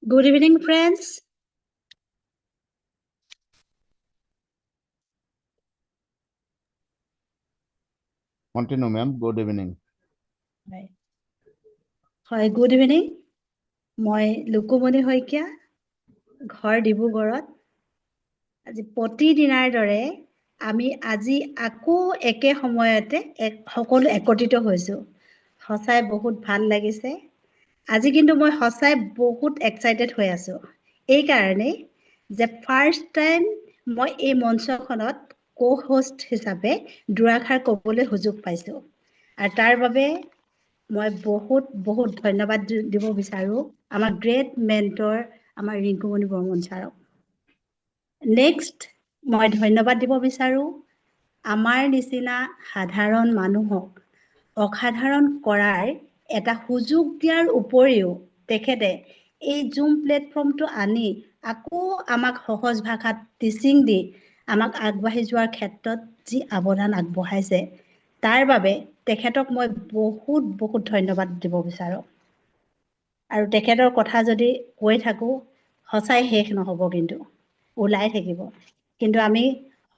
Good evening, friends. Continue, ma'am. Good evening. Hi, good evening. মই লুকুমণি শইকীয়া, ঘৰ ডিব্ৰুগড়ত। আজি প্ৰতিদিনাৰ দৰে আমি আজি আকৌ একে সময়তে সকলো একত্ৰিত হৈছো। সঁচাই বহুত ভাল লাগিছে। আজি কিন্তু মই সঁচাই বহুত এক্সাইটেড হৈ আছো। এই কাৰণেই যে ফাৰ্ষ্ট টাইম মই এই মঞ্চখনত কো-হোষ্ট হিচাপে দুআষাৰ ক'বলৈ সুযোগ পাইছো। আৰু তাৰ বাবে মই বহুত বহুত ধন্যবাদ দিব বিচাৰো আমাৰ গ্ৰেট মেন্টৰ আমাৰ ৰিংকুমণি বৰ্মন ছাৰক। নেক্সট মই ধন্যবাদ দিব বিচাৰো আমাৰ নিচিনা সাধাৰণ মানুহক অসাধাৰণ কৰাৰ এটা সুযোগ দিয়াৰ উপৰিও তেখেতে এই জুম প্লেটফৰ্মটো আনি আকৌ আমাক সহজ ভাষাত টিচিং দি আমাক আগবাঢ়ি যোৱাৰ ক্ষেত্ৰত যি অৱদান আগবঢ়াইছে তাৰ বাবে তেখেতক মই বহুত বহুত ধন্যবাদ দিব বিচাৰো। আৰু তেখেতৰ কথা যদি কৈ থাকো সঁচাই শেষ নহ'ব, কিন্তু ওলাই থাকিব। কিন্তু আমি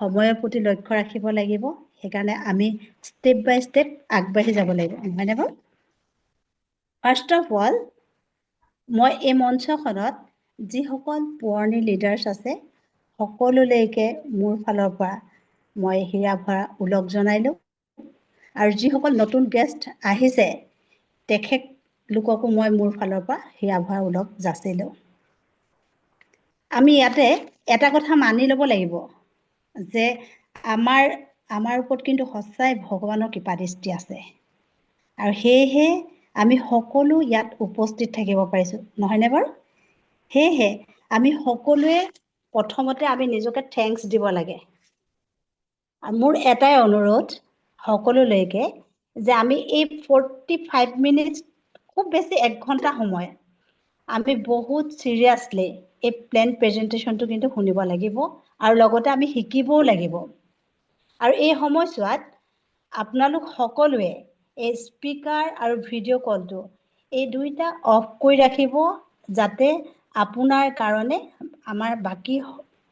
সময়ৰ প্ৰতি লক্ষ্য ৰাখিব লাগিব। সেইকাৰণে আমি ষ্টেপ বাই ষ্টেপ আগবাঢ়ি যাব লাগিব, নহয়নে বাৰু? ফাৰ্ষ্ট অফ অল মই এই মঞ্চখনত যিসকল পুৰণি লিডাৰ্ছ আছে সকলোলৈকে মোৰ ফালৰ পৰা মই হীৰা ভৰা ওলগ জনাইলোঁ। আৰু যিসকল নতুন গেষ্ট আহিছে তেখেতলোককো মই মোৰ ফালৰ পৰা হীৰা ভৰা ওলগ যাচিলোঁ। আমি ইয়াতে এটা কথা মানি ল'ব লাগিব যে আমাৰ ওপৰত কিন্তু সঁচাই ভগৱানৰ কৃপাদৃষ্টি আছে। আৰু সেয়েহে আমি সকলো ইয়াত উপস্থিত থাকিব পাৰিছোঁ, নহয়নে বাৰু? সেয়েহে আমি সকলোৱে প্ৰথমতে আমি নিজকে থেংকছ দিব লাগে। আৰু মোৰ এটাই অনুৰোধ সকলোলৈকে যে আমি এই 45 মিনিটছ খুব বেছি 1 ঘণ্টা সময় আমি বহুত চিৰিয়াছলি এই প্লেন প্ৰেজেণ্টেশ্যনটো কিন্তু শুনিব লাগিব আৰু লগতে আমি শিকিবও লাগিব। আৰু এই সময়ছোৱাত আপোনালোক সকলোৱে এই স্পিকাৰ আৰু ভিডিঅ' কলটো এই দুইটা অফ কৰি ৰাখিব যাতে আপোনাৰ কাৰণে আমাৰ বাকী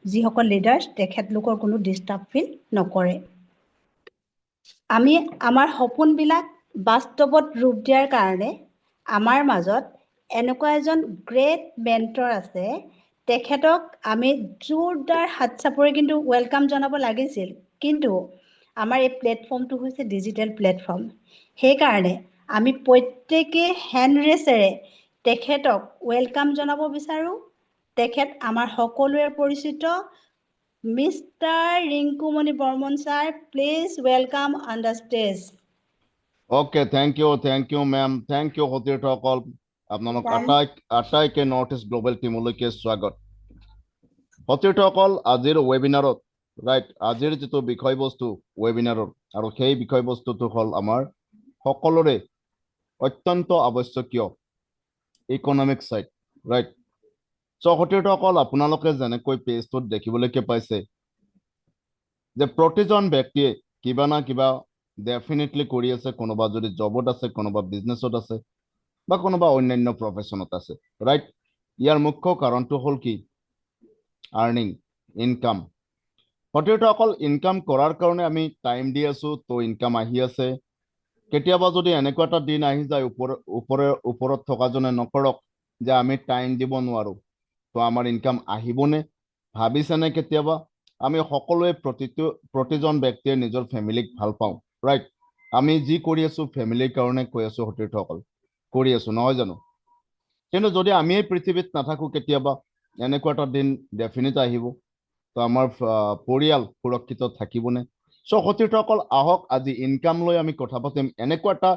যিসকল লিডাৰ্ছ তেখেতলোকৰ কোনো ডিষ্টাৰ্ব ফিল নকৰে। আমি আমাৰ সপোনবিলাক বাস্তৱত ৰূপ দিয়াৰ কাৰণে আমাৰ মাজত এনেকুৱা এজন গ্ৰেট মেণ্টৰ আছে। তেখেতক আমি জোৰদাৰ হাত চাপৰি কিন্তু ৱেলকাম জনাব লাগিছিল, কিন্তু আমাৰ এই প্লেটফৰ্মটো হৈছে ডিজিটেল প্লেটফৰ্ম। সেইকাৰণে আমি প্ৰত্যেকে হেণ্ড ৰেচেৰে তেখেতক ৱেলকাম জনাব বিচাৰোঁ। তেখেত আমাৰ সকলোৰে পৰিচিত mister Rinkumoni Barman sir, please welcome on the stage. Okay, thank you, ma'am. Thank you, সতীৰ্থসকল। আপোনালোক আটাইকে নৰ্থ ইষ্ট গ্লোবেল টিমলৈকে স্বাগত। সতীৰ্থসকল, আজিৰ ৱেবিনাৰত আজিৰ যিটো বিষয়বস্তু ৱেবিনাৰৰ আৰু সেই বিষয়বস্তুটো হ'ল আমাৰ সকলোৰে অত্যন্ত আৱশ্যকীয় ইকনমিক সাইড, ৰাইট? চ' সতীৰ্থসকল, আপোনালোকে যেনেকৈ পেজটোত দেখিবলৈকে পাইছে যে প্ৰতিজন ব্যক্তিয়ে কিবা না কিবা ডেফিনেটলি কৰি আছে। কোনোবা যদি জবত আছে, কোনোবা বিজনেছত আছে, বা কোনোবা অন্যান্য প্ৰফেশ্যনত আছে, ৰাইট? ইয়াৰ মুখ্য কাৰণটো হ'ল কি? Earning, income. সতীৰ্থসকল, ইনকাম কৰাৰ কাৰণে আমি টাইম দি আছো, তো ইনকাম আহি আছে। কেতিয়াবা যদি এনেকুৱা এটা দিন আহি যায় ওপৰত থকাজনে নকৰক যে আমি টাইম দিব নোৱাৰো, তো আমাৰ ইনকাম আহিবনে? ভাবিছেনে কেতিয়াবা? আমি সকলোৱে প্ৰতিজন ব্যক্তিয়ে নিজৰ ফেমিলিক ভাল পাওঁ, ৰাইট? আমি যি কৰি আছো ফেমিলিৰ কাৰণে কৈ আছো সতীৰ্থসকল, কৰি আছো, নহয় জানো? কিন্তু যদি আমি এই পৃথিৱীত নাথাকো কেতিয়াবা এনেকুৱা এটা দিন ডেফিনেট আহিব, তো আমাৰ পৰিয়াল সুৰক্ষিত থাকিবনে? চ' সতীৰ্থসকল, আহক আজি ইনকাম লৈ আমি কথা পাতিম। এনেকুৱা এটা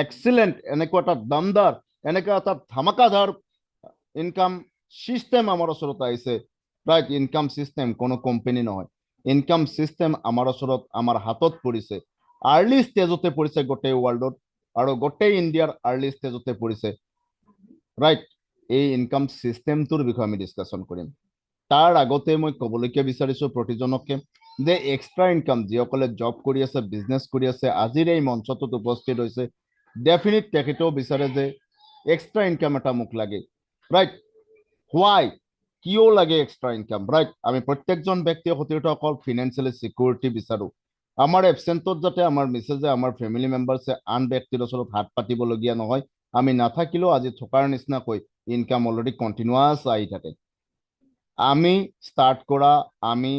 এক্সিলেণ্ট, এনেকুৱা এটা দমদাৰ, এনেকুৱা এটা ধামাকাদাৰ ইনকাম সিস্টেম আমাৰ ওচৰত আহিছে, ৰাইট? ইনকাম সিস্টেম কোনো কোম্পানী নহয়, ইনকাম সিস্টেম আমাৰ ওচৰত, আমাৰ হাতত পৰিছে। আৰ্লি ষ্টেজতে পৰিছে গোটেই ৱৰ্ল্ডত, আৰু গোটেই ইণ্ডিয়াৰ আৰ্লি ষ্টেজতে পৰিছে, ৰাইট? এই ইনকাম সিস্টেমটোৰ বিষয়ে আমি ডিছকাশ্যন কৰিম। তাৰ আগতে মই ক'বলৈকে বিচাৰিছো প্ৰতিজনকে যে এক্সট্ৰা ইনকাম যিসকলে জব কৰি আছে, বিজনেছ কৰি আছে, আজিৰ এই মঞ্চটোত উপস্থিত হৈছে, ডেফিনেট তেখেতেও বিচাৰে যে এক্সট্ৰা ইনকাম এটা মোক লাগে, ৰাইট? হোৱাই কিয় লাগে এক্সট্ৰা ইনকাম, ৰাইট? আমি প্ৰত্যেকজন ব্যক্তিয়ে সতীৰ্থসকল ফিনান্সিয়েলি চিকিউৰিটি বিচাৰো। আমাৰ এবচেণ্টত যাতে আমাৰ মিছেজে আমাৰ ফেমিলি মেম্বাৰ্ছে আন ব্যক্তিৰ ওচৰত হাত পাতিবলগীয়া নহয়। আমি নাথাকিলেও আজি থকাৰ নিচিনাকৈ ইনকাম অলৰেডি কণ্টিনিউৱাছ আহি থাকে। আমি ষ্টাৰ্ট কৰা, আমি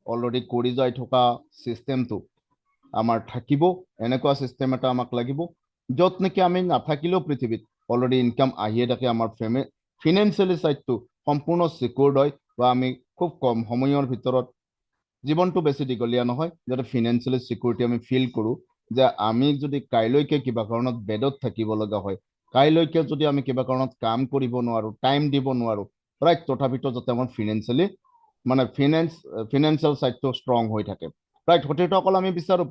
অলৰেডি কৰি যাই থকা চিষ্টেমটো আমাৰ থাকিব, এনেকুৱা চিষ্টেম এটা আমাক লাগিব য'ত নেকি আমি নাথাকিলেও পৃথিৱীত অলৰেডি ইনকাম আহিয়ে থাকে। আমাৰ ফিনান্সিয়েলি চাইডটো সম্পূৰ্ণ চিকিউৰ্ড হয়, বা আমি খুব কম সময়ৰ ভিতৰত, জীৱনটো বেছি দীঘলীয়া নহয়, যাতে ফিনান্সিয়েলি চিকিউৰিটি আমি ফিল কৰোঁ যে আমি যদি কাইলৈকে কিবা কাৰণত বেডত থাকিব লগা হয়, কাইলৈকে যদি আমি কিবা কাৰণত কাম কৰিব নোৱাৰোঁ, টাইম দিব নোৱাৰোঁ, ৰাইট, তথাপিতো যাতে আমাৰ ফিনান্সিয়েলি মানে ফিনান্সিয়েল চাইডটো ষ্ট্ৰং হৈ থাকে, ৰাইট? সতীৰ্থসকল আমি বিচাৰোঁ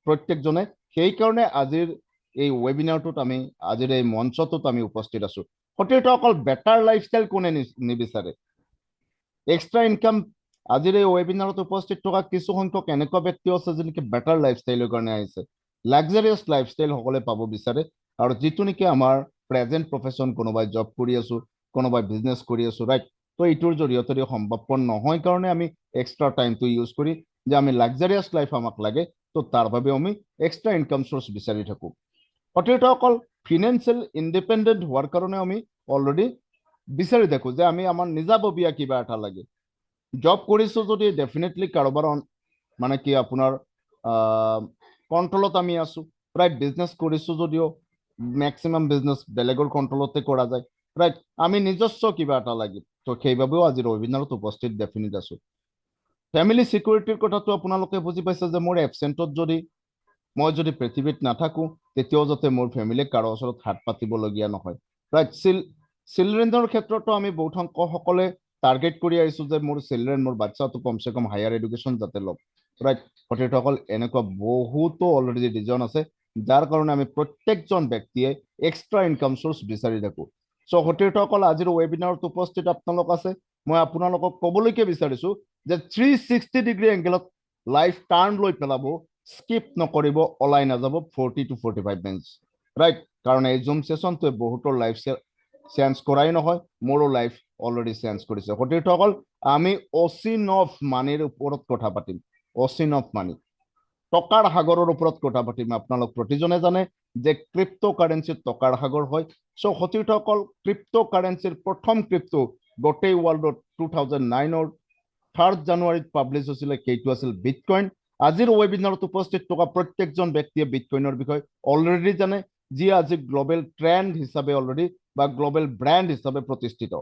প্ৰত্যেকজনে। সেইকাৰণে আজিৰ এই ৱেবিনাৰটোত আমি, আজিৰ এই মঞ্চটোত আমি উপস্থিত আছোঁ। সতীৰ্থসকল, বেটাৰ লাইফষ্টাইল কোনে নিবিচাৰে? Extra income. আজিৰ এই ৱেবিনাৰত উপস্থিত থকা কিছু সংখ্যক এনেকুৱা ব্যক্তি আছে যে নেকি বেটাৰ লাইফষ্টাইলৰ কাৰণে আহিছে। লাক্সাৰিয়াছ লাইফষ্টাইল সকলে পাব বিচাৰে, আৰু যিটো নেকি আমাৰ প্ৰেজেণ্ট প্ৰফেশ্যন, কোনোবাই জব কৰি আছো, কোনোবাই বিজনেছ কৰি আছো, ৰাইট? তো এইটোৰ জৰিয়তে সম্ভৱপৰ নহয় কাৰণে আমি এক্সট্ৰা টাইমটো ইউজ কৰি যে আমি লাক্সাৰিয়াছ লাইফ আমাক লাগে, তো তাৰ বাবে আমি এক্সট্ৰা ইনকাম চ'ৰ্চ বিচাৰি থাকোঁ। সতীৰ্থসকল, ফিনান্সিয়েল ইণ্ডিপেণ্ডেণ্ট হোৱাৰ কাৰণে আমি অলৰেডি বিচাৰি থাকোঁ যে আমি আমাৰ নিজাববীয়া কিবা এটা লাগে। জব কৰিছোঁ যদি ডেফিনেটলি কাৰোবাৰ মানে কি আপোনাৰ কণ্ট্ৰলত আমি আছোঁ, ৰাইট? বিজনেছ কৰিছোঁ যদিও মেক্সিমাম বিজনেছ বেলেগৰ কণ্ট্ৰলতে কৰা যায়, ৰাইট? আমি নিজস্ব কিবা এটা লাগে, তো সেইবাবেও আজিৰ ৱেবিনাৰত উপস্থিত ডেফিনেট আছোঁ। ফেমিলি চিকিউৰিটিৰ কথাটো আপোনালোকে বুজি পাইছে যে মোৰ এবচেণ্টত যদি মই যদি পৃথিৱীত নাথাকোঁ, তেতিয়াও যাতে মোৰ ফেমিলিক কাৰো ওচৰত হাত পাতিবলগীয়া নহয়, ৰাইট? চিলড্ৰেনৰ ক্ষেত্ৰতো আমি বহুত সংখ্যকসকলে টাৰ্গেট কৰি আহিছোঁ যে মোৰ চিলড্ৰেন, মোৰ বাচ্চাটো কমচে কম হায়াৰ এডুকেশ্যন যাতে লওক, ৰাইট? সতীৰ্থসকল, এনেকুৱা বহুতো অলৰেডি ৰিজন আছে যাৰ কাৰণে আমি প্ৰত্যেকজন ব্যক্তিয়ে এক্সট্ৰা ইনকাম চ'ৰ্চ বিচাৰি থাকোঁ। চ' সতীৰ্থসকল, আজিৰ ৱেবিনাৰত উপস্থিত আপোনালোক আছে। মই আপোনালোকক ক'বলৈকে বিচাৰিছোঁ যে 360 ডিগ্ৰী এংগেলত লাইফ টাৰ্ণ লৈ পেলাব, স্কিপ নকৰিব, ওলাই নাযাব 40 to 45 মিনিটছ, ৰাইট? কাৰণ এই জুম ছেশ্যনটোৱে বহুতৰ লাইফ চেঞ্জ কৰাই নহয়, মোৰো লাইফ অলৰেডি চেঞ্জ কৰিছে। সতীৰ্থসকল, আমি অচিন অফ মানিৰ ওপৰত কথা পাতিম। অচিন অফ মানি, টকাৰ সাগৰৰ ওপৰত কথা পাতিম। আপোনালোক প্ৰতিজনে জানে যে ক্ৰিপ্টো কাৰেঞ্চিত টকাৰ সাগৰ হয়। চ' সতীৰ্থসকল, ক্ৰিপ্টো কাৰেঞ্চিৰ প্ৰথম ক্ৰিপ্টো গোটেই ৱৰ্ল্ডত 2009 3 জানুৱাৰীত পাব্লিছ হৈছিলে, সেইটো আছিল বিটকইন। আজিৰ ৱেবিনাৰত উপস্থিত থকা প্ৰত্যেকজন ব্যক্তিয়ে বিটকইনৰ বিষয়ে অলৰেডি জানে, যি আজি গ্ল'বেল ট্ৰেণ্ড হিচাপে অলৰেডি বা গ্ল'বেল ব্ৰেণ্ড হিচাপে প্ৰতিষ্ঠিত।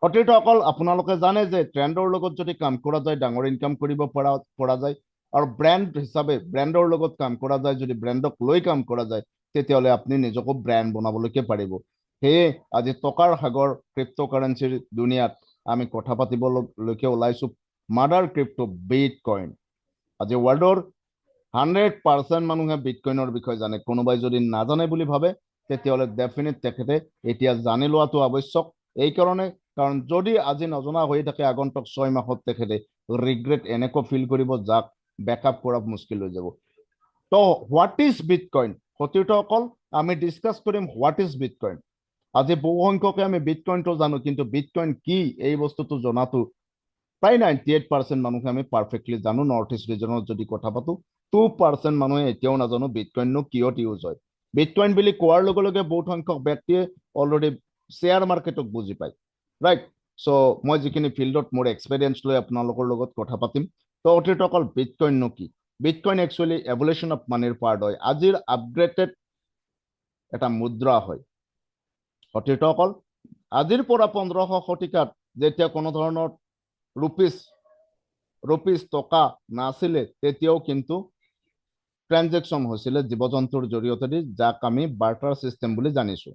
সতীৰ্থসকল, আপোনালোকে জানে যে ট্ৰেণ্ডৰ লগত যদি কাম কৰা যায়, ডাঙৰ ইনকাম কৰিব পৰা যায়, আৰু ব্ৰেণ্ড হিচাপে ব্ৰেণ্ডৰ লগত কাম কৰা যায়, যদি ব্ৰেণ্ডক লৈ কাম কৰা যায়, তেতিয়াহ'লে আপুনি নিজকো ব্ৰেণ্ড বনাবলৈকে পাৰিব। সেয়ে আজি টকাৰ সাগৰ ক্ৰিপ্টো কাৰেঞ্চিৰ দুনিয়াত আমি কথা পাতিবলৈকে ওলাইছোঁ মাদাৰ ক্ৰিপ্টো বিটকইন। আজি ৱৰ্ল্ডৰ 100% মানুহে বিটকইনৰ বিষয়ে জানে। কোনোবাই যদি নাজানে বুলি ভাবে, তেতিয়াহ'লে ডেফিনেট তেখেতে এতিয়া জানি লোৱাটো আৱশ্যক। এইকাৰণে, কাৰণ যদি আজি নজনা হৈ থাকে, আগন্তুক 6 মাহত তেখেতে ৰিগ্ৰেট এনেকৈ ফিল কৰিব, যাক বেকআপ কৰা মুস্কিল হৈ যাব। তো হোৱাট ইজ বিটকইন? সতীৰ্থসকল, আমি ডিছকাছ কৰিম হোৱাট ইজ বিটকইন। আজি বহু সংখ্যকে আমি বিটকইনটো জানো, কিন্তু বিটকইন কি এই বস্তুটো জনাটো প্ৰায় 98% মানুহে আমি পাৰফেক্টলি জানো। নৰ্থ ইষ্ট ৰিজনত যদি কথা পাতো, 2% মানুহে এতিয়াও নাজানো বিটকইননো কিয়ত ইউজ হয়। বিটকইন বুলি কোৱাৰ লগে লগে বহুত সংখ্যক ব্যক্তিয়ে অলৰেডি শ্বেয়াৰ মাৰ্কেটক বুজি পায়, ৰাইট? চ' মই যিখিনি ফিল্ডত মোৰ এক্সপেৰিয়েঞ্চ লৈ আপোনালোকৰ লগত কথা পাতিম। তো সতীৰ্থসকল, বিটকইননো কি? বিটকইন একচুৱেলি এভলিউশ্যন অফ মানিৰ পাৰ্ট হয়, আজিৰ আপগ্ৰেডেড এটা মুদ্ৰা হয়। সতীৰ্থসকল, আজিৰ পৰা 1500 শতিকাত যেতিয়া কোনো ধৰণৰ ৰুপিজ টকা নাছিলে, তেতিয়াও কিন্তু ট্ৰেনজেকশ্যন হৈছিলে জীৱ জন্তুৰ জৰিয়তে, যাক আমি বাৰ্টাৰ চিষ্টেম বুলি জানিছোঁ।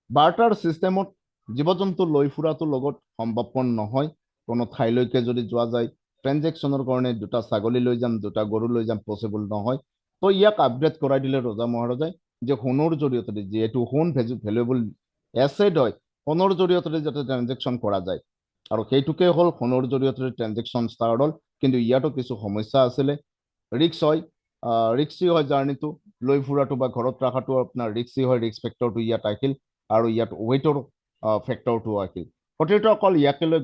বাৰ্টাৰ চিষ্টেমত জীৱ জন্তু লৈ ফুৰাটো লগত সম্ভৱপৰ নহয়। কোনো ঠাইলৈকে যদি যোৱা যায়, ট্ৰেনজেকশ্যনৰ কাৰণে 2টা ছাগলী লৈ যাম, 2টা গৰু লৈ যাম, পচিবল নহয়। তো ইয়াক আপগ্ৰেড কৰাই দিলে ৰজা মহাৰজাই, যে সোণৰ জৰিয়তে, যিহেতু সোণ ভেলুৱেবল এছেট হয়, সোণৰ জৰিয়তে যাতে ট্ৰেনজেকশ্যন কৰা যায়, আৰু সেইটোকে হ'ল সোণৰ জৰিয়তে ট্ৰেনজেকশ্যন ষ্টাৰ্ট হ'ল। কিন্তু ইয়াতো কিছু সমস্যা আছিলে, ৰিক্সি হয় জাৰ্ণিটো, লৈ ফুৰাটো বা ঘৰত ৰখাটো আপোনাৰ ৰিক্সি হয়, ৰিক্স ফেক্টৰটো ইয়াত আহিল, আৰু ইয়াত ৱেইটৰ ফেক্টৰটো আহিল। সতীৰ্থসকল ইয়াকে লৈ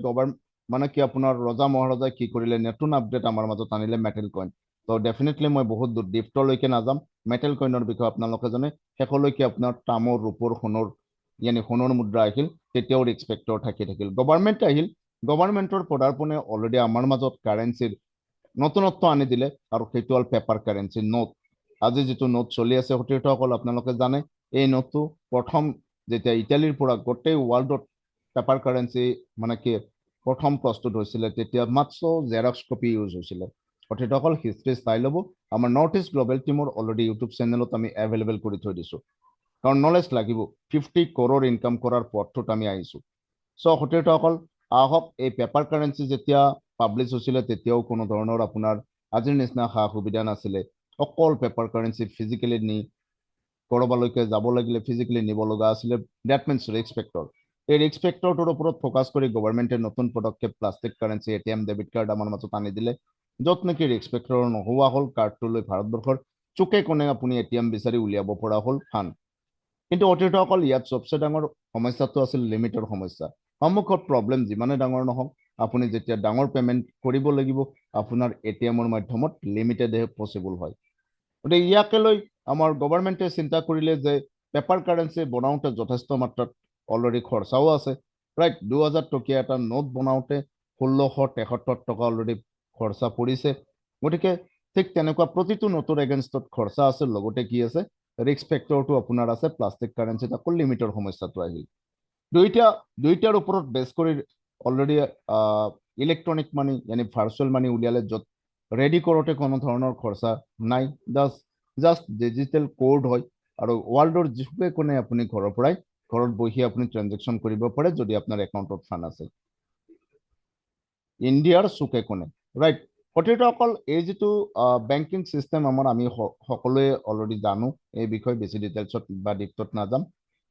মানে কি আপোনাৰ ৰজা মহাৰজাই কি কৰিলে নতুন আপডেট আমাৰ মাজত আনিলে মেটেল কইন তো ডেফিনেটলি মই বহুত ডিপলৈকে নাযাম মেটেল কইনৰ বিষয়ে আপোনালোকে জানে শেষলৈকে আপোনাৰ তামৰ ৰূপৰ সোণৰ সোণৰ মুদ্ৰা আহিল তেতিয়াও ৰিস্ক ফেক্টৰ থাকিল গভৰ্ণমেণ্ট আহিল গভৰ্ণমেণ্টৰ পদাৰ্পণে অলৰেডি আমাৰ মাজত কাৰেন্সিৰ নতুনত্ব আনি দিলে আৰু সেইটো হ'ল পেপাৰ কাৰেন্সি নোট আজি যিটো নোট চলি আছে সতীৰ্থসকল আপোনালোকে জানে এই নোটটো প্ৰথম যেতিয়া ইটালীৰ পৰা গোটেই ৱৰ্ল্ডত পেপাৰ কাৰেন্সি মানে কি প্ৰথম প্ৰস্তুত হৈছিলে তেতিয়া মাত্ৰ জেৰক্স কপি ইউজ হৈছিলে সতীৰ্থসকল হিষ্ট্ৰী চাই ল'ব আমাৰ নৰ্থ ইষ্ট গ্ল'বেল টিমৰ অলৰেডি ইউটিউব চেনেলত আমি এভেইলেবল কৰি থৈ দিছোঁ কাৰণ নলেজ লাগিব 50 crore ইনকাম কৰাৰ পথটোত আমি আহিছোঁ চ' সতীৰ্থসকল আহক এই পেপাৰ কাৰেন্সি যেতিয়া পাব্লিছ হৈছিলে তেতিয়াও কোনো ধৰণৰ আপোনাৰ আজিৰ নিচিনা সা সুবিধা নাছিলে অকল পেপাৰ কাৰেন্সি ফিজিকেলি নি কৰবালৈকে যাব লাগিলে ফিজিকেলি নিব লগা আছিলে ডেট মিনছ ৰিস্ক ফেক্টৰ এই ৰিস্ক ফেক্টৰটোৰ ওপৰত ফ'কাছ কৰি গভৰ্ণমেণ্টে নতুন পদক্ষেপ plastic currency ATM debit card আমাৰ মাজত আনি দিলে য'ত নেকি ৰিস্ক ফেক্টৰ নোহোৱা হ'ল কাৰ্ডটো লৈ ভাৰতবৰ্ষৰ চুকে কোণে আপুনি এটিএম বিচাৰি উলিয়াব পৰা হ'ল ফান কিন্তু সতীৰ্থসকল ইয়াত চবচে ডাঙৰ সমস্যাটো আছিল লিমিটৰ সমস্যা সন্মুখত প্ৰব্লেম যিমানে ডাঙৰ নহওক আপুনি যেতিয়া ডাঙৰ পেমেণ্ট কৰিব লাগিব আপোনাৰ এটিএমৰ মাধ্যমত লিমিটেডহে পচিবল হয় গতিকে ইয়াকে লৈ আমাৰ গভৰ্ণমেণ্টে চিন্তা কৰিলে যে পেপাৰ কাৰেন্সি বনাওঁতে যথেষ্ট মাত্ৰাত অলৰেডি খৰচাও আছে ৰাইট 2000 টকীয়া এটা নোট বনাওঁতে 1673 টকা অলৰেডি খৰচা পৰিছে গতিকে ঠিক তেনেকুৱা প্ৰতিটো নোটৰ এগেইনষ্টত খৰচা আছে লগতে কি আছে ৰিস্ক ফেক্টৰটো আপোনাৰ আছে প্লাষ্টিক কাৰেন্সিত আকৌ লিমিটৰ সমস্যাটো আহিল দুইটাৰ ওপৰত বেছ কৰি অলৰেডি ইলেক্ট্ৰনিক মানি ভাৰ্চুৱেল মানি উলিয়ালে য'ত ৰেডি কৰোঁতে কোনো ধৰণৰ খৰচা নাই জাষ্ট ডিজিটেল কোড হয় আৰু ৱৰ্ল্ডৰ যিচুকে কোণে আপুনি ঘৰৰ পৰাই ঘৰত বহি আপুনি ট্ৰানজেকশ্যন কৰিব পাৰে যদি আপোনাৰ একাউণ্টত ফাণ্ড আছে ইণ্ডিয়াৰ চুকে কোণে ৰাইট সতীৰ্থসকল এই যিটো বেংকিং চিষ্টেম আমাৰ আমি সকলোৱে অলৰেডি জানো এই বিষয়ে বেছি ডিটেইলছত বা ডিপত নাযাম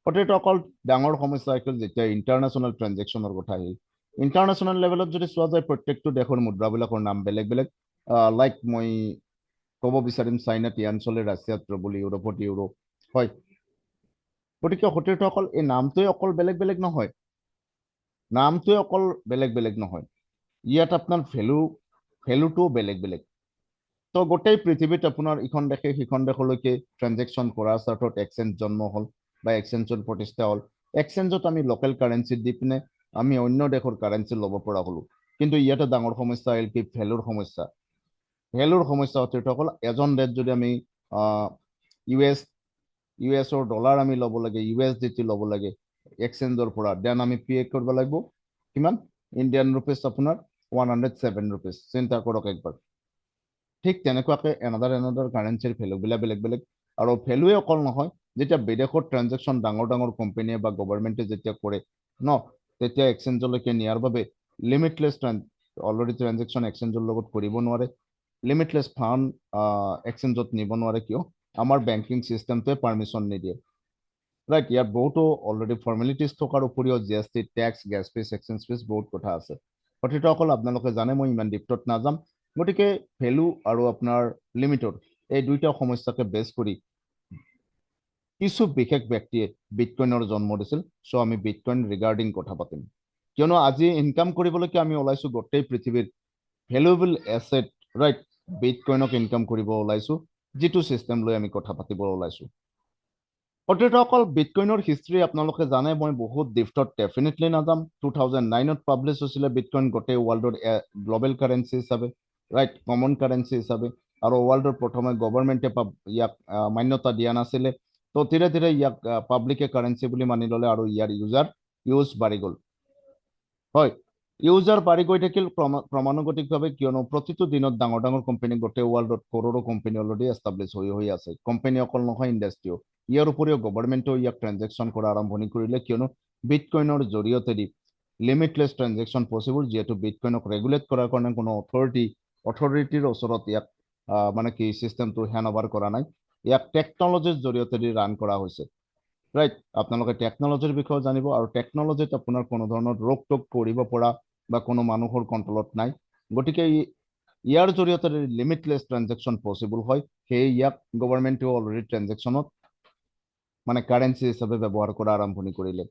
সতীৰ্থসকল ডাঙৰ সমস্যা আহিল যেতিয়া ইণ্টাৰনেশ্যনেল ট্ৰানজেকশ্যনৰ কথা আহিল ইণ্টাৰনেশ্যনেল লেভেলত যদি চোৱা যায় প্ৰত্যেকটো দেশৰ মুদ্ৰাবিলাকৰ নাম বেলেগ বেলেগ লাইক মই ক'ব বিচাৰিম চাইনাত য়ান চলে ৰাছিয়াত ৰুবল ইউৰোপত ইউৰো হয় গতিকে সতীৰ্থসকল এই নামটোৱে অকল বেলেগ বেলেগ নহয় ইয়াত আপোনাৰ ভেলুটোও বেলেগ বেলেগ তো গোটেই পৃথিৱীত আপোনাৰ ইখন দেশে সিখন দেশলৈকে ট্ৰানজেকশ্যন কৰাৰ স্বাৰ্থত এক্সচেঞ্জ জন্ম হ'ল বা এক্সচেঞ্জৰ প্ৰতিষ্ঠা হ'ল এক্সচেঞ্জত আমি লোকেল কাৰেন্সি দি পিনে আমি অন্য দেশৰ কাৰেন্সি ল'ব পৰা হ'লোঁ কিন্তু ইয়াতে ডাঙৰ সমস্যা আহিল কি ভেলুৰ সমস্যা সতীৰ্থসকল এজন দেশ যদি আমি ইউএছৰ ডলাৰ আমি ল'ব লাগে USDT ল'ব লাগে এক্সচেঞ্জৰ পৰা দেন আমি পে কৰিব লাগিব কিমান ইণ্ডিয়ান ৰুপিজ আপোনাৰ 107 ৰুপিজ চিন্তা কৰক একবাৰ ঠিক তেনেকুৱাকৈ এনাদাৰ কাৰেন্সিৰ ভেলুবিলাক বেলেগ বেলেগ আৰু ভেলুৱে অকল নহয় যেতিয়া বিদেশত ট্ৰানজেকশ্যন ডাঙৰ কোম্পানীয়ে বা গভৰ্ণমেণ্টে যেতিয়া কৰে ন তেতিয়া এক্সচেঞ্জলৈকে নিয়াৰ বাবে লিমিটলেছ অলৰেডি ট্ৰানজেকশ্যন এক্সচেঞ্জৰ লগত কৰিব নোৱাৰে লিমিটলেছ ফাণ্ড এক্সচেঞ্জত নিব নোৱাৰে কিয় আমাৰ বেংকিং চিষ্টেমটোৱে পাৰ্মিশ্যন নিদিয়ে ৰাইট ইয়াত বহুতো অলৰেডি ফৰ্মেলিটিজ থকাৰ উপৰিও GST tax gas fees exchange fees বহুত কথা আছে সতীৰ্থসকল আপোনালোকে জানে মই ইমান ডিপত নাযাম গতিকে ভেলু আৰু আপোনাৰ লিমিটৰ এই দুইটা সমস্যাকে বেছ কৰি কিছু বিশেষ ব্যক্তিয়ে বিটকইনৰ জন্ম দিছিল চ' আমি বিটকইন ৰিগাৰ্ডিং কথা পাতিম কিয়নো আজি ইনকাম কৰিবলৈকে আমি ওলাইছোঁ গোটেই পৃথিৱীৰ ভেলুৱেবল এছেট ৰাইট বিটকইনক ইনকাম কৰিব ওলাইছোঁ যিটো চিষ্টেম লৈ আমি কথা পাতিব ওলাইছোঁ সতীৰ্থসকল বিটকইনৰ হিষ্ট্ৰী আপোনালোকে জানে মই বহুত ডিপত ডেফিনেটলি নাযাম 2009ত পাব্লিছ হৈছিলে বিটকইন গোটেই ৱৰ্ল্ডৰ গ্ল'বেল কাৰেন্সি হিচাপে ৰাইট কমন কাৰেন্সি হিচাপে আৰু ৱৰ্ল্ডৰ প্ৰথমে গভৰ্ণমেণ্টে ইয়াক মান্যতা দিয়া নাছিলে তো ধীৰে ধীৰে ইয়াক পাব্লিকে কাৰেন্সি বুলি মানি ল'লে আৰু ইয়াৰ ইউজ বাঢ়ি গ'ল হয় ইউজাৰ বাঢ়ি গৈ থাকিল ক্ৰমানুগতিকভাৱে কিয়নো প্ৰতিটো দিনত ডাঙৰ কোম্পানী গোটেই ৱৰ্ল্ডত কৰৰো কোম্পানী অলৰেডি এষ্টাব্লিছ হৈ আছে কোম্পানী অকল নহয় ইণ্ডাষ্ট্ৰীও ইয়াৰ উপৰিও গভৰ্ণমেণ্টেও ইয়াক ট্ৰানজেকশ্যন কৰা আৰম্ভণি কৰিলে কিয়নো বিটকইনৰ জৰিয়তে লিমিটলেছ ট্ৰানজেকশ্যন পচিবল যিহেতু বিটকইনক ৰেগুলেট কৰাৰ কাৰণে কোনো অথৰিটিৰ ওচৰত ইয়াক মানে কি চিষ্টেমটো হেণ্ড অভাৰ কৰা নাই ইয়াক টেকনলজিৰ জৰিয়তে ৰান কৰা হৈছে ৰাইট আপোনালোকে টেকনলজিৰ বিষয়ে জানিব আৰু টেকনলজিত আপোনাৰ কোনো ধৰণৰ ৰোগ টোগ কৰিব পৰা বা কোনো মানুহৰ কণ্ট্ৰলত নাই গতিকে ইয়াৰ জৰিয়তে লিমিটলেছ ট্ৰানজেকশ্যন পচিবল হয় সেয়ে ইয়াক গভৰ্ণমেণ্টেও অলৰেডি ট্ৰানজেকশ্যনত মানে কাৰেন্সি হিচাপে ব্যৱহাৰ কৰা আৰম্ভণি কৰিলে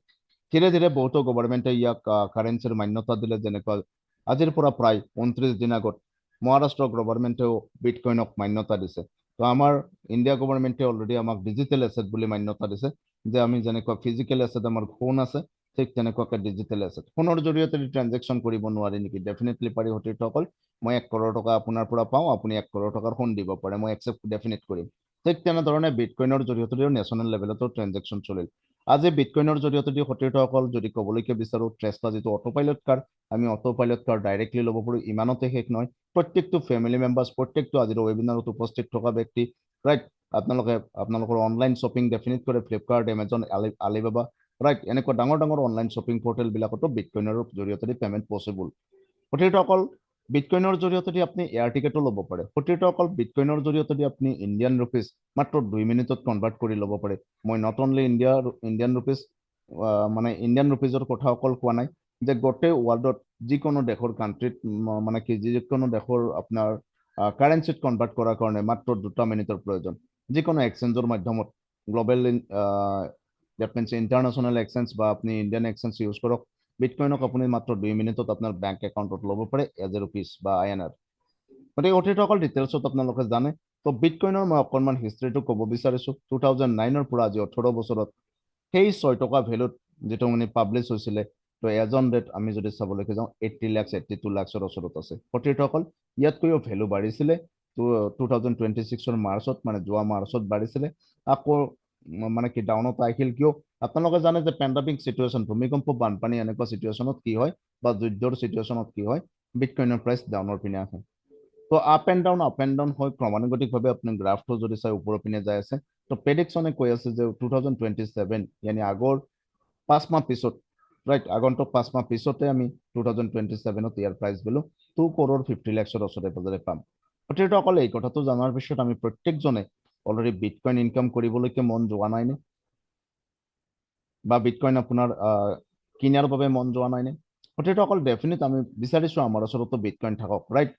ধীৰে ধীৰে বহুতো গভৰ্ণমেণ্টে ইয়াক কাৰেঞ্চিৰ মান্যতা দিলে, যেনেকৈ আজিৰ পৰা প্ৰায় 29 দিন আগত মহাৰাষ্ট্ৰ গভৰ্ণমেণ্টেও বিটকইনক মান্যতা দিছে। তো আমাৰ ইণ্ডিয়া গভৰ্ণমেণ্টে অলৰেডি আমাক ডিজিটেল এছেট বুলি মান্যতা দিছে, যে আমি যেনেকুৱা ফিজিকেল এছেট আমাৰ ফোন আছে, ঠিক তেনেকুৱাকৈ ডিজিটেল এছেট। ফোনৰ জৰিয়তে ট্ৰানজেকশ্যন কৰিব নোৱাৰি নেকি? ডেফিনেটলি পাৰি সতীৰ্থসকল। মই 1 কৰোৰ টকা আপোনাৰ পৰা পাওঁ, আপুনি 1 কৰোৰ টকাৰ সোণ দিব পাৰে, মই একচেপ্ট ডেফিনেট কৰিম। ঠিক তেনেধৰণে বিটকইনৰ জৰিয়তে নেশ্যনেল লেভেলতো ট্ৰানজেকশ্যন চলিল। আজি বিটকইনৰ জৰিয়তে সতীৰ্থসকল যদি ক'বলৈকে বিচাৰোঁ, টেছলা যিটো অটোপাইলট কাৰ, আমি অটোপাইলট কাৰ ডাইৰেক্টলি ল'ব পাৰোঁ। ইমানতে শেষ নহয়, প্ৰত্যেকটো ফেমিলি মেম্বাৰ্ছ, প্ৰত্যেকটো আজিৰ ৱেবিনাৰত উপস্থিত থকা ব্যক্তি, ৰাইট, আপোনালোকৰ অনলাইন শ্বপিং ডেফিনেট কৰে, ফ্লিপকাৰ্ট, এমাজন, আলিবাবা, ৰাইট, এনেকুৱা ডাঙৰ ডাঙৰ অনলাইন শ্বপিং পৰ্টেলবিলাকতো বিটকইনৰ জৰিয়তে পেমেণ্ট পচিবল। সতীৰ্থসকল, বিটকইনৰ জৰিয়তে আপুনি এয়াৰ টিকেটো ল'ব পাৰে। সতীৰ্থসকল, বিটকইনৰ জৰিয়তে আপুনি ইণ্ডিয়ান ৰুপিজ মাত্ৰ 2 মিনিটত কনভাৰ্ট কৰি ল'ব পাৰে। মই নট অনলি ইণ্ডিয়ান ৰুপিজ, মানে ইণ্ডিয়ান ৰুপিজৰ কথা অকল কোৱা নাই, যে গোটেই ৱৰ্ল্ডত যিকোনো দেশৰ কাণ্ট্ৰিত, মানে কি যিকোনো দেশৰ আপোনাৰ কাৰেঞ্চিত কনভাৰ্ট কৰাৰ কাৰণে মাত্ৰ 2 মিনিটৰ প্ৰয়োজন। যিকোনো এক্সচেঞ্জৰ মাধ্যমত, global that means international exchange বা আপুনি ইণ্ডিয়ান এক্সচেঞ্জ ইউজ কৰক, বিটকইনক আপুনি মাত্ৰ 2 মিনিটত আপোনাৰ বেংক একাউণ্টত ল'ব পাৰে এজ এ ৰুপিজ বা INR। গতিকে সতীৰ্থসকল, ডিটেইলছত আপোনালোকে জানে। তো বিটকইনৰ মই অকণমান হিষ্ট্ৰীটো ক'ব বিচাৰিছোঁ। 2009ৰ পৰা আজি 18 বছৰত সেই 6 টকা ভেলুত যিটো মানে পাব্লিছ হৈছিলে, তো এজন ৰেট আমি যদি চাবলৈকে যাওঁ 80 লাখ 82 লাখৰ ওচৰত আছে। সতীৰ্থসকল, ইয়াতকৈও ভেলু বাঢ়িছিলে 2026ৰ মাৰ্চত, মানে যোৱা মাৰ্চত বাঢ়িছিলে। আকৌ মানে কি ডাউনত আহিল, কিয়? আপোনালোকে জানে যে পেণ্ডামিক চিটুৱেশ্যন, ভূমিকম্প, বানপানী এনেকুৱা চিটুৱেশ্যনত কি হয়, বা যুদ্ধৰ চিটুৱেশ্যনত কি হয়, বিটকইনৰ প্ৰাইচ ডাউনৰ পিনে আহে। তো আপ এণ্ড ডাউন হয় ক্ৰমানুগতিকভাৱে। আপুনি গ্ৰাফটো যদি চাই ওপৰৰ পিনে যাই আছে। তো প্ৰেডিকশ্যনে কৈ আছে যে 2027, ইয়ানি আগৰ 5 মাহ পিছত, ৰাইট, আগন্তুক 5 মাহ পিছতে আমি 2027ত ইয়াৰ প্ৰাইচ ভেলু 2 কৰোৰ 50 লাখৰ ওচৰে পাজৰে পাম। সতীৰ্থসকল, এই কথাটো জনাৰ পিছত আমি প্ৰত্যেকজনে অলৰেডি বিটকইন ইনকাম কৰিবলৈকে মন যোৱা নাইনে? বা বিটকইন আপোনাৰ কিনাৰ বাবে মন যোৱা নাইনে? সতীৰ্থসকল, ডেফিনেট আমি বিচাৰিছোঁ আমাৰ ওচৰতো বিটকইন থাকক, ৰাইট।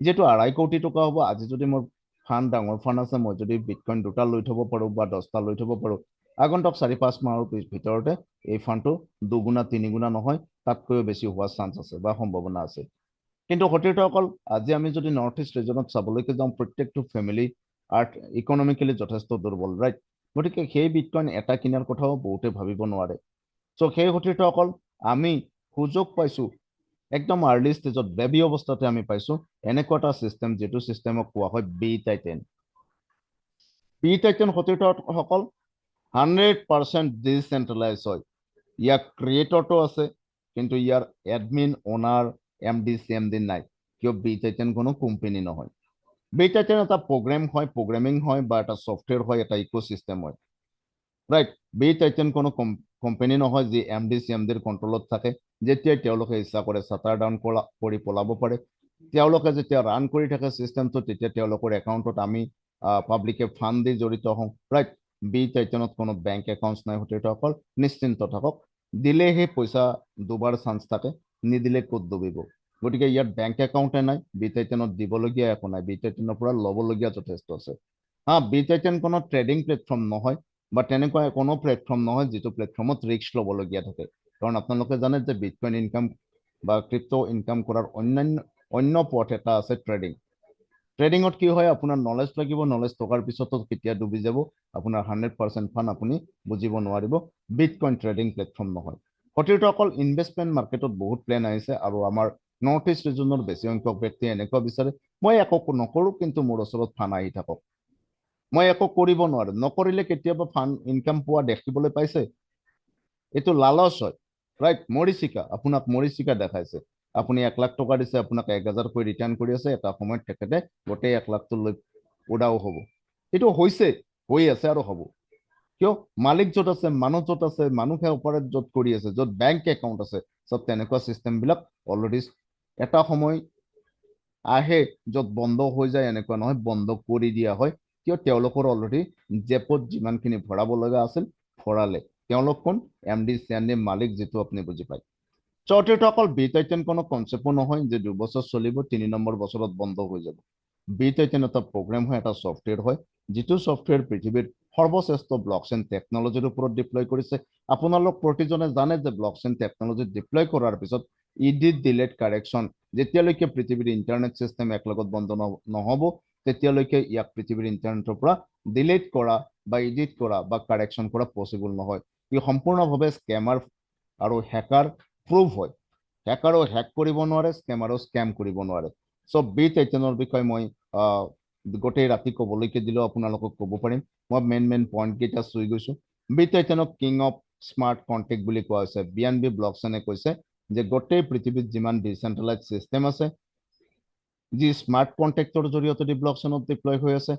যিহেতু 2.5 কোটি টকা হ'ব, আজি যদি মোৰ ফাণ্ড, ডাঙৰ ফাণ্ড আছে, মই যদি বিটকইন 2টা লৈ থ'ব পাৰোঁ বা 10টা লৈ থ'ব পাৰোঁ, আগন্তুক 4-5 মাহৰ ভিতৰতে এই ফাণ্ডটো 2 গুণা 3 গুণা নহয়, তাতকৈও বেছি হোৱাৰ চান্স আছে বা সম্ভাৱনা আছে। কিন্তু সতীৰ্থসকল, আজি আমি যদি নৰ্থ ইষ্ট ৰিজনত চাবলৈকে যাওঁ, প্ৰত্যেকটো ফেমিলি ইকনমিকেলি যথেষ্ট দুৰ্বল, ৰাইট। গতিকে সেই বিটকইন এটা কিনাৰ কথাও বহুতে ভাবিব নোৱাৰে। চ' সেই সতীৰ্থসকল, আমি সুযোগ পাইছোঁ একদম আৰ্লি ষ্টেজত, বেবী অৱস্থাতে আমি পাইছোঁ এনেকুৱা এটা ছিষ্টেম, যিটো ছিষ্টেমক কোৱা হয় BeTitan। BeTitan সতীৰ্থসকল 100% ডিচেণ্ট্ৰেলাইজ হয়। ইয়াৰ ক্ৰিয়েটৰটো আছে, কিন্তু ইয়াৰ এডমিন, অনাৰ, MD CMD নাই। কিয়? BeTitan কোনো কোম্পানী নহয়। BeTitan এটা প্ৰগ্ৰেম হয়, প্ৰগ্ৰেমিং হয়, বা এটা ছফ্টৱেৰ হয়, এটা ইক'চিষ্টেম হয়, ৰাইট। BeTitan কোনো কোম্পানী নহয় যি MD CMDৰ কণ্ট্ৰলত থাকে। যেতিয়াই তেওঁলোকে ইচ্ছা কৰে শ্বাটাৰ ডাউন কৰি পলাব পাৰে। তেওঁলোকে যেতিয়া ৰান কৰি থাকে ছিষ্টেমটো, তেতিয়া তেওঁলোকৰ একাউণ্টত আমি পাব্লিকে ফাণ্ড দি জড়িত হওঁ, ৰাইট। BeTitanত কোনো বেংক একাউণ্টছ নাই সতীৰ্থসকল, নিশ্চিন্ত থাকক। দিলেহে পইচা দুবাৰ চান্স থাকে, নিদিলে ক'ত ডুবিব। গতিকে ইয়াত বেংক একাউণ্টে নাই, BeTitanত দিবলগীয়া একো নাই, BeTitanৰ পৰা ল'বলগীয়া যথেষ্ট আছে। BeTitan কোনো ট্ৰেডিং প্লেটফৰ্ম নহয়, বা তেনেকুৱা কোনো প্লেটফৰ্ম নহয় যিটো প্লেটফৰ্মত ৰিস্ক ল'বলগীয়া থাকে। কাৰণ আপোনালোকে জানে যে বিটকইন ইনকাম বা ক্ৰিপ্টো ইনকাম কৰাৰ অন্য পথ এটা আছে, ট্ৰেডিং। ট্ৰেডিঙত কি হয়, আপোনাৰ নলেজ লাগিব, নলেজ থকাৰ পিছতো কেতিয়া ডুবি যাব আপোনাৰ 100% ফাণ্ড আপুনি বুজিব নোৱাৰিব। বিটকইন ট্ৰেডিং প্লেটফৰ্ম নহয়। সতীৰ্থসকল, ইনভেষ্টমেণ্ট মাৰ্কেটত বহুত প্লেন আহিছে, আৰু আমাৰ নৰ্থ ইষ্ট ৰিজনৰ বেছি সংখ্যক ব্যক্তিয়ে এনেকুৱা বিচাৰে, মই একো নকৰোঁ, কিন্তু মোৰ ওচৰত ফাণ্ড আহি থাকক। মই একো কৰিব নোৱাৰোঁ, নকৰিলে কেতিয়াবা ফাণ্ড ইনকাম পোৱা দেখিবলৈ পাইছে? এইটো লালচ হয়, ৰাইট, মৰিচিকা। আপোনাক মৰিচিকা দেখাইছে। আপুনি 1 লাখ টকা দিছে, আপোনাক 1000কৈ ৰিটাৰ্ণ কৰি আছে, এটা সময়ত তেখেতে গোটেই 1 লাখটো লৈ উদাও হ'ব। এইটো হৈছে, হৈ আছে আৰু হ'ব। কিয়? মালিক য'ত আছে, মানুহ য'ত আছে, মানুহে অপাৰেট য'ত কৰি আছে, য'ত বেংক একাউণ্ট আছে, চব তেনেকুৱা ছিষ্টেমবিলাক অলৰেডি এটা সময় আহে য'ত বন্ধ হৈ যায়, এনেকুৱা নহয়, বন্ধ কৰি দিয়া হয়। কিয়? তেওঁলোকৰ অলৰেডি জেপত যিমানখিনি ভৰাব লগা আছিল ভৰালে। তেওঁলোক কোন? MD CMD মালিক, যিটো আপুনি বুজি পায়। সতীৰ্থসকল, BeTitan কোনো কনচেপ্টো নহয় যে 2 বছৰ চলিব, 3 নম্বৰ বছৰত বন্ধ হৈ যাব। BeTitan এটা প্ৰগ্ৰেম হয়, এটা ছফ্টৱেৰ হয়, যিটো ছফ্টৱেৰ পৃথিৱীৰ সৰ্বশ্ৰেষ্ঠ ব্লকচেইন টেকনলজিৰ ওপৰত ডিপ্লয় কৰিছে আপোনালোক প্ৰতিজনে জানে যে ব্লকচেইন টেকনলজি ডিপ্লয় কৰাৰ পিছত ইডিট ডিলেট কাৰেকশ্যন যেতিয়ালৈকে পৃথিৱীৰ ইন্টাৰনেট সিস্টেম একলগত বন্ধ নহব তেতিয়ালৈকে ইয়াক পৃথিৱীৰ ইন্টাৰনেটৰ পৰা ডিলিট কৰা বা এডিট কৰা বা কাৰেকশ্যন কৰা পসিবল নহয় ই সম্পূৰ্ণভাৱে স্কেমাৰ আৰু হ্যাকাৰ প্ৰুভ হয় হ্যাকাৰো হ্যাক কৰিব নোৱাৰে স্কেমাৰো স্কেম কৰিব নোৱাৰে সো B13ৰ বিষয়ে মই গোটেই ৰাতি ক'বলৈকে দিলো আপোনালোকক ক'ব পাৰিম মই মেইন পইণ্ট কেইটা চুই গৈছো B13ক কিং অফ স্মাৰ্ট কন্টেক্ট বুলি কোৱা হৈছে BNB ব্লকচেইনে কৈছে যে গোটেই পৃথিৱীত যিমান ডিসেন্ট্ৰেলাইজ সিস্টেম আছে যি স্মাৰ্ট কন্টেক্টৰ জৰিয়তে ব্লকচেইনত ডিপ্লয় হৈ আছে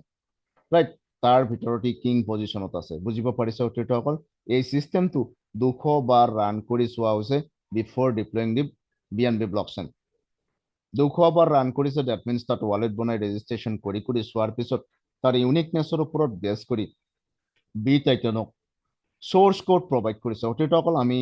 ৰাইট তাৰ ভিতৰত কিং পজিশনত আছে বুজিব পাৰিছে অতিথিসকল এই সিস্টেমটো 200 বাৰ ৰান কৰি চোৱা হৈছে বিফৰ ডিপ্লয়িং দি BNB ব্লকচেইন 200 বাৰ ৰান কৰিছে দ্যাট মিন্স তাত ওয়ালেট বনাই ৰেজিষ্ট্ৰেচন কৰি চোৱাৰ পিছত তাৰ ইউনিকনেছৰ ওপৰত বেছ কৰি B13ক সোৰ্স কোড প্ৰভাইড কৰিছে অতিথিসকল আমি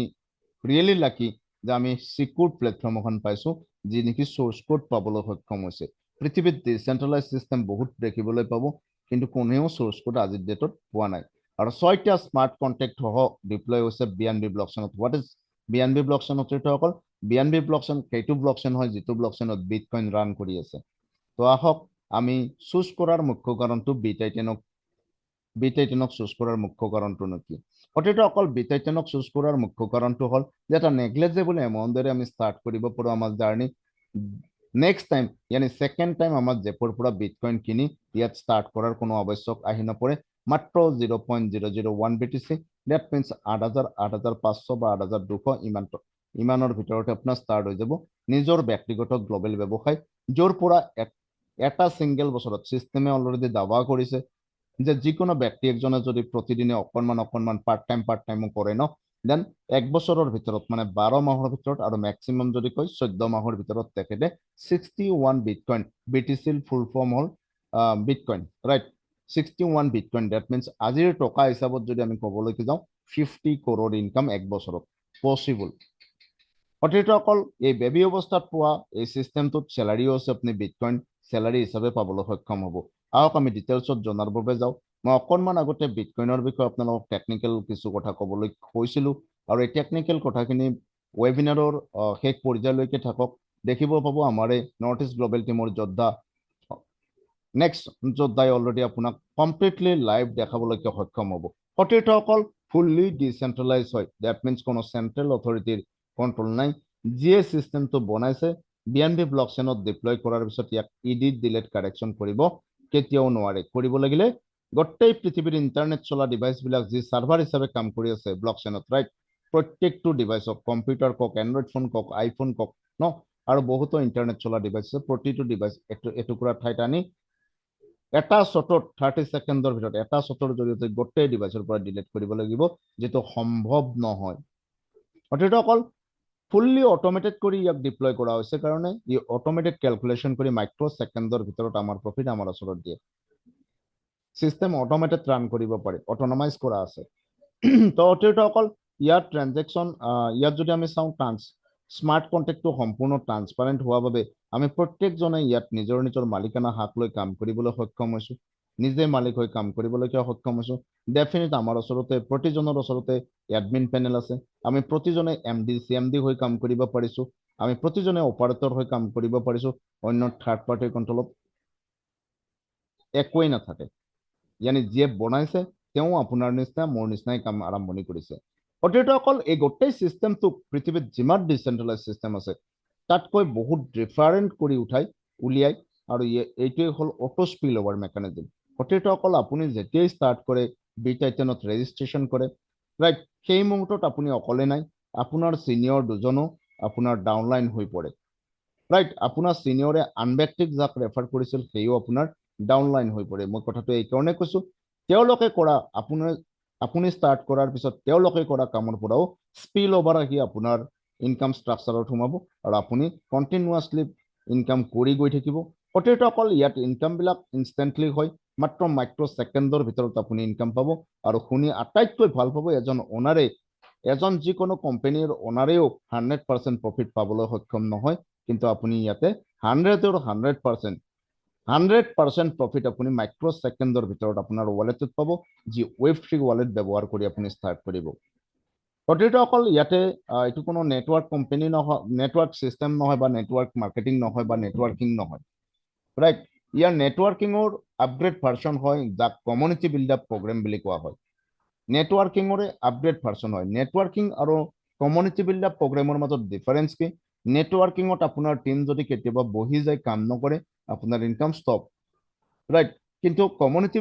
ৰিয়েলি লাকি যে আমি সিকিউৰ প্লেটফৰ্ম এখন পাইছো যি নেকি সোৰ্স কোড পাবলৈ সক্ষম হৈছে পৃথিৱীত ডিসেন্ট্ৰেলাইজ সিস্টেম বহুত দেখিবলৈ পাব কিন্তু কোনেও সোৰ্স কোড আজিৰ ডেটত পোৱা নাই আৰু 6টা স্মাৰ্ট কন্টেক্ট সহ ডিপ্লয় হৈছে BNB ব্লকচেইনত হোৱাট ইজ BNB ব্লকচেইন অতিথিসকল BNB ব্লকচেইন কেইটো ব্লকচেইন হয় যিটো ব্লকচেইনত বিটকয়েন ৰান কৰি আছে তো আহক আমি চুজ কৰাৰ মুখ্য কাৰণটো B13ক চুজ কৰাৰ মুখ্য কাৰণটো কি অতিথিসকল B13ক চুজ কৰাৰ মুখ্য কাৰণটো হল যে এটা নেগলেজেবল এমাউণ্টৰে আমি ষ্টাৰ্ট কৰিব পাৰো আমাৰ জাৰ্নি নেক্সট টাইম यानी সেকেন্ড টাইম আমাৰ জেপৰ পৰা বিটকয়েন কিনি ইয়াত ষ্টাৰ্ট কৰাৰ কোনো আৱশ্যক আহি নপৰে মাত্ৰ 0.001 BTC দ্যাট মিন্স 8500 বা 8200 ইমানৰ ভিতৰতে আপোনাৰ ষ্টাৰ্ট হৈ যাব নিজৰ ব্যক্তিগত গ্লোবেল ব্যৱসায় যৰ পৰা এটা সিঙ্গেল বছৰত সিস্টেমে অলৰেডি দাবা কৰিছে যে যিকোনো ব্যক্তি একজনে যদি প্ৰতিদিনে অকণমান পাৰ্ট টাইমো কৰে ন দেন এক বছৰৰ ভিতৰত মানে 12 মাহৰ ভিতৰত আৰু ম্যাক্সিমাম যদি কয় 14 মাহৰ ভিতৰত তেখেতে 61 bitcoin BTC full form hall bitcoin right 61 bitcoin that means আজিৰ টকা হিচাপত যদি আমি ক'বলৈ যাওঁ 50 কৰোৰ ইনকাম এক বছৰত পসিবল অতিথিসকল এই বেবী অৱস্থাত পোৱা এই সিস্টেমটোত স্যালাৰিও আছে আপুনি বিটকয়েন স্যালাৰি হিচাপে পাবলৈ সক্ষম হ'ব আহক আমি ডিটেইলছত জনাৰ বাবে যাওঁ মই অকণমান আগতে বিটকয়েনৰ বিষয়ে আপোনালোকক টেকনিক্যাল কিছু কথা ক'বলৈ কৈছিলো আৰু এই টেকনিক্যাল কথাখিনি ওয়েবিনাৰৰ শেষ পৰ্যায়লৈকে থাকক দেখিব পাব আমাৰ নৰ্থ ইষ্ট গ্লোবেল টিমৰ যোদ্ধা নেক্সট যোদ্ধাই অলৰেডি আপোনাক কমপ্লিটলি লাইভ দেখাবলৈকে সক্ষম হ'ব অতিথিসকল ফুললি ডিসেন্ট্ৰেলাইজ হয় দ্যাট মিন্স কোনো সেন্ট্ৰেল অথৰিটিৰ কন্ট্ৰোল নাই যিয়ে সিস্টেমটো বনাইছে BNB ব্লকচেইনত ডিপ্লয় কৰাৰ পিছত ইয়াক এডিট ডিলিট কাৰেকশ্যন কৰিব কেতিয়াও নোৱাৰে কৰিব লাগিলে গোটেই পৃথিৱীৰ ইন্টাৰনেট চলা ডিভাইস বিলাক যি সাৰ্ভাৰ হিচাপে কাম কৰি আছে ব্লকচেইনত ৰাইট প্ৰত্যেকটো ডিভাইসক কম্পিউটাৰ কক এন্ড্ৰইড ফোন কক আইফোন কক ন আৰু বহুতো ইন্টাৰনেট চলা ডিভাইস আছে প্ৰতিটো ডিভাইস এটুকুৰা ঠাইত আনি এটা শটত 30 সেকেন্ডৰ ভিতৰত এটা শটৰ জৰিয়তে গোটেই ডিভাইসৰ পৰা ডিলিট কৰিব লাগিব যেটো সম্ভৱ নহয় অতিথিসকল ফুললি অটোমেটেড কৰি ইয়াক ডিপ্লয় কৰা হৈছে কাৰণে ই অটোমেটেড ক্যালকুলেশন কৰি মাইক্ৰ সেকেন্ডৰ ভিতৰত আমাৰ প্ৰফিট আমাৰ ওচৰত দিয়ে সিস্টেম অটোমেটেড ৰান কৰিব পাৰে অটোনমাইজ কৰা আছে তো অতিথিসকল ইয়াৰ ট্ৰানজেকশন ইয়াত যদি আমি চাওঁ স্মাৰ্ট কন্টেক্টটো সম্পূৰ্ণ ট্ৰান্সপাৰেন্ট হোৱা বাবে আমি প্ৰত্যেকজনে ইয়াত নিজৰ মালিকানা হাক লৈ কাম কৰিবলৈ সক্ষম হৈছো নিজে মালিক হৈ কাম কৰিবলৈ সক্ষম হৈছো ডেফিনেট আমাৰ ওচৰতে প্ৰতিজনৰ ওচৰতে এডমিন পেনেল আছে আমি প্ৰতিজনে MD CMD হৈ কাম কৰিব পাৰিছো আমি প্ৰতিজনে অপাৰেটৰ হৈ কাম কৰিব পাৰিছো অন্য থাৰ্ড পাৰ্টি কন্ট্ৰোলত একোই নাথাকে यानी যিয়ে বনাইছে তেওঁ আপোনাৰ নিচিনা মোৰ নিচিনাই কাম আৰম্ভণি কৰিছে অতিথিসকল এই গোটেই সিস্টেমটো পৃথিৱীত যিমান ডিসেন্ট্ৰেলাইজ সিস্টেম আছে তাতকৈ বহুত ডিফাৰেন্ট কৰি উলিয়াই আৰু এইটোই হল অটো স্পিল ওভাৰ মেকানিজম অতিথিসকল আপুনি যেতিয়াই ষ্টাৰ্ট কৰে B13ত ৰেজিষ্ট্ৰেচন কৰে ৰাইট সেই মুহূৰ্তত আপুনি অকলে নাই আপোনাৰ সিনিয়ৰ দুজনো আপোনাৰ ডাউনলাইন হৈ পৰে ৰাইট আপোনাৰ সিনিয়ৰে আন ব্যক্তিক যাক ৰেফাৰ কৰিছিল সেইও আপোনাৰ ডাউনলাইন হৈ পৰে মই কথাটো এই কাৰণে কৈছো তেওঁলোকে কৰা আপুনি ষ্টাৰ্ট কৰাৰ পিছত তেওঁলোকে কৰা কামৰ পৰাও স্পিল ওভাৰ আহি আপোনাৰ ইনকাম ষ্ট্ৰাকচাৰত সোমাব আৰু আপুনি কন্টিনিউয়াছলি ইনকাম কৰি গৈ থাকিব অতিথিসকল ইয়াত ইনকাম বিলাক ইনষ্টেন্টলি হয় মাত্ৰ মাইক্ৰ সেকেন্ডৰ ভিতৰত আপুনি ইনকাম পাব আৰু শুনি আটাইতকৈ ভাল পাব এজন যিকোনো কোম্পানীৰ ওনাৰেও 100% প্ৰফিট পাবলৈ সক্ষম নহয় কিন্তু আপুনি ইয়াতে 100 ৰ 100% 100% প্ৰফিট আপুনি মাইক্ৰ ছেকেণ্ডৰ ভিতৰত আপোনাৰ ৱালেটত পাব, যি ৱেব3 ৱালেট ব্যৱহাৰ কৰি আপুনি ষ্টাৰ্ট কৰিব। প্ৰতিটো অকল ইয়াতে এইটো কোনো নেটৱৰ্ক কোম্পানী নহয়, নেটৱৰ্ক চিষ্টেম নহয়, বা নেটৱৰ্ক মাৰ্কেটিং নহয়, বা নেটৱৰ্কিং নহয়, ৰাইট? ইয়াৰ নেটৱৰ্কিঙৰ আপগ্ৰেড ভাৰ্চন হয়, যাক কমিউনিটি বিল্ডআপ প্ৰগ্ৰেম বুলি কোৱা হয়। নেটৱৰ্কিঙৰে আপগ্ৰেড ভাৰ্চন হয়। নেটৱৰ্কিং আৰু কমিউনিটি বিল্ডআপ প্ৰগ্ৰেমৰ মাজত ডিফাৰেন্স কি? নেটৱৰ্কিঙত আপোনাৰ টিম যদি কেতিয়াবা বহি যায়, কাম নকৰে, আপোনাৰ ইনকাম ষ্টপ, ৰাইট? কিন্তু কমিউনিটি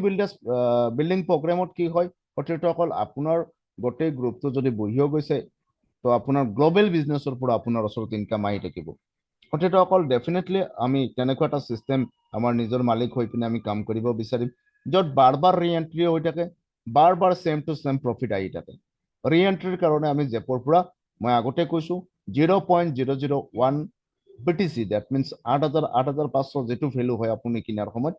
বিল্ডিং প্ৰগ্ৰেমত কি হয়, প্ৰতিটোসকল আপোনাৰ গোটেই গ্ৰুপটো যদি বহিও গৈছে, তো আপোনাৰ গ্লোবেল বিজনেছৰ পৰা আপোনাৰ ওচৰত ইনকাম আহি থাকিব। প্ৰতিটোসকল ডেফিনেটলি আমি তেনেকুৱা এটা চিষ্টেম আমাৰ নিজৰ মালিক হৈ পিনে আমি কাম কৰিব বিচাৰিম, য'ত বাৰ বাৰ ৰি এণ্ট্ৰি হৈ থাকে, বাৰ বাৰ ছেম টু ছেম প্ৰফিট আহি থাকে। ৰি এণ্ট্ৰিৰ কাৰণে আমি জেপৰ পৰা, মই আগতে কৈছোঁ, 0.001 BTC, ডেট মিনছ 8,500 যিটো ভেলু হয় আপুনি কিনাৰ সময়ত,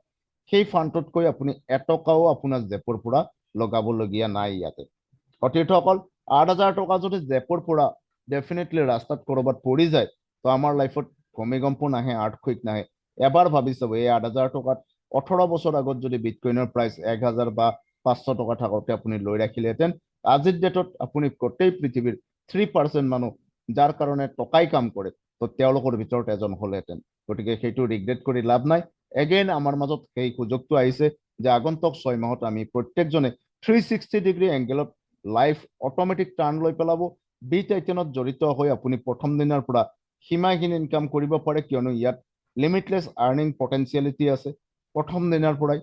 সেই ফাণ্ডটোতকৈ আপুনি এটকাও আপোনাৰ জেপৰ পৰা লগাবলগীয়া নাই ইয়াতে। অতীতসকল 8,000 টকা যদি জেপৰ পৰা ডেফিনেটলি ৰাস্তাত ক'ৰবাত পৰি যায়, তো আমাৰ লাইফত ভূমিকম্প নাহে, আৰ্থকুইক নাহে। এবাৰ ভাবি চাব, এই 8,000 টকাত 18 বছৰ আগত যদি বিটকইনৰ প্ৰাইচ 1,000 বা 500 টকা থাকোঁতে আপুনি লৈ ৰাখিলেহেঁতেন, আজিৰ ডেটত আপুনি গোটেই পৃথিৱীৰ 3% মানুহ যাৰ কাৰণে টকাই কাম কৰে, তো তেওঁলোকৰ ভিতৰত এজন হ'লেহেঁতেন। গতিকে সেইটো ৰিগ্ৰেট কৰি লাভ নাই। এগেইন আমাৰ মাজত সেই সুযোগটো আহিছে যে আগন্তুক 6 মাহত আমি প্ৰত্যেকজনে 360 ডিগ্ৰী এংগেলত লাইফ অট'মেটিক টাৰ্ণ লৈ পেলাব। বি টাইটেনত জড়িত হৈ আপুনি প্ৰথম দিনৰ পৰা সীমাহীন ইনকাম কৰিব পাৰে, কিয়নো ইয়াত লিমিটলেছ আৰ্নিং পটেঞ্চিয়েলিটি আছে প্ৰথম দিনৰ পৰাই।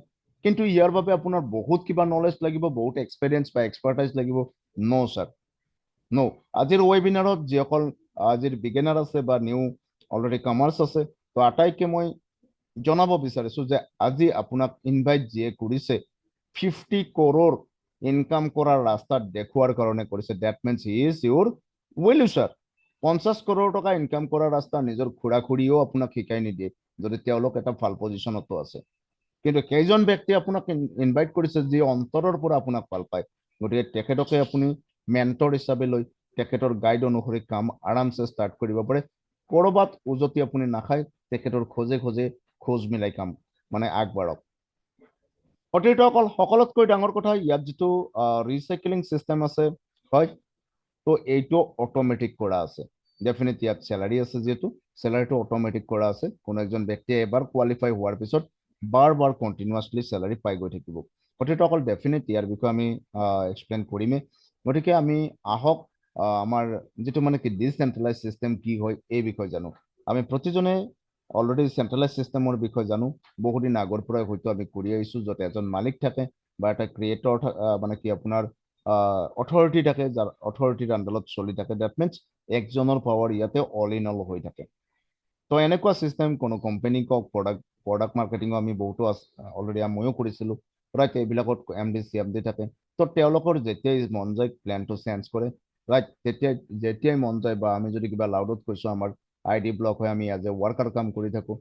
কিন্তু ইয়াৰ বাবে আপোনাৰ বহুত কিবা নলেজ লাগিব, বহুত এক্সপেৰিয়েঞ্চ বা এক্সপাৰ্টাইজ লাগিব। ন' ছাৰ, ন'। আজিৰ ৱেবিনাৰত যিসকল আজিৰ বিগিনাৰ আছে বা নিউ অলৰেডি কামাৰ্চ আছে, তো আটাইকে মই জনাব বিচাৰিছোঁ যে আজি আপোনাক ইনভাইট যিয়ে কৰিছে, 50 crore ইনকাম কৰাৰ ৰাস্তাত দেখুৱাৰ কাৰণে কৰিছে। That means he is your well wisher. 50 crore টকা ইনকাম কৰাৰ ৰাস্তা নিজৰ খুৰা খুৰীও আপোনাক শিকাই নিদিয়ে, যদি তেওঁলোক এটা ভাল পজিশ্যনতো আছে। কিন্তু সেইজন ব্যক্তি আপোনাক ইনভাইট কৰিছে যি অন্তৰৰ পৰা আপোনাক ভাল পায়। গতিকে তেখেতকে আপুনি মেণ্টৰ হিচাপে লৈ তেখেতৰ গাইড অনুসৰি কাম আৰামছে ষ্টাৰ্ট কৰিব পাৰে। ক'ৰবাত উজতি আপুনি নাখায়, তেখেতৰ খোজে খোজে খোজ মিলাই কাম মানে আগবাঢ়ক। অকল সকলোতকৈ ডাঙৰ কথা, ইয়াত যিটো ৰিচাইক্লিং চিষ্টেম আছে, হয়, তো এইটো অট'মেটিক কৰা আছে। ডেফিনেট ইয়াত চেলাৰী আছে, যিহেতু চেলাৰীটো অট'মেটিক কৰা আছে। কোনো এজন ব্যক্তিয়ে এবাৰ কোৱালিফাই হোৱাৰ পিছত বাৰ বাৰ কণ্টিনিউৱাছলি চেলাৰী পাই গৈ থাকিব। অকল ডেফিনেট ইয়াৰ বিষয়ে আমি এক্সপ্লেইন কৰিমেই। গতিকে আমি আহক আমাৰ যিটো মানে কি ডিচেণ্ট্ৰেলাইজ চিষ্টেম কি হয় এই বিষয়ে জানো। আমি প্ৰতিজনে অলৰেডি চেণ্ট্ৰেলাইজ চিষ্টেমৰ বিষয়ে জানো, বহুদিন আগৰ পৰাই হয়তো আমি কৰি আহিছোঁ, য'ত এজন মালিক থাকে বা এটা ক্ৰিয়েটৰ মানে কি আপোনাৰ অথৰিটি থাকে, যাৰ অথৰিটিৰ আণ্ডাৰত চলি থাকে। ডেট মিনছ একজনৰ পাৱাৰ ইয়াতে অল ইন অল হৈ থাকে। তো এনেকুৱা চিষ্টেম কোনো কোম্পানী কওক, প্ৰডাক্ট মাৰ্কেটিঙো আমি বহুতো অলৰেডি ময়ো কৰিছিলোঁ, ৰাইট? এইবিলাকত MD CMD থাকে। তো তেওঁলোকৰ যেতিয়াই মন যায় প্লেনটো চেঞ্জ কৰে, ৰাইট? যেতিয়াই মন যায়, বা আমি যদি কিবা লাউডত কৈছোঁ আমাৰ ID ব্লক হয়, আমি এজ এ ৱাৰ্কাৰ কাম কৰি থাকোঁ,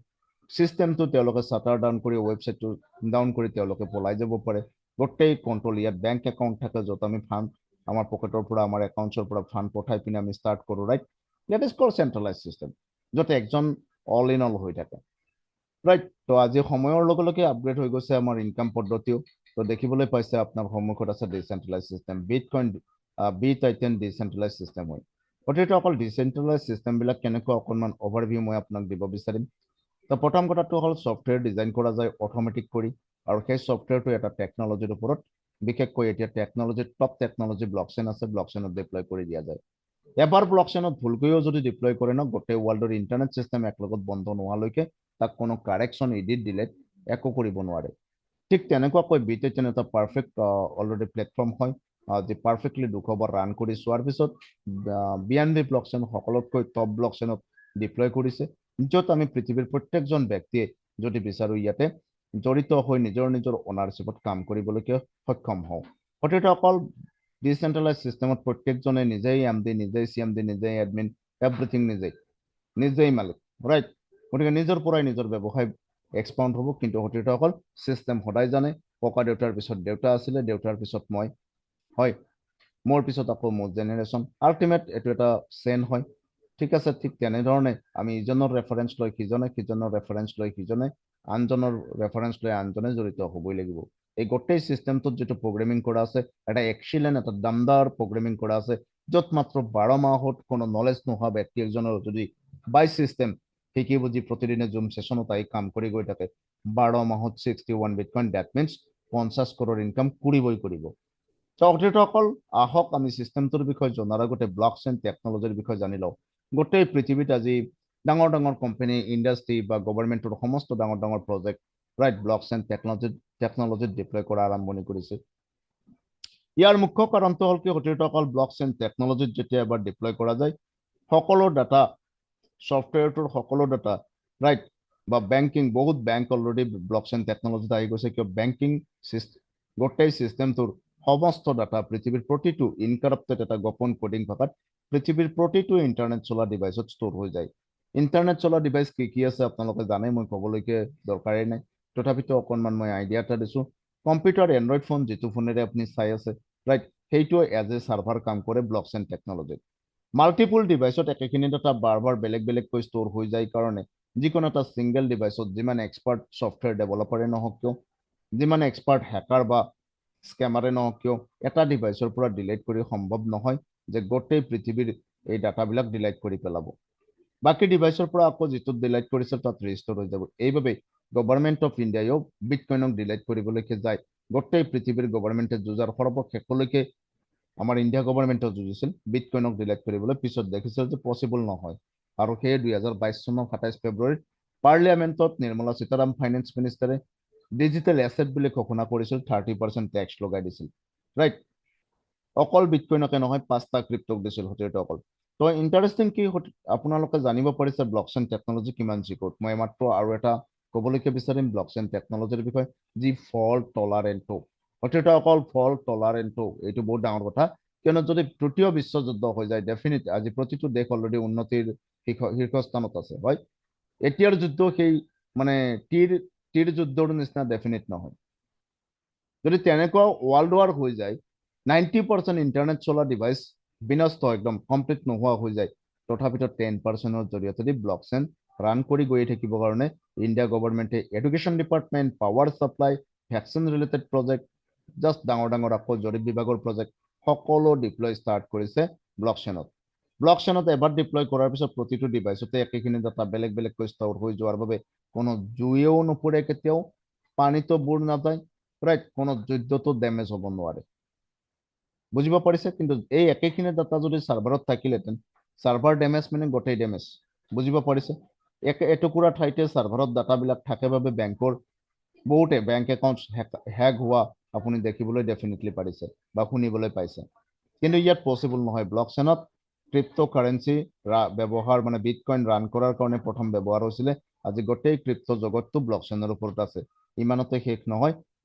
চিষ্টেমটো তেওঁলোকে শ্বাটাৰ ডাউন কৰি ৱেবছাইটটো ডাউন কৰি তেওঁলোকে পলাই যাব পাৰে। গোটেই কণ্ট্ৰল ইয়াত। বেংক একাউণ্ট থাকে, য'ত আমি ফাণ্ড আমাৰ পকেটৰ পৰা, আমাৰ একাউণ্টছৰ পৰা ফাণ্ড পঠাই পিনে আমি ষ্টাৰ্ট কৰোঁ, right? That is called centralize system, য'ত একজন অল ইন অল হৈ থাকে, ৰাইট? তো আজি সময়ৰ লগে লগে আপগ্ৰেড হৈ গৈছে আমাৰ ইনকাম পদ্ধতিও। তো দেখিবলৈ পাইছে আপোনাৰ সন্মুখত আছে decentralise system, B Titan decentralise system হয়। গতিকে অকল ডিচেণ্ট্ৰেলাইজ চিষ্টেমবিলাক কেনেকুৱা অকণমান অভাৰভিউ মই আপোনাক দিব বিচাৰিম। তো প্ৰথম কথাটো হ'ল ছফ্টৱেৰ ডিজাইন কৰা যায় অট'মেটিক কৰি, আৰু সেই ছফ্টৱেৰটো এটা টেকন'লজিৰ ওপৰত, বিশেষকৈ এতিয়া টেকন'লজিত টপ টেকন'লজি ব্লকচেইন আছে, ব্লকচেইনত ডিপ্লয় কৰি দিয়া যায়। এবাৰ ব্লকচেইনত ভুলকৈও যদি ডিপ্লয় কৰে ন, গোটেই ৱৰ্ল্ডৰ ইণ্টাৰনেট চিষ্টেম একলগত বন্ধ নোহোৱালৈকে তাক কোনো কাৰেকশ্যন এডিট দিলে একো কৰিব নোৱাৰে। ঠিক তেনেকুৱাকৈ বি টাইটেন এটা পাৰফেক্ট অলৰেডি প্লেটফৰ্ম হয়, যি পাৰফেক্টলি 200 বাৰ ৰান কৰি চোৱাৰ পিছত BNB ব্লকচেইন সকলোতকৈ টপ ব্লকচেইনত ডিপ্লয় কৰিছে, য'ত আমি পৃথিৱীৰ প্ৰত্যেকজন ব্যক্তিয়ে যদি বিচাৰোঁ ইয়াতে জড়িত হৈ নিজৰ নিজৰ অনাৰশ্বিপত কাম কৰিবলৈকে সক্ষম হওঁ। গতিকে অকল ডিচেণ্ট্ৰেলাইজ চিষ্টেমত প্ৰত্যেকজনে নিজেই MD, নিজেই CMD, নিজেই এডমিন, এভৰিথিং নিজেই মালিক, ৰাইট? গতিকে নিজৰ পৰাই নিজৰ ব্যৱসায় এক্সপাউণ্ড হ'ব। কিন্তু অকল চিষ্টেম সদায় জানে, ককা দেউতাৰ পিছত দেউতা আছিলে, দেউতাৰ পিছত মই, হয়, মোৰ পিছত আকৌ মোৰ জেনেৰেশ্যন, আল্টিমেট এইটো এটা চেইন হয়, ঠিক আছে? ঠিক তেনেধৰণে আমি ইজনৰ ৰেফাৰেঞ্চ লৈ সিজনে, সিজনৰ ৰেফাৰেঞ্চ লৈ সিজনে আনজনৰ ৰেফাৰেন্স লৈ আনজনে জড়িত হ'বই লাগিব এই গোটেই সিস্টেমটোত যেটো প্ৰগ্ৰামিং কৰা আছে এটা এক্সিলেন্ট এটা দামদাৰ প্ৰগ্ৰামিং কৰা আছে যত মাত্ৰ 12 মাহত কোনো নলেজ নোহোৱা ব্যক্তি এজনৰ যদি বাই সিস্টেম শিকি বুজি প্ৰতিদিনে জুম সেশনত আহি কাম কৰি গৈ থাকে 12 মাহত 61 bitcoin that means 50 crore income কৰিব সহযোগীসকল আহক আমি সিস্টেমটোৰ বিষয়ে জনাৰ আগতে ব্লকচেইন টেকনলজিৰ বিষয়ে জানি লওঁ গোটেই পৃথিৱীত আজি ডাঙৰ ডাঙৰ কোম্পানী ইন্ডাষ্ট্ৰি বা গভৰ্ণমেন্টৰ সমস্ত ডাঙৰ ডাঙৰ প্ৰজেক্ট ৰাইট ব্লকচেইন টেকনলজিত ডিপ্লয় কৰা আৰম্ভণি কৰিছে ইয়াৰ মুখ্য কাৰণটো হ'ল কি সহযোগীসকল ব্লকচেইন টেকনলজিত যেতিয়া এবাৰ ডিপ্লয় কৰা যায় সকলো ডাটা সফটওয়্যাৰটোৰ সকলো ডাটা ৰাইট বা বেংকিং বহুত বেংক অলৰেডি ব্লকচেইন টেকনলজিত আহি গৈছে কিয় বেংকিং গোটেই সিস্টেমটোৰ সমস্ত ডাটা পৃথিৱীৰ প্ৰতিটো ইনকাৰাপ্টেড এটা গোপন কোডিং ভাষাত পৃথিৱীৰ প্ৰতিটো ইন্টাৰনেট চলা ডিভাইসত ষ্ট'ৰ হৈ যায় ইন্টাৰনেট চলা ডিভাইস কি আছে আপোনালোকে জানে মই ক'বলৈকে দৰকাৰেই নাই তথাপিতো অকনমান মই আইডিয়া এটা দিছো কম্পিউটাৰ এন্ড্ৰইড ফোন যেটো ফোনেৰে আপুনি চাই আছে ৰাইট সেইটো এজ এ সাৰ্ভাৰ কাম কৰে ব্লকচেইন টেকনলজিত মাল্টিপল ডিভাইসত একেখিনি ডাটা বাৰবাৰ বেলেগ বেলেগকৈ ষ্ট'ৰ হৈ যায় কাৰণে যিকোনো এটা সিঙ্গেল ডিভাইসত যিমান এক্সপাৰ্ট সফটওয়্যাৰ ডেভেলপাৰে নহওক কিয় যিমান এক্সপাৰ্ট হ্যাকাৰ বা স্ক্যামাৰে নহওক কিয় এটা ডিভাইসৰ পৰা ডিলিট কৰি সম্ভৱ নহয় যে গোটেই পৃথিৱীৰ এই ডাটাবিলাক ডিলিট কৰি পেলাব বাকি ডিভাইসৰ পৰা আকৌ যেটো ডিলিট কৰিছে তাত ৰেজিষ্টাৰ হৈ যাব এইভাবে গভৰ্ণমেন্ট অফ ইণ্ডিয়াও বিটকয়েনক ডিলিট কৰিবলৈকে যায় গোটেই পৃথিৱীৰ গভৰ্ণমেন্টে যুঁজাৰ সৰ্বশেষলৈকে আমাৰ ইণ্ডিয়া গভৰ্ণমেন্টও যুঁজিছিল বিটকয়েনক ডিলিট কৰিবলৈ পিছত দেখিছিল যে পসিবল নহয় আৰু সেই 2022 চনৰ 27 ফেব্ৰুৱাৰীত পাৰ্লিয়ামেন্টত নিৰ্মলা সীতাৰাম ফাইনেন্স মিনিষ্টাৰে ডিজিটেল এসেট বুলি ঘোষণা কৰিছিল 30% ট্যাক্স লগাই দিছিল ৰাইট অকল বিটকয়েনকে নহয় 5টা ক্ৰিপ্টোক দিছিল হতেসকল তো ইন্টাৰেস্টিং কি আপোনালোকে জানিব পাৰিছে ব্লকচেইন টেকনলজি কিমান জিকত মই মাত্ৰ আৰু এটা ক'বলৈকে বিচাৰিম ব্লকচেইন টেকনলজিৰ বিষয়ে যি ফল্ট টলাৰেন্ট হতেসকল ফল্ট টলাৰেন্ট এইটো বহুত ডাঙৰ কথা কিয়নো যদি তৃতীয় বিশ্বযুদ্ধ হৈ যায় ডেফিনিট আজি প্ৰতিটো দেশ অলৰেডি উন্নতিৰ শীৰ্ষস্থানত আছে হয় এতিয়াৰ যুদ্ধ সেই মানে তীৰ যুদ্ধৰ নিচিনা ডেফিনিট নহয় যদি তেনেকুৱা ওয়াৰ্ল্ড ওয়াৰ হৈ যায় 90% ইন্টাৰনেট চলা ডিভাইস বিনষ্ট একদম কমপ্লিট নোহোৱা হৈ যায় তথাপিতো 10%ৰ জৰিয়তে দি ব্লকচেইন ৰান কৰি গৈ থাকিব কাৰণে ইণ্ডিয়া গভৰ্ণমেন্টে education department power supply vaccine related project just ডাঙৰ ডাঙৰ আকৌ জৰিপ বিভাগৰ প্ৰজেক্ট সকলো ডিপ্লয় ষ্টাৰ্ট কৰিছে ব্লকচেইনত এবাৰ ডিপ্লয় কৰাৰ পিছত প্ৰতিটো ডিভাইসতে একেখিনি ডাটা বেলেগ বেলেগকৈ ষ্ট'ৰ হৈ যোৱাৰ বাবে কোনো জুইও নপৰে কেতিয়াও পানীতো বুৰ নাযায় ৰাইট কোনো যুদ্ধতো ড্যামেজ হ'ব নোৱাৰে বুজিব পাৰিছে কিন্তু এই একেখিনি ডাটা যদি সাৰ্ভাৰত থাকিলেতেন সাৰ্ভাৰ ড্যামেজ মানে গোটেই ড্যামেজ বুজিব পাৰিছে এটুকুৰা ঠাইতে সাৰ্ভাৰত ডাটাবিলাক থাকে বাবে বেংকৰ বহুতে বেংক একাউণ্ট হ্যাক হোৱা আপুনি দেখিবলৈ ডেফিনেটলি পাৰিছে বা শুনিবলৈ পাইছে কিন্তু ইয়াত পসিবল নহয় ব্লকচেইনত ক্রিপ্টোকারেন্সি ব্যবহার মানে বিটকয়েন রান করার কারণে প্রথম ব্যবহার হয়েছিল আজি গোটেই ক্রিপ্টো জগতটো ব্লকচেইনের উপর আছে ইমানতে শেষ নহয়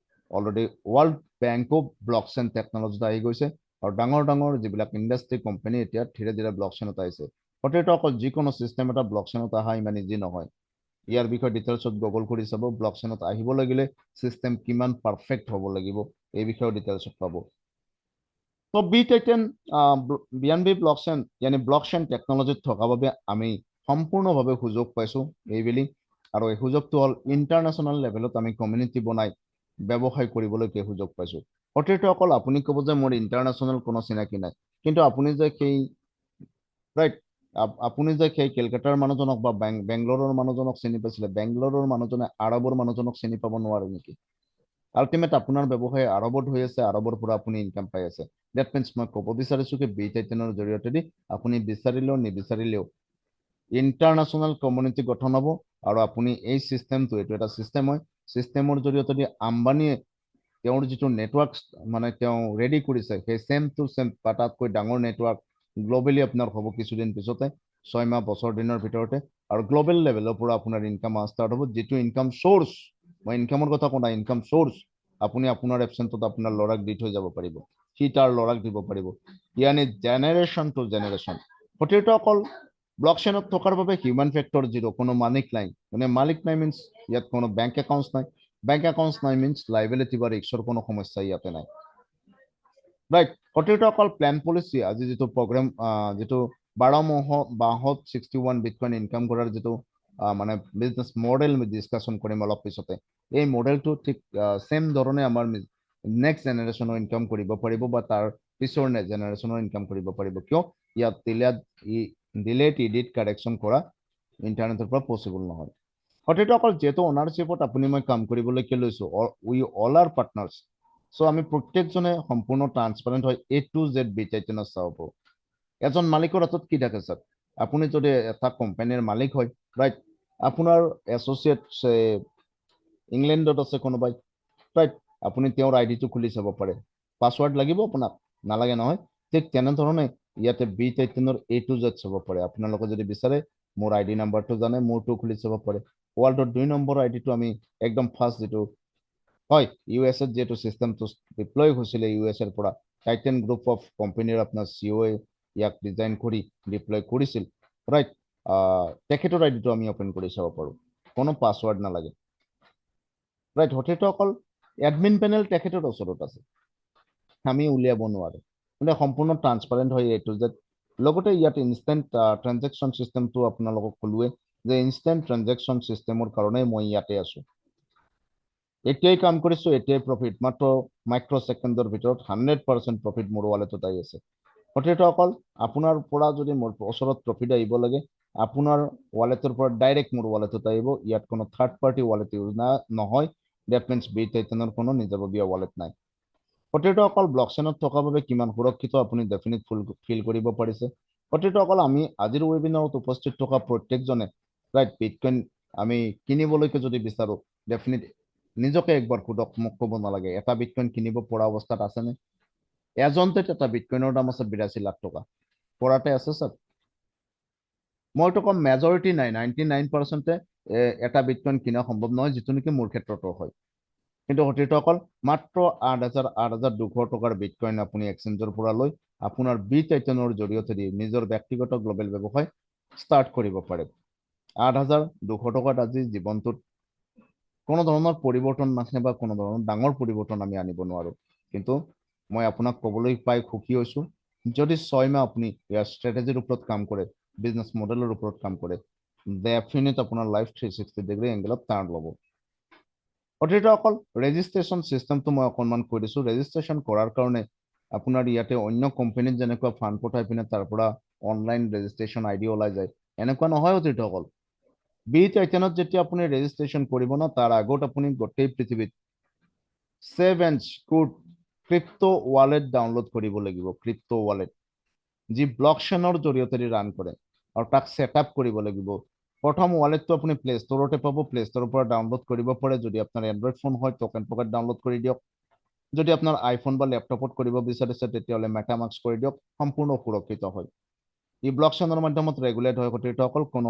অলরেডি ওয়ার্ল্ড ব্যাংকও ব্লকচেইন টেকনলজিত আহি গৈছে আৰু ডাঙৰ ডাঙৰ যিবিলাক ইন্ডাষ্ট্ৰি কোম্পানী এতিয়া ধীৰে ধীৰে ব্লকচেইনত আহিছে হয়তো অকল যিকোনো সিস্টেম এটা ব্লকচেইনত অহা ইমান ইজি নহয় ইয়াৰ বিষয়ে ডিটেইলছত গুগল কৰি চাব ব্লকচেইনত আহিব লাগিলে সিস্টেম কিমান পারফেক্ট হ'ব লাগিব এই বিষয়ে ডিটেইলছত পাব তো বিএনবি ব্লকচেইন यानी ব্লকচেইন টেকনলজিত থকা বাবে আমি সম্পূৰ্ণভাৱে সুযোগ পাইছো এইবেলি আৰু এই সুযোগটো হল ইন্টাৰনেশ্যনেল লেভেলত আমি কমিউনিটি বনাই ব্যৱসায় কৰিবলৈকে সুযোগ পাইছো অকল আপুনি ক'ব যে মোৰ ইন্টাৰনেশ্যনেল কোনো চিনাকি নাই কিন্তু আপুনি যে সেই ৰাইট আপুনি যে সেই কলকাতাৰ মানুহজনক বা বেংগলোৰৰ মানুহজনক চিনি পাইছিলে বেংগলোৰৰ মানুহজনে আৰবৰ মানুহজনক চিনি পাব নোৱাৰে নেকি আলটিমেট আপোনাৰ ব্যৱসায় আৰবত হৈ আছে আৰবৰ পৰা আপুনি ইনকাম পাই আছে দ্যাট মিন্স মই ক'ব বিচাৰিছো কি বিটাইটেনৰ জৰিয়তে দি আপুনি বিচাৰিলেও নিবিচাৰিলেও ইন্টাৰনেশ্যনেল কমিউনিটি গঠন হ'ব আৰু আপুনি এই সিস্টেমটো এইটো এটা সিস্টেম হয় সিস্টেমৰ জৰিয়তে দি আম্বানীয়ে তেওঁৰ যেটো নেটৱৰ্ক মানে তেওঁ ৰেডি কৰিছে সেই সেম টু সেম পাতাতকৈ ডাঙৰ নেটৱৰ্ক গ্লোবালি আপোনাৰ হ'ব কিছুদিন পিছতে 6 মাহ বছৰ দিনৰ ভিতৰতে আৰু গ্লোবাল লেভেলৰ পৰা আপোনাৰ ইনকাম ষ্টাৰ্ট হ'ব যেটো ইনকাম সোৰ্স মই ইনকামৰ কথা কোৱা ইনকাম সোৰ্স আপুনি আপোনাৰ এবসেন্টত আপোনাৰ লৰাক দি থৈ যাব পাৰিব সি তাৰ লৰাক দিব পাৰিব ইয়ানি জেনাৰেশন টু জেনাৰেশন হতেটো অকল ব্লকচেইনত থকাৰ বাবে হিউম্যান ফ্যাক্টৰ জিৰো কোনো মালিক নাই মানে মালিক নাই মিন্স ইয়াত কোনো ব্যাংক একাউন্টস নাই ব্যাংক একাউন্টস নাই মিন্স লাইবিলিটি বা ৰিস্কৰ কোনো সমস্যা ইয়াতে নাই ৰাইট হতেটো অকল প্ল্যান পলিসি আজি যেটো প্ৰগ্ৰাম যেটো 12 মাহত 61 বিটকয়েন ইনকাম কৰাৰ যেটো মানে বিজনেস মডেল আমি ডিসকাশন কৰিম অলপ পিছতে এই মডেলটো ঠিক সেম ধৰণে আমাৰ নেক্সট জেনেৰেশ্যনৰ ইনকাম কৰিব পাৰিব বা তাৰ পিছৰ জেনেৰেশ্যনৰ ইনকাম কৰিব পাৰিব কিয় ইয়াত ডিলেট এডিট কাৰেকশ্যন কৰা ইণ্টাৰনেটৰ পৰা পচিবল নহয় সঠিক অকল যেহেতু অনাৰশ্বিপত আপুনি মই কাম কৰিবলৈকে লৈছো উই অল আৰ পাৰ্টনাৰ্ছ চ' আমি প্ৰত্যেকজনে সম্পূৰ্ণ ট্ৰান্সপাৰেণ্ট হয় A to Z বিটাইটেনত চাব পাৰোঁ এজন মালিকৰ হাতত কি থাকে স্যাৰ আপুনি যদি এটা কোম্পানীৰ মালিক হয় ৰাইট আপোনাৰ এছ'চিয়েট ইংলেণ্ডত আছে কোনোবাই ৰাইট আপুনি তেওঁৰ আইডিটো খুলি চাব পাৰে পাছৱৰ্ড লাগিব আপোনাক নালাগে নহয় ঠিক তেনেধৰণে ইয়াতে বিটাইটেনৰ A to Z চাব পাৰে আপোনালোকে যদি বিচাৰে মোৰ আইডি নাম্বাৰটো জানে মোৰটো খুলি চাব পাৰে ৱৰ্ল্ডৰ 2 নম্বৰ আইডিটো আমি একদম ফাৰ্ষ্ট যেটো হয় ইউএছত যেটো সিস্টেমটো ডিপ্লয় হৈছিলে ইউএছৰ পৰা টাইটান গ্ৰুপ অফ কোম্পানীৰ আপোনাৰ সিও ইয়াক ডিজাইন কৰি ডিপ্লয় কৰিছিল ৰাইট তেখেতৰ আইডিটো আমি ওপেন কৰি চাব পাৰোঁ কোনো পাছৱৰ্ড নালাগে ৰাইট হঠিটো অকল এডমিন পেনেল তেখেতৰ ওচৰত আছে আমি উলিয়াব নোৱাৰো মানে সম্পূৰ্ণ ট্ৰান্সপাৰেণ্ট হয় A to Z লগতে ইয়াত ইনষ্টেন্ট ট্ৰানজেকশ্যন সিস্টেমটো আপোনালোকক ক'লোৱে যে ইনষ্টেন্ট ট্ৰানজেকশ্যন সিস্টেমৰ কাৰণে মই ইয়াতে আছো এতিয়াই কাম কৰিছো এতিয়াই প্ৰফিট মাত্ৰ মাইক্ৰ সেকেন্ডৰ ভিতৰত 100% প্ৰফিট মোৰ ৱালেটত আহি আছে হঠিটো অকল আপোনাৰ পৰা যদি মোৰ ওচৰত প্ৰফিট আহিব লাগে আপোনাৰ ৱালেটৰ পৰা ডাইৰেক্ট মোৰ ৱালেটত আহিব ইয়াত কোনো থাৰ্ড পাৰ্টি ৱালেট ইউজ নহয় দ্যাট মিন্স বিটাইটেনৰ কোনো নিজাববীয়া ৱালেট নাই হঠিটো অকল ব্লকচেইনত থকা বাবে কিমান সুৰক্ষিত আপুনি ডেফিনেট ফিল কৰিব পাৰিছে হঠিটো অকল আমি আজিৰ ৱেবিনাৰত উপস্থিত থকা প্ৰত্যেকজনে ৰাইট বিটকইন আমি কিনিবলৈকে যদি বিচাৰো ডেফিনেট নিজকে একবাৰ সোধক মোক ক'ব নালাগে এটা বিটকইন কিনিব পৰা অৱস্থাত আছেনে এজনতে এটা বিটকইনৰ দাম আছে 82 লাখ টকা পৰাতে আছে স্যাৰ মইতো কম মেজৰিটি নাই 99% এটা বিটকইন কিনা সম্ভৱ নহয় যিটো নেকি মোৰ ক্ষেত্ৰতো হয় কিন্তু হঠিটো অকল মাত্ৰ 8,200 টকাৰ বিটকইন আপুনি এক্সচেঞ্জৰ পৰা লৈ আপোনাৰ বিটাইটেনৰ জৰিয়তে দি নিজৰ ব্যক্তিগত গ্লোবেল ব্যৱসায় ষ্টাৰ্ট কৰিব পাৰে 8,200 টকাত আজি জীৱনটোত কোনো ধৰণৰ পৰিৱৰ্তন নাহে বা কোনো ধৰণৰ ডাঙৰ পৰিৱৰ্তন আমি আনিব নোৱাৰো কিন্তু মই আপোনাক ক'বলৈ পাই সুখী হৈছো যদি 6 মাহ আপুনি ইয়াৰ ষ্ট্ৰেটেজিৰ ওপৰত কাম কৰে বিজনেস মডেলৰ ওপৰত কাম কৰে ডেফিনেট আপোনাৰ লাইফ 360 ডিগ্ৰী এংগেলত টাৰ্ণ ল'ব হঠিটো অকল ৰেজিষ্ট্ৰেশ্যন সিস্টেমটো মই অকণমান কৈ দিছো ৰেজিষ্ট্ৰেশ্যন কৰাৰ কাৰণে আপোনাৰ ইয়াতে অন্য কোম্পানীত যেনেকুৱা ফাণ্ড পঠাই পিনে তাৰ পৰা অনলাইন ৰেজিষ্ট্ৰেশ্যন আইডি ওলাই যায় এনেকুৱা নহয় হঠিটো অকল বিটাইটেনত যেতিয়া আপুনি ৰেজিষ্ট্ৰেশ্যন কৰিব ন তাৰ আগত আপুনি গোটেই পৃথিৱীত 7 স্কুট ক্ৰিপ্টো ৱালেট ডাউনলোড কৰিব লাগিব ক্ৰিপ্টো ৱালেট যি ব্লকচেইনৰ জৰিয়তে ৰান কৰে আৰু তাক সেটআপ কৰিব লাগিব প্ৰথম ৱালেটটো আপুনি প্লে ষ্টৰতে পাব প্লে ষ্টৰৰ পৰা ডাউনলোড কৰিব পাৰে যদি আপোনাৰ এন্ড্ৰইড ফোন হয় টোকেন পকেট ডাউনলোড কৰি দিয়ক যদি আপোনাৰ আইফোন বা ল্যাপটপত কৰিব বিচাৰিছে তেতিয়াহ'লে মেটামাস্ক কৰি দিয়ক সম্পূৰ্ণ সুৰক্ষিত হয় ই ব্লকচেইনৰ মাধ্যমত ৰেগুলেট হয় হঠিটো অকল কোনো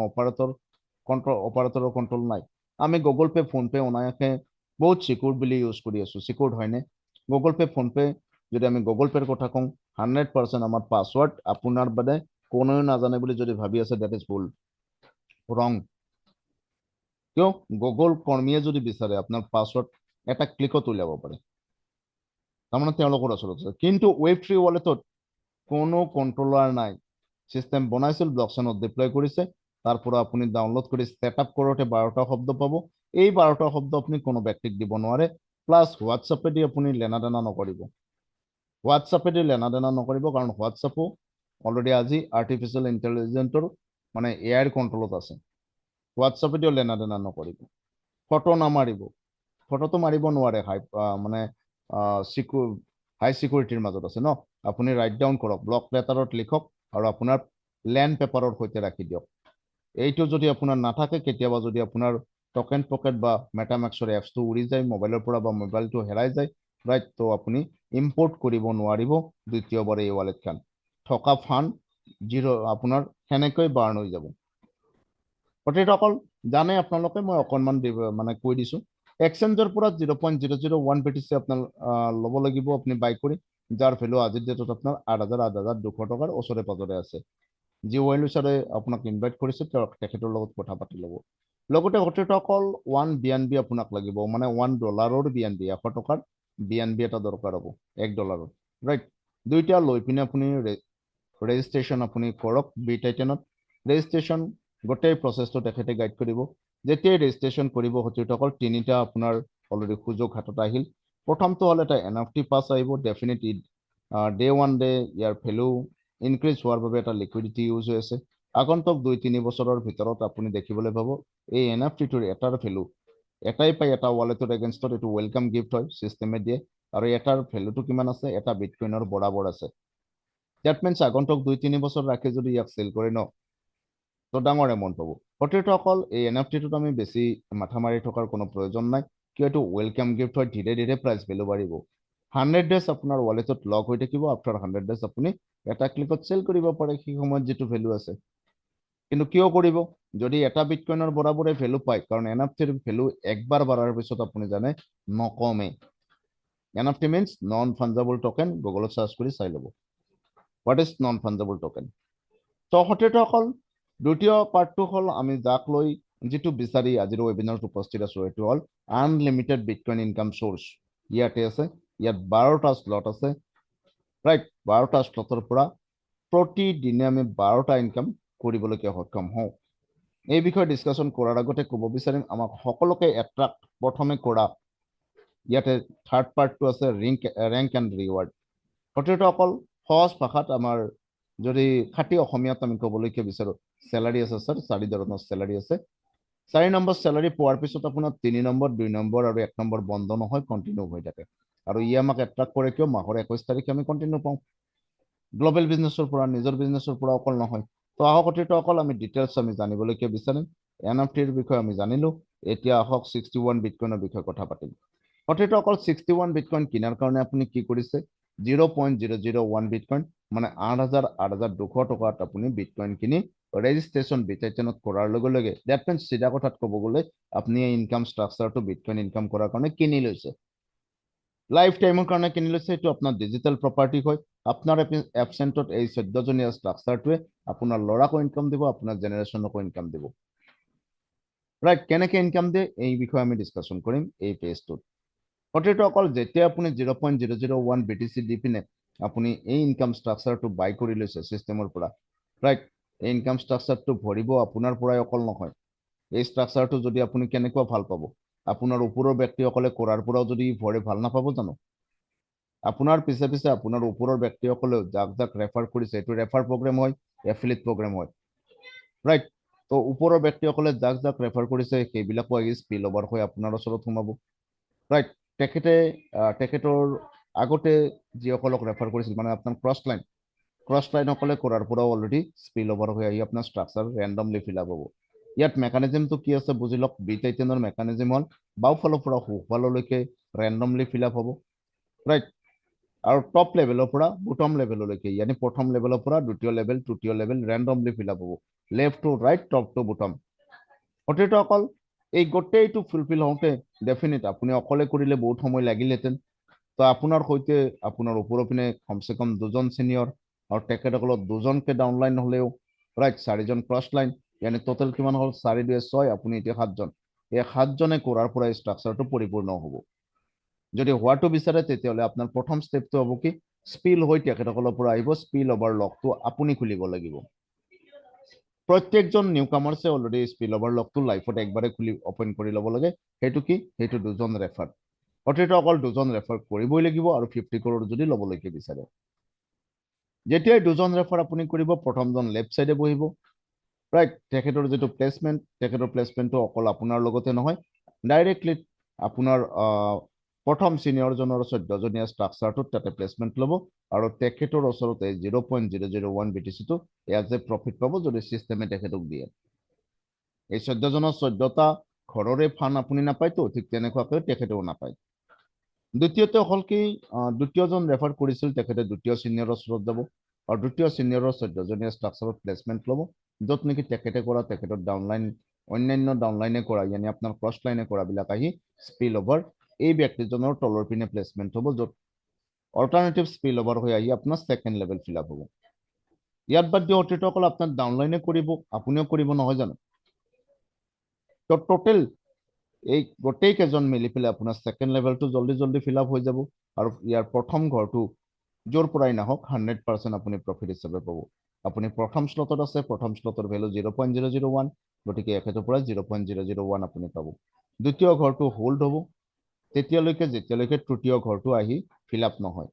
অপাৰেটৰৰ কন্ট্ৰোল নাই আমি গুগল পে ফোন পে অনায়াসে বহুত সিকিউৰ বুলি ইউজ কৰি আছো সিকিউৰ হয়নে গুগল পে ফোন পে যদি আমি গুগল পেৰ কথা কওঁ 100% আমাৰ পাছৱৰ্ড আপোনাৰ বাদে কোনেও নাজানে বুলি যদি ভাবি আছে দ্যাট ইজ ভুল ৰং কিয় গুগল কৰ্মীয়ে যদি বিচাৰে আপোনাৰ পাছৱৰ্ড এটা ক্লিকত উলিয়াব পাৰে তাৰমানে তেওঁলোকৰ ওচৰত আছে কিন্তু ৱেব3 ৱালেটত কোনো কন্ট্ৰোলাৰ নাই সিস্টেম বনাইছিল ব্লকচেইনত ডিপ্লয় কৰিছে তাৰ পৰা আপুনি ডাউনলোড কৰি সেটআপ কৰোতে 12টা শব্দ পাব এই 12টা শব্দ আপুনি কোনো ব্যক্তিক দিব নোৱাৰে প্লাস হোৱাটছএপেদি আপুনি লেনাদেনা নকৰিব হোৱাটছএপেদি লেনাদেনা নকৰিব কাৰণ হোৱাটছএপো অলৰেডি আজি আৰ্টিফিচিয়েল ইন্টেলিজেন্সৰ মানে এআইৰ কন্ট্ৰোলত আছে হোৱাটছএপেদিও লেনাদেনা নকৰিব ফটো নামাৰিব ফটোটো মাৰিব নোৱাৰে মানে হাই সিকিউৰিটিৰ মাজত আছে ন আপুনি ৰাইট ডাউন কৰক ব্লক লেটাৰত লিখক আৰু আপোনাৰ লেণ্ড পেপাৰৰ সৈতে ৰাখি দিয়ক এইটো যদি আপোনাৰ নাথাকে কেতিয়াবা যদি আপোনাৰ টোকেন পকেট বা মেটামাস্কৰ এপছটো উৰি যায় মোবাইলৰ পৰা বা মোবাইলটো হেৰাই যায় ৰাইট তো আপুনি ইম্পোৰ্ট কৰিব নোৱাৰিব দ্বিতীয়বাৰ এই ৱালেটখন থকা ফাণ্ড জিৰ' আপোনাৰ সেনেকৈ বাৰ্ণ হৈ যাব হঠিটো অকল জানে আপোনালোকে মই অকণমান মানে কৈ দিছো এক্সচেঞ্জৰ পৰা 0.001 BTC আপোনাৰ ল'ব লাগিব আপুনি বাই কৰি যাৰ ভ্যালু আজিৰ ডেটত আপোনাৰ 8,200 টকাৰ ওচৰে পাজৰে আছে যি ৱেলুচাৰে আপোনাক ইনভাইট কৰিছে তেখেতৰ লগত কথা পাতি ল'ব লগতে হঠিটো অকল 1 BNB আপোনাক লাগিব মানে $1 BNB 100 টকাৰ BNB এটা দৰকাৰ হ'ব $1 ৰাইট দুইটা লৈ পিনে আপুনি ৰেজিষ্ট্ৰেশ্যন আপুনি কৰক বিটাইটেনত ৰেজিষ্ট্ৰেশ্যন গোটেই প্ৰচেছটো তেখেতে গাইড কৰিব যেতিয়াই ৰেজিষ্ট্ৰেশ্যন কৰিব সতীৰ্থসকল তিনিটা আপোনাৰ অলৰেডি সুযোগ হাতত আহিল প্ৰথমটো হ'ল এটা NFT পাছ আহিব ডেফিনেটলি ডে ওৱান ডে ইয়াৰ ভেলু ইনক্ৰিজ হোৱাৰ বাবে এটা লিকুইডিটি ইউজ হৈ আছে আগন্তুক 2-3 বছৰৰ ভিতৰত আপুনি দেখিবলৈ পাব এই NFTটোৰ এটাৰ ভেলু এটাই পাই এটা ৱালেটৰ এগেইনষ্টত এইটো ওয়েলকাম গিফ্ট হয় সিস্টেমে দিয়ে আৰু এটাৰ ভেলুটো কিমান আছে এটা বিটকইনৰ বৰাবৰ আছে দ্যাট মিন্স আগন্তুক 2-3 বছৰ ৰাখি যদি ইয়াক সেল কৰে ন তো ডাঙৰ এমাউণ্ট পাব সতীৰ্থসকল এই NFTটোত আমি বেছি মাথা মাৰি থকাৰ কোনো প্ৰয়োজন নাই কিয় এইটো ওয়েলকাম গিফ্ট হয় ধীৰে ধীৰে প্ৰাইচ ভেলু বাঢ়িব 100 ডেজ আপোনাৰ ৱালেটত লগ হৈ থাকিব আফটাৰ 100 ডেজ আপুনি এটা ক্লিকত সেল কৰিব পাৰে সেই সময়ত যেটো ভেলু আছে কিন্তু কিয় কৰিব যদি এটা বিটকইনৰ বৰাবৰে ভেলু পায় কাৰণ NFTৰ ভেলু একবাৰ বাঢ়াৰ পিছত আপুনি জানে নকমে NFT means নন ফাঞ্জাবল টোকেন গুগলত সাৰ্চ কৰি চাই ল'ব হোৱাট ইজ নন ফাঞ্জাবল টোকেন তো সতীৰ্থসকল দ্বিতীয় পাৰ্টটো হ'ল আমি যাক লৈ যেটো বিচাৰি আজিৰ ৱেবিনাৰত উপস্থিত আছো এটো হ'ল আনলিমিটেড বিটকইন ইনকাম সোৰ্স ইয়াতে আছে ইয়াত 12টা স্লট আছে ৰাইট 12টা স্লটৰ পৰা প্ৰতিদিনে আমি 12টা ইনকাম কৰিবলৈকে সক্ষম হওঁ এই বিষয়ে ডিসকাশন কৰাৰ আগতে ক'ব বিচাৰিম আমাক সকলোকে এট্ৰাক্ট প্ৰথমে কৰা ইয়াতে থাৰ্ড পাৰ্টটো আছে ৰেংক এণ্ড ৰিৱাৰ্ড সতীৰ্থসকল সহজ ভাষাত আমাৰ যদি খাটি অসমীয়াত আমি ক'বলৈকে বিচাৰো স্যালাৰি আছে স্যাৰ 4 ধৰণৰ স্যালাৰি আছে 4 নম্বৰ স্যালাৰি পোৱাৰ পিছত আপোনাৰ 3 নম্বৰ 2 নম্বৰ আৰু 1 নম্বৰ বন্ধ নহয় কন্টিনিউ হৈ থাকে আৰু ই আমাক এট্ৰাক্ট কৰে কিয় মাহৰ 21 তাৰিখে আমি কন্টিনিউ পাওঁ গ্লোবাল বিজনেছৰ পৰা নিজৰ বিজনেছৰ পৰা অকল নহয় তো আহক সতীৰ্থসকল আমি ডিটেইলছ আমি জানিবলৈকে বিচাৰিম NFTৰ বিষয়ে আমি জানিলো এতিয়া আহক 61 বিটকইনৰ বিষয়ে কথা পাতিম সতীৰ্থসকল 61 বিটকইন কিনাৰ কাৰণে আপুনি কি কৰিছে 0.001 বিটকইন মানে 8,200 টকাত আপুনি বিটকইন কিনি ৰেজিষ্ট্ৰেশ্যন বিটাইটেনত কৰাৰ লগে লগে দ্যাট মিন্স সিধা কথাত ক'ব গ'লে আপুনি এই ইনকাম ষ্ট্ৰাকচাৰটো বিটকইন ইনকাম কৰাৰ কাৰণে কিনি লৈছে লাইফ টাইমৰ কাৰণে কিনি লৈছে এইটো আপোনাৰ ডিজিটেল প্ৰপাৰ্টি হয় আপোনাৰ এবসেন্টত এই 14 জনীয়া ষ্ট্ৰাকচাৰটোৱে আপোনাৰ ল'ৰাকো ইনকাম দিব আপোনাৰ জেনাৰেশ্যনকো ইনকাম দিব ৰাইট কেনেকৈ ইনকাম দিয়ে এই বিষয়ে আমি ডিসকাশন কৰিম এই পেজটোত সতীৰ্থসকল যেতিয়া আপুনি 0.001 BTC দি পিনে আপুনি এই ইনকাম ষ্ট্ৰাকচাৰটো বাই কৰি লৈছে সিস্টেমৰ পৰা ৰাইট এই ইনকাম ষ্ট্ৰাকচাৰটো ভৰিব আপোনাৰ পৰাই অকল নহয় এই ষ্ট্ৰাকচাৰটো যদি আপুনি কেনেকুৱা ভাল পাব আপোনাৰ ওপৰৰ ব্যক্তিসকলে কৰাৰ পৰাও যদি ভৰে ভাল নাপাব জানো আপোনাৰ পিছে পিছে আপোনাৰ ওপৰৰ ব্যক্তিসকলে যাক যাক ৰেফাৰ কৰিছে এইটো ৰেফাৰ প্ৰগ্ৰাম হয় এফিলিয়েট প্ৰগ্ৰাম হয় ৰাইট তো ওপৰৰ ব্যক্তিসকলে যাক যাক ৰেফাৰ কৰিছে সেইবিলাকো আহি স্পিল ওভাৰ হৈ আপোনাৰ ওচৰত সোমাব ৰাইট তেখেতৰ আগতে যিসকলক ৰেফাৰ কৰিছিল মানে আপোনাৰ ক্ৰছ লাইন সকলে কৰাৰ পৰাও অলৰেডি স্পিল ওভাৰ হৈ আহি আপোনাৰ ষ্ট্ৰাকচাৰ ৰেণ্ডমলি ফিল আপ হ'ব ইয়াত মেকানিজমটো কি আছে বুজি লওক বিটাইটেনৰ মেকানিজম হ'ল বাওঁফালৰ পৰা সোঁফাললৈকে ৰেণ্ডমলি ফিল আপ হ'ব ৰাইট আৰু টপ লেভেলৰ পৰা বটম লেভেললৈকে ইয়ানি প্ৰথম লেভেলৰ পৰা দ্বিতীয় লেভেল তৃতীয় লেভেল ৰেণ্ডমলি ফিল আপ হ'ব left to right top to bottom সতীৰ্থসকল এই গোটেইটো ফুলফিল হওঁতে ডেফিনেট আপুনি অকলে কৰিলে বহুত সময় লাগিলহেঁতেন তো আপোনাৰ সৈতে আপোনাৰ ওপৰৰ পিনে কমসে কম 2জন সিনিয়ৰ আৰু তেখেতসকলৰ 2জনকে ডাউনলাইন হ'লেও ৰাইট 4জন ক্ৰছ লাইন ইয়ানি টোটাল কিমান হ'ল 4 2 6 আপুনি এতিয়া 7জন এই 7জনে কৰাৰ পৰা এই ষ্ট্ৰাকচাৰটো পৰিপূৰ্ণ হ'ব যদি হোৱাটো বিচাৰে তেতিয়াহ'লে আপোনাৰ প্ৰথম ষ্টেপটো হ'ব কি স্পিল হৈ তেখেতসকলৰ পৰা আহিব স্পিল ওভাৰ লকটো আপুনি খুলিব লাগিব প্ৰত্যেকজন নিউ কামাৰ্ছে অলৰেডি স্পিল ওভাৰ লকটো লাইফত একবাৰে খুলি ওপেন কৰি ল'ব লাগে সেইটো কি সেইটো 2জন ৰেফাৰ সতীৰ্থসকল 2জন ৰেফাৰ কৰিবই লাগিব আৰু 50 crore যদি ল'বলৈকে বিচাৰে যেতিয়াই 2জন ৰেফাৰ আপুনি কৰিব প্ৰথমজন লেফ্ট সাইডে বহিব ৰাইট তেখেতৰ যেটো প্লেসমেন্ট তেখেতৰ প্লেসমেন্টটো অকল আপোনাৰ লগতে নহয় ডাইৰেক্টলি আপোনাৰ প্ৰথম সিনিয়ৰজনৰ 14 জনীয়া ষ্ট্ৰাকচাৰটোত তাতে প্লেসমেন্ট ল'ব আৰু তেখেতৰ ওচৰতে 0.001 BTC টো এজ এ প্ৰফিট পাব যদি সিস্টেমে তেখেতক দিয়ে এই 14 জনৰ 14টা ঘৰৰে ফান আপুনি নাপায় তো ঠিক তেনেকুৱাকৈ তেখেতেও নাপায় দ্বিতীয়তে হ'ল কি দ্বিতীয়জন ৰেফাৰ কৰিছিল তেখেতে দ্বিতীয় সিনিয়ৰৰ ওচৰত যাব আৰু দ্বিতীয় সিনিয়ৰৰ 14 জনীয়া ষ্ট্ৰাকচাৰত প্লেসমেন্ট ল'ব য'ত নেকি তেখেতে কৰা তেখেতৰ ডাউনলাইন অন্যান্য ডাউনলাইনে কৰা ইয়ানি আপোনাৰ ক্ৰছ লাইনে কৰা বিলাক আহি স্পিল ওভাৰ এই ব্যক্তিজনৰ তলৰ পিনে প্লেসমেন্ট হ'ব য'ত অল্টাৰনেটিভ স্পিল ওভাৰ হৈ আহি আপোনাৰ সেকেন্ড লেভেল ফিল আপ হ'ব ইয়াত বাদ দি অতীতসকল আপোনাৰ ডাউনলাইনে কৰিব আপুনিও কৰিব নহয় জানো তো টোটেল এই গোটেই কেজন মিলি পেলাই আপোনাৰ সেকেন্ড লেভেলটো জলদি ফিল আপ হৈ যাব আৰু ইয়াৰ প্ৰথম ঘৰটো জোৰ পৰাই নাহক 100% আপুনি প্ৰফিট হিচাপে পাব আপুনি প্ৰথম স্লটত আছে, প্ৰথম স্লটৰ ভেলু 0.001, গতিকে এখেতৰ পৰা 0.001 আপুনি পাব। দ্বিতীয় ঘৰটো হোল্ড হ'ব তেতিয়ালৈকে যেতিয়ালৈকে তৃতীয় ঘৰটো আহি ফিল আপ নহয়।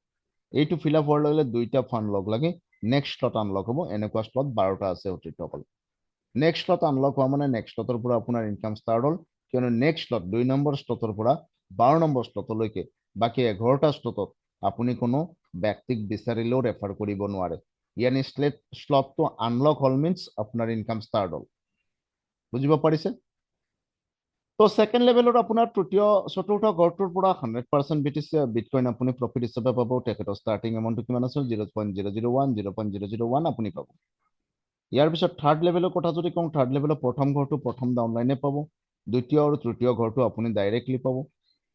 এইটো ফিল আপ হোৱাৰ লগে দুইটা ফান্ড লগ লাগি নেক্সট স্লট আনলক হ'ব। এনেকুৱা স্লট 12টা আছে অতিৰিক্তসকল। নেক্সট স্লট আনলক হোৱা মানে নেক্সট স্লটৰ পৰা আপোনাৰ ইনকাম ষ্টাৰ্ট হ'ল, কিয়নো নেক্সট স্লট 2 নম্বৰ স্লটৰ পৰা 12 নম্বৰ স্লটলৈকে বাকী 11টা স্লটত আপুনি কোনো ব্যক্তিক বিচাৰিলেও ৰেফাৰ কৰিব নোৱাৰে। ইয়ানি স্লটটো আনলক হ'ল মিনছ আপোনাৰ ইনকাম ষ্টাৰ্ট হ'ল। বুজিব পাৰিছে? তো সেকেন্ড লেভেলৰ আপোনাৰ তৃতীয় চতুৰ্থ ঘৰটোৰ পৰা 100% বিটকইন আপুনি প্ৰফিট হিচাপে পাব। তেখেতৰ ষ্টাৰ্টিং এমাউণ্টটো কিমান আছিল? 0.001 আপুনি পাব। ইয়াৰ পিছত থাৰ্ড লেভেলৰ কথা যদি কওঁ, থাৰ্ড লেভেলৰ প্ৰথম ঘৰটো প্ৰথম ডাউনলাইনে পাব, দ্বিতীয় আৰু তৃতীয় ঘৰটো আপুনি ডাইৰেক্টলি পাব,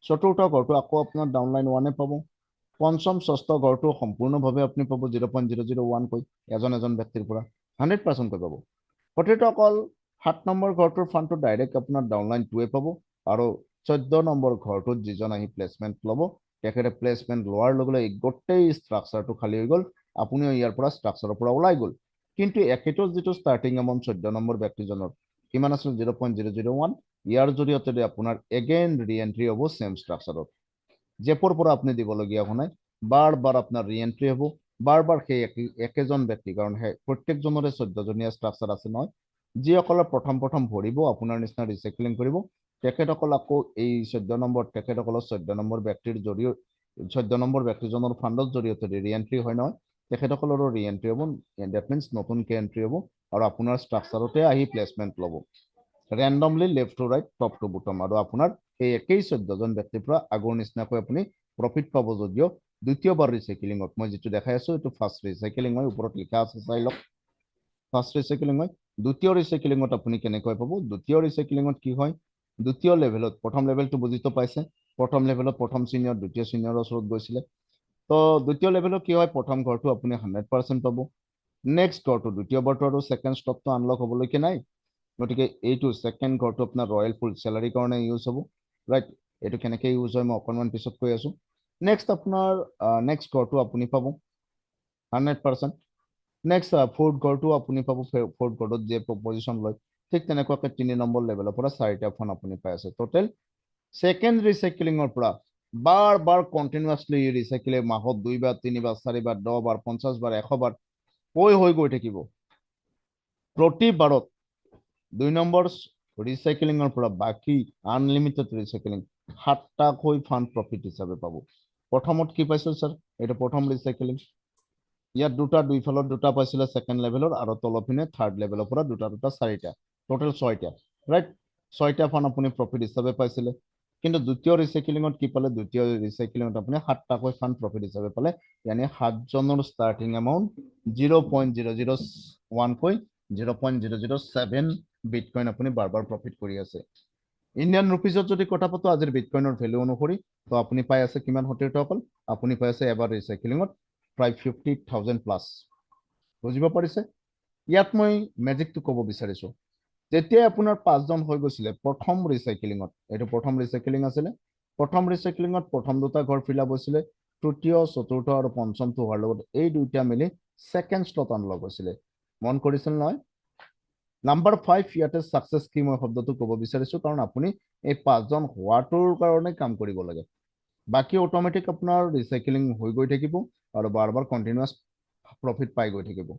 চতুৰ্থ ঘৰটো আকৌ আপোনাৰ ডাউনলাইন 1 পাব, পঞ্চম ষষ্ঠ ঘৰটো সম্পূৰ্ণভাৱে আপুনি পাব 0.001 কৈ এজন ব্যক্তিৰ পৰা 100% কৈ পাব। অকল 7 নম্বৰ ঘৰটোৰ ফাণ্ডটো ডাইৰেক্ট আপোনাৰ ডাউনলাইন 2 পাব, আৰু 14 নম্বৰ ঘৰটোত যিজন আহি প্লেচমেণ্ট ল'ব তেখেতে প্লেচমেণ্ট লোৱাৰ লগে লগে গোটেই ষ্ট্ৰাকচাৰটো খালী হৈ গ'ল, আপুনিও ইয়াৰ পৰা ষ্ট্ৰাকচাৰৰ পৰা ওলাই গ'ল। কিন্তু একেটোৰ যিটো ষ্টাৰ্টিং এমাউণ্ট 14 নম্বৰ ব্যক্তিজনৰ কিমান আছিল? 0.001। ইয়াৰ জৰিয়তে আপোনাৰ এগেইন ৰি এণ্ট্ৰি হ'ব চেম ষ্ট্ৰাকচাৰত, জেপৰ পৰা আপুনি দিবলগীয়া হোৱা নাই, বাৰ বাৰ আপোনাৰ ৰি এণ্ট্ৰি হ'ব, বাৰ বাৰ সেই একেজন ব্যক্তি, কাৰণ সেই প্ৰত্যেকজনৰে 14জনীয়া ষ্ট্ৰাকচাৰ আছে নহয়। যিসকলে প্ৰথম ভৰিব আপোনাৰ নিচিনা ৰিচাইক্লিং কৰিব, তেখেতসকল আকৌ এই 14 নম্বৰ তেখেতসকলৰ 14 নম্বৰ ব্যক্তিৰ জৰিয়তে 14 নম্বৰ ব্যক্তিজনৰ ফাণ্ডৰ জৰিয়তে ৰি এণ্ট্ৰি হয় নহয়, তেখেতসকলৰো ৰি এণ্ট্ৰি হ'ব। ডেট মিনছ নতুনকৈ এণ্ট্ৰি হ'ব আৰু আপোনাৰ ষ্ট্ৰাকচাৰতে আহি প্লেচমেণ্ট ল'ব, randomly left to right top to bottom, আৰু আপোনাৰ সেই একেই 14জন ব্যক্তিৰ পৰা আগৰ নিচিনাকৈ আপুনি প্ৰফিট পাব। যদিও দ্বিতীয়বাৰ ৰিচাইক্লিঙত মই যিটো দেখাই আছো এইটো ফাৰ্ষ্ট ৰিচাইক্লিং হয়, ওপৰত লিখা আছে চাই লওক, ফাৰ্ষ্ট ৰিচাইক্লিং হয়। দ্বিতীয় ৰিচাইক্লিঙত আপুনি কেনেকৈ পাব? দ্বিতীয় ৰিচাইক্লিঙত কি হয়, দ্বিতীয় লেভেলত প্ৰথম লেভেলটো বুজিতো পাইছে, প্ৰথম লেভেলত প্ৰথম ছিনিয়ৰ দ্বিতীয় ছিনিয়ৰৰ ওচৰত গৈছিলে। তো দ্বিতীয় লেভেলত কি হয়, প্ৰথম ঘৰটো আপুনি 100% পাব। নেক্সট ঘৰটো দ্বিতীয়বাৰটো আৰু ছেকেণ্ড ষ্টকটো আনলক হ'বলৈকে নাই, গতিকে এইটো ছেকেণ্ড ঘৰটো আপোনাৰ ৰয়েল ফুল চেলাৰীৰ কাৰণে ইউজ হ'ব, ৰাইট? এইটো কেনেকৈ ইউজ হয় মই অকণমান পিছত কৈ আছো। নেক্সট আপোনাৰ নেক্সট ঘৰটো আপুনি পাব 100%। নেক্সট ফ'ৰ্থ ঘৰটো আপুনি পাব, ফ'ৰ্থ ঘৰটোত যে পজিশ্যন লয় ঠিক তেনেকুৱাকৈ 3 নম্বৰ লেভেলৰ পৰা 4টা ফোন আপুনি পাই আছে। টোটেল ছেকেণ্ড ৰিচাইক্লিঙৰ পৰা বাৰ বাৰ কণ্টিনিউৱাছলি ৰিচাইক্লিং মাহত 2 বাৰ 3 বাৰ 4 বাৰ 10 বাৰ 50 বাৰ 100 বাৰ হৈ গৈ থাকিব। প্ৰতিবাৰত 2 নম্বৰ ৰিচাইক্লিঙৰ পৰা বাকী আনলিমিটেড ৰিচাইক্লিং 7টাকৈ ফাণ্ড প্ৰফিট হিচাপে পাব। প্ৰথমত কি পাইছিল স্যাৰ? এইটো প্ৰথম ৰিচাইক্লিং, ইয়াত দুইফালৰ দুটা পাইছিলে ছেকেণ্ড লেভেলৰ, আৰু তলপিনে থাৰ্ড লেভেলৰ পৰা দুটা 4টা, টোটেল 6টা, ৰাইট? 6টা ফাণ্ড আপুনি প্ৰফিট হিচাপে পাইছিলে। কিন্তু দ্বিতীয় ৰিচাইক্লিঙত কি পালে? দ্বিতীয় ৰিচাইক্লিঙত আপুনি 7টাকৈ ফাণ্ড প্ৰফিট হিচাপে পালে, ইয়ানি 7জনৰ ষ্টাৰ্টিং এমাউণ্ট 0.001 কৈ 0.007 বিটকইন আপুনি বাৰ বাৰ প্ৰফিট কৰি আছে। ইণ্ডিয়ান ৰুপিজত যদি কথা পাতো আজিৰ বিটকইনৰ ভেলু অনুসৰি, তো আপুনি পাই আছে কিমান সতীৰ্থসকল? আপুনি পাই আছে এবাৰ ৰিচাইক্লিঙত প্ৰায় 50,000 প্লাছ। বুজিব পাৰিছে? ইয়াত মই মেজিকটো ক'ব বিচাৰিছো, যেতিয়াই আপোনাৰ 5জন হৈ গৈছিলে প্ৰথম ৰিচাইক্লিঙত, এইটো প্ৰথম ৰিচাইক্লিং আছিলে, প্ৰথম ৰিচাইক্লিঙত প্ৰথম দুটা ঘৰ ফিল আপ হৈছিলে, তৃতীয় চতুৰ্থ আৰু পঞ্চমটো হোৱাৰ লগত এই দুইটা মিলি ছেকেণ্ড স্লট আনলক হৈছিলে। মন কৰিছিল নহয়? নাম্বাৰ 5 ইয়াতে ছাকচেছ কি মই শব্দটো ক'ব বিচাৰিছো, কাৰণ আপুনি এই 5জন হোৱাটোৰ কাৰণে কাম কৰিব লাগে। বাকী অট'মেটিক আপোনাৰ ৰিচাইক্লিং হৈ গৈ থাকিব আৰু বাৰ বাৰ কণ্টিনিউৱাছ প্ৰফিট পাই গৈ থাকিব।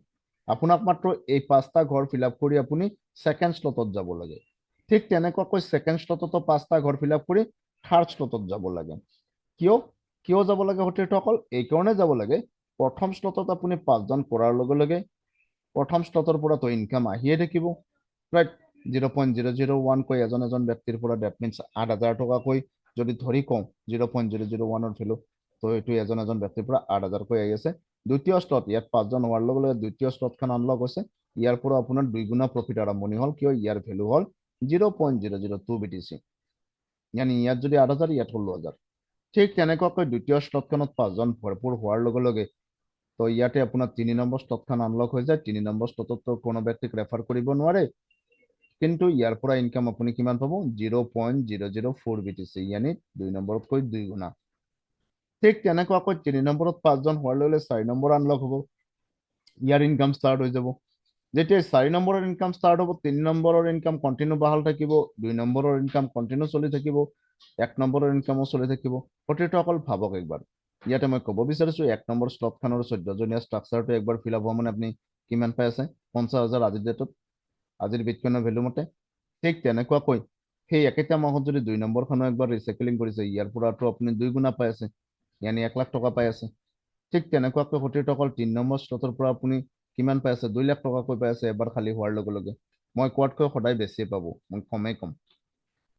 আপোনাক মাত্ৰ এই 5টা ঘৰ ফিল আপ কৰি আপুনি ছেকেণ্ড স্লটত যাব লাগে। ঠিক তেনেকুৱাকৈ ছেকেণ্ড স্লটতো 5টা ঘৰ ফিল আপ কৰি থাৰ্ড স্লটত যাব লাগে। কিয় যাব লাগে সতীৰ্থসকল? এইকাৰণে যাব লাগে, প্ৰথম স্লটত আপুনি 5জন কৰাৰ লগে লগে প্ৰথম স্লটৰ পৰা তো ইনকাম আহিয়ে থাকিব, ৰাইট? 0.001 কৈ এজন ব্যক্তিৰ পৰা, ডেট মিনছ 8,000 টকাকৈ যদি ধৰি কওঁ 0.001ৰ ভেলু, তো এইটো এজন ব্যক্তিৰ পৰা 8,000 কৈ আহি আছে। দ্বিতীয় স্লট, ইয়াত 5জন হোৱাৰ লগে লগে দ্বিতীয় স্লটখন আনলক হৈছে, ইয়াৰ পৰা আপোনাৰ 2 গুণা প্ৰফিট আৰম্ভণি হ'ল, কিয়? ইয়াৰ ভেলু হ'ল 0.002 BTC, ইয়ানি ইয়াত যদি 8,000 ইয়াত 16,000। ঠিক তেনেকুৱাকৈ দ্বিতীয় স্লটখনত 5জন ভৰপূৰ হোৱাৰ লগে লগে তো ইয়াতে আপোনাৰ 3 নম্বৰ স্লটখন আনলক হৈ যায়। 3 নম্বৰ স্লটত তো কোনো ব্যক্তিক ৰেফাৰ কৰিব নোৱাৰে, কিন্তু ইয়াৰ পৰা ইনকাম আপুনি কিমান পাব? 0.004 BTC, ইয়ানি 2 নম্বৰতকৈ 2 গুণা। ঠিক তেনেকুৱাকৈ 3 নম্বৰত 5জন হোৱাৰ লগে লগে 4 নম্বৰ আনলক হ'ব, ইয়াৰ ইনকাম ষ্টাৰ্ট হৈ যাব যেতিয়া 4 নম্বৰৰ ইনকাম ষ্টাৰ্ট হ'ব 3 নম্বৰৰ ইনকাম কণ্টিনিউ বহাল থাকিব 2 নম্বৰৰ ইনকাম কণ্টিনিউ চলি থাকিব 1 নম্বৰৰ ইনকামো চলি থাকিব প্ৰতিটোসকল ভাবক একবাৰ ইয়াতে মই ক'ব বিচাৰিছো 1 নম্বৰ স্লটখনৰ 14 জনীয়া ষ্ট্ৰাকচাৰটো একবাৰ ফিল আপ হোৱা মানে আপুনি কিমান পাই আছে 50,000 আজিৰ ডেটত আজিৰ বিটকইনৰ ভেলু মতে ঠিক তেনেকুৱাকৈ সেই একেটা মাহত যদি 2 নম্বৰখনো একবাৰ ৰিচাইকেলিং কৰিছে ইয়াৰ পৰাটো আপুনি 2 গুণা পাই আছে ইয়ানি 1 লাখ টকা পাই আছে ঠিক তেনেকুৱাকৈ প্ৰতিটোসকল 3 নম্বৰ স্লটৰ পৰা আপুনি কিমান পাই আছে 2 লাখ টকাকৈ পাই আছে এবাৰ খালী হোৱাৰ লগে লগে মই কোৱাতকৈ সদায় বেছি পাব মই কমেই কম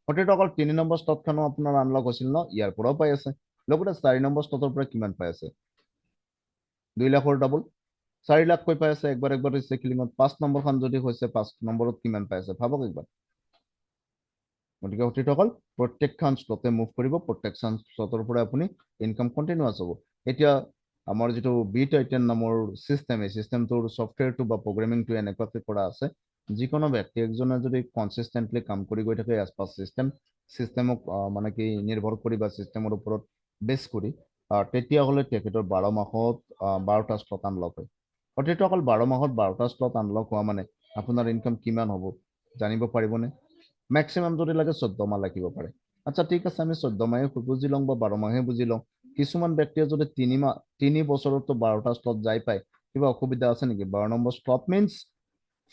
প্ৰতিটোসকল 3 নম্বৰ স্লটখনো আপোনাৰ আনলক হৈছিল ন ইয়াৰ পৰাও পাই আছে লগতে 4 নম্বৰ স্লটৰ পৰা কিমান পাই আছে 2 লাখৰ ডাবল 4 লাখকৈ পাই আছে একবাৰ ৰিচাইকেলিঙত 5 নম্বৰখন যদি হৈছে 5 নম্বৰত কিমান পাই আছে ভাবক একবাৰ গতিকে প্ৰতিটোসকল প্ৰত্যেকখন স্লটে মুভ কৰিব প্ৰত্যেকখন স্লটৰ পৰা আপুনি ইনকাম কণ্টিনিউৱাছ হ'ব এতিয়া আমাৰ যেটো B-Titan নামৰ সিস্টেম এই সিস্টেমটোৰ সফটওয়্যাৰটো বা প্ৰগ্ৰামিংটো এনেকুৱাকৈ কৰা আছে যিকোনো ব্যক্তি একজনে যদি কনসিস্টেন্টলি কাম কৰি গৈ থাকে এজ পাৰ সিস্টেমক মানে কি নিৰ্ভৰ কৰি বা সিস্টেমৰ ওপৰত বেছ কৰি তেতিয়াহ'লে তেখেতৰ 12 মাহত 12টা স্লট আনলক হয় প্ৰতিটোসকল 12 মাহত 12টা স্লট আনলক হোৱা মানে আপোনাৰ ইনকাম কিমান হ'ব জানিব পাৰিবনে ম্যাক্সিমাম যদি লাগে 14 মাহ লাগিব পাৰে আচ্ছা ঠিক আছে আমি 14 মাহে বুজি লওঁ বা 12 মাহে বুজি লওঁ কিছুমান ব্যক্তিয়ে যদি 3 বছৰতো 12টা স্লট যাই পায় কিবা অসুবিধা আছে নেকি 12 নম্বৰ স্লট মিন্স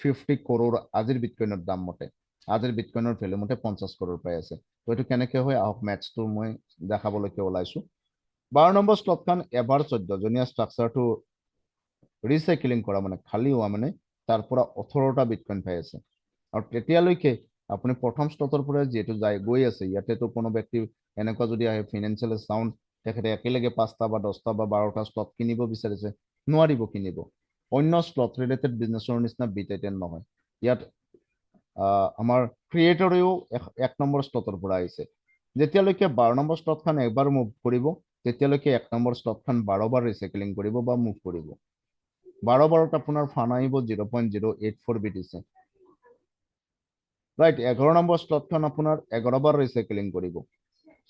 50 কৰোৰ আজিৰ বিটকইনৰ দাম মতে আজিৰ বিটকইনৰ ভ্যালু মতে 50 কৰোৰ পাই আছে তো এটো কেনেকৈ হয় আহক ম্যাথছটো মই দেখাবলৈকে ওলাইছো 12 নম্বৰ স্লটখন এবাৰ 14 জনীয়া ষ্ট্ৰাকচাৰটো ৰিসাইকেলিং কৰা মানে খালি হোৱা মানে তাৰ পৰা 18টা বিটকইন পাই আছে আৰু তেতিয়ালৈকে আপুনি প্ৰথম স্লটৰ পৰা যেটো যায় গৈ আছে ইয়াতেতো কোনো ব্যক্তি এনেকুৱা যদি আহে ফাইনান্সিয়াল সাউন্ড তেখেতে একেলগে 5টা বা 10টা বা 12টা স্লট কিনিব বিচাৰিছে নোৱাৰিব কিনিব অন্য স্লট ৰিলেটেড বিজনেছৰ নিচিনা B-Titan নহয় ইয়াত আমাৰ ক্ৰিয়েটৰেও 1 নম্বৰ স্লটৰ পৰা আহিছে যেতিয়ালৈকে 12 নম্বৰ স্লটখন একবাৰ মুভ কৰিব তেতিয়ালৈকে 1 নম্বৰ স্লটখন 12 বাৰ ৰিসাইকেলিং কৰিব বা মুভ কৰিব 12 বাৰত আপোনাৰ ফান আহিব 0.084 BTC ৰাইট 11 নম্বৰ স্লটখন আপোনাৰ 11 বাৰ ৰিসাইকেলিং কৰিব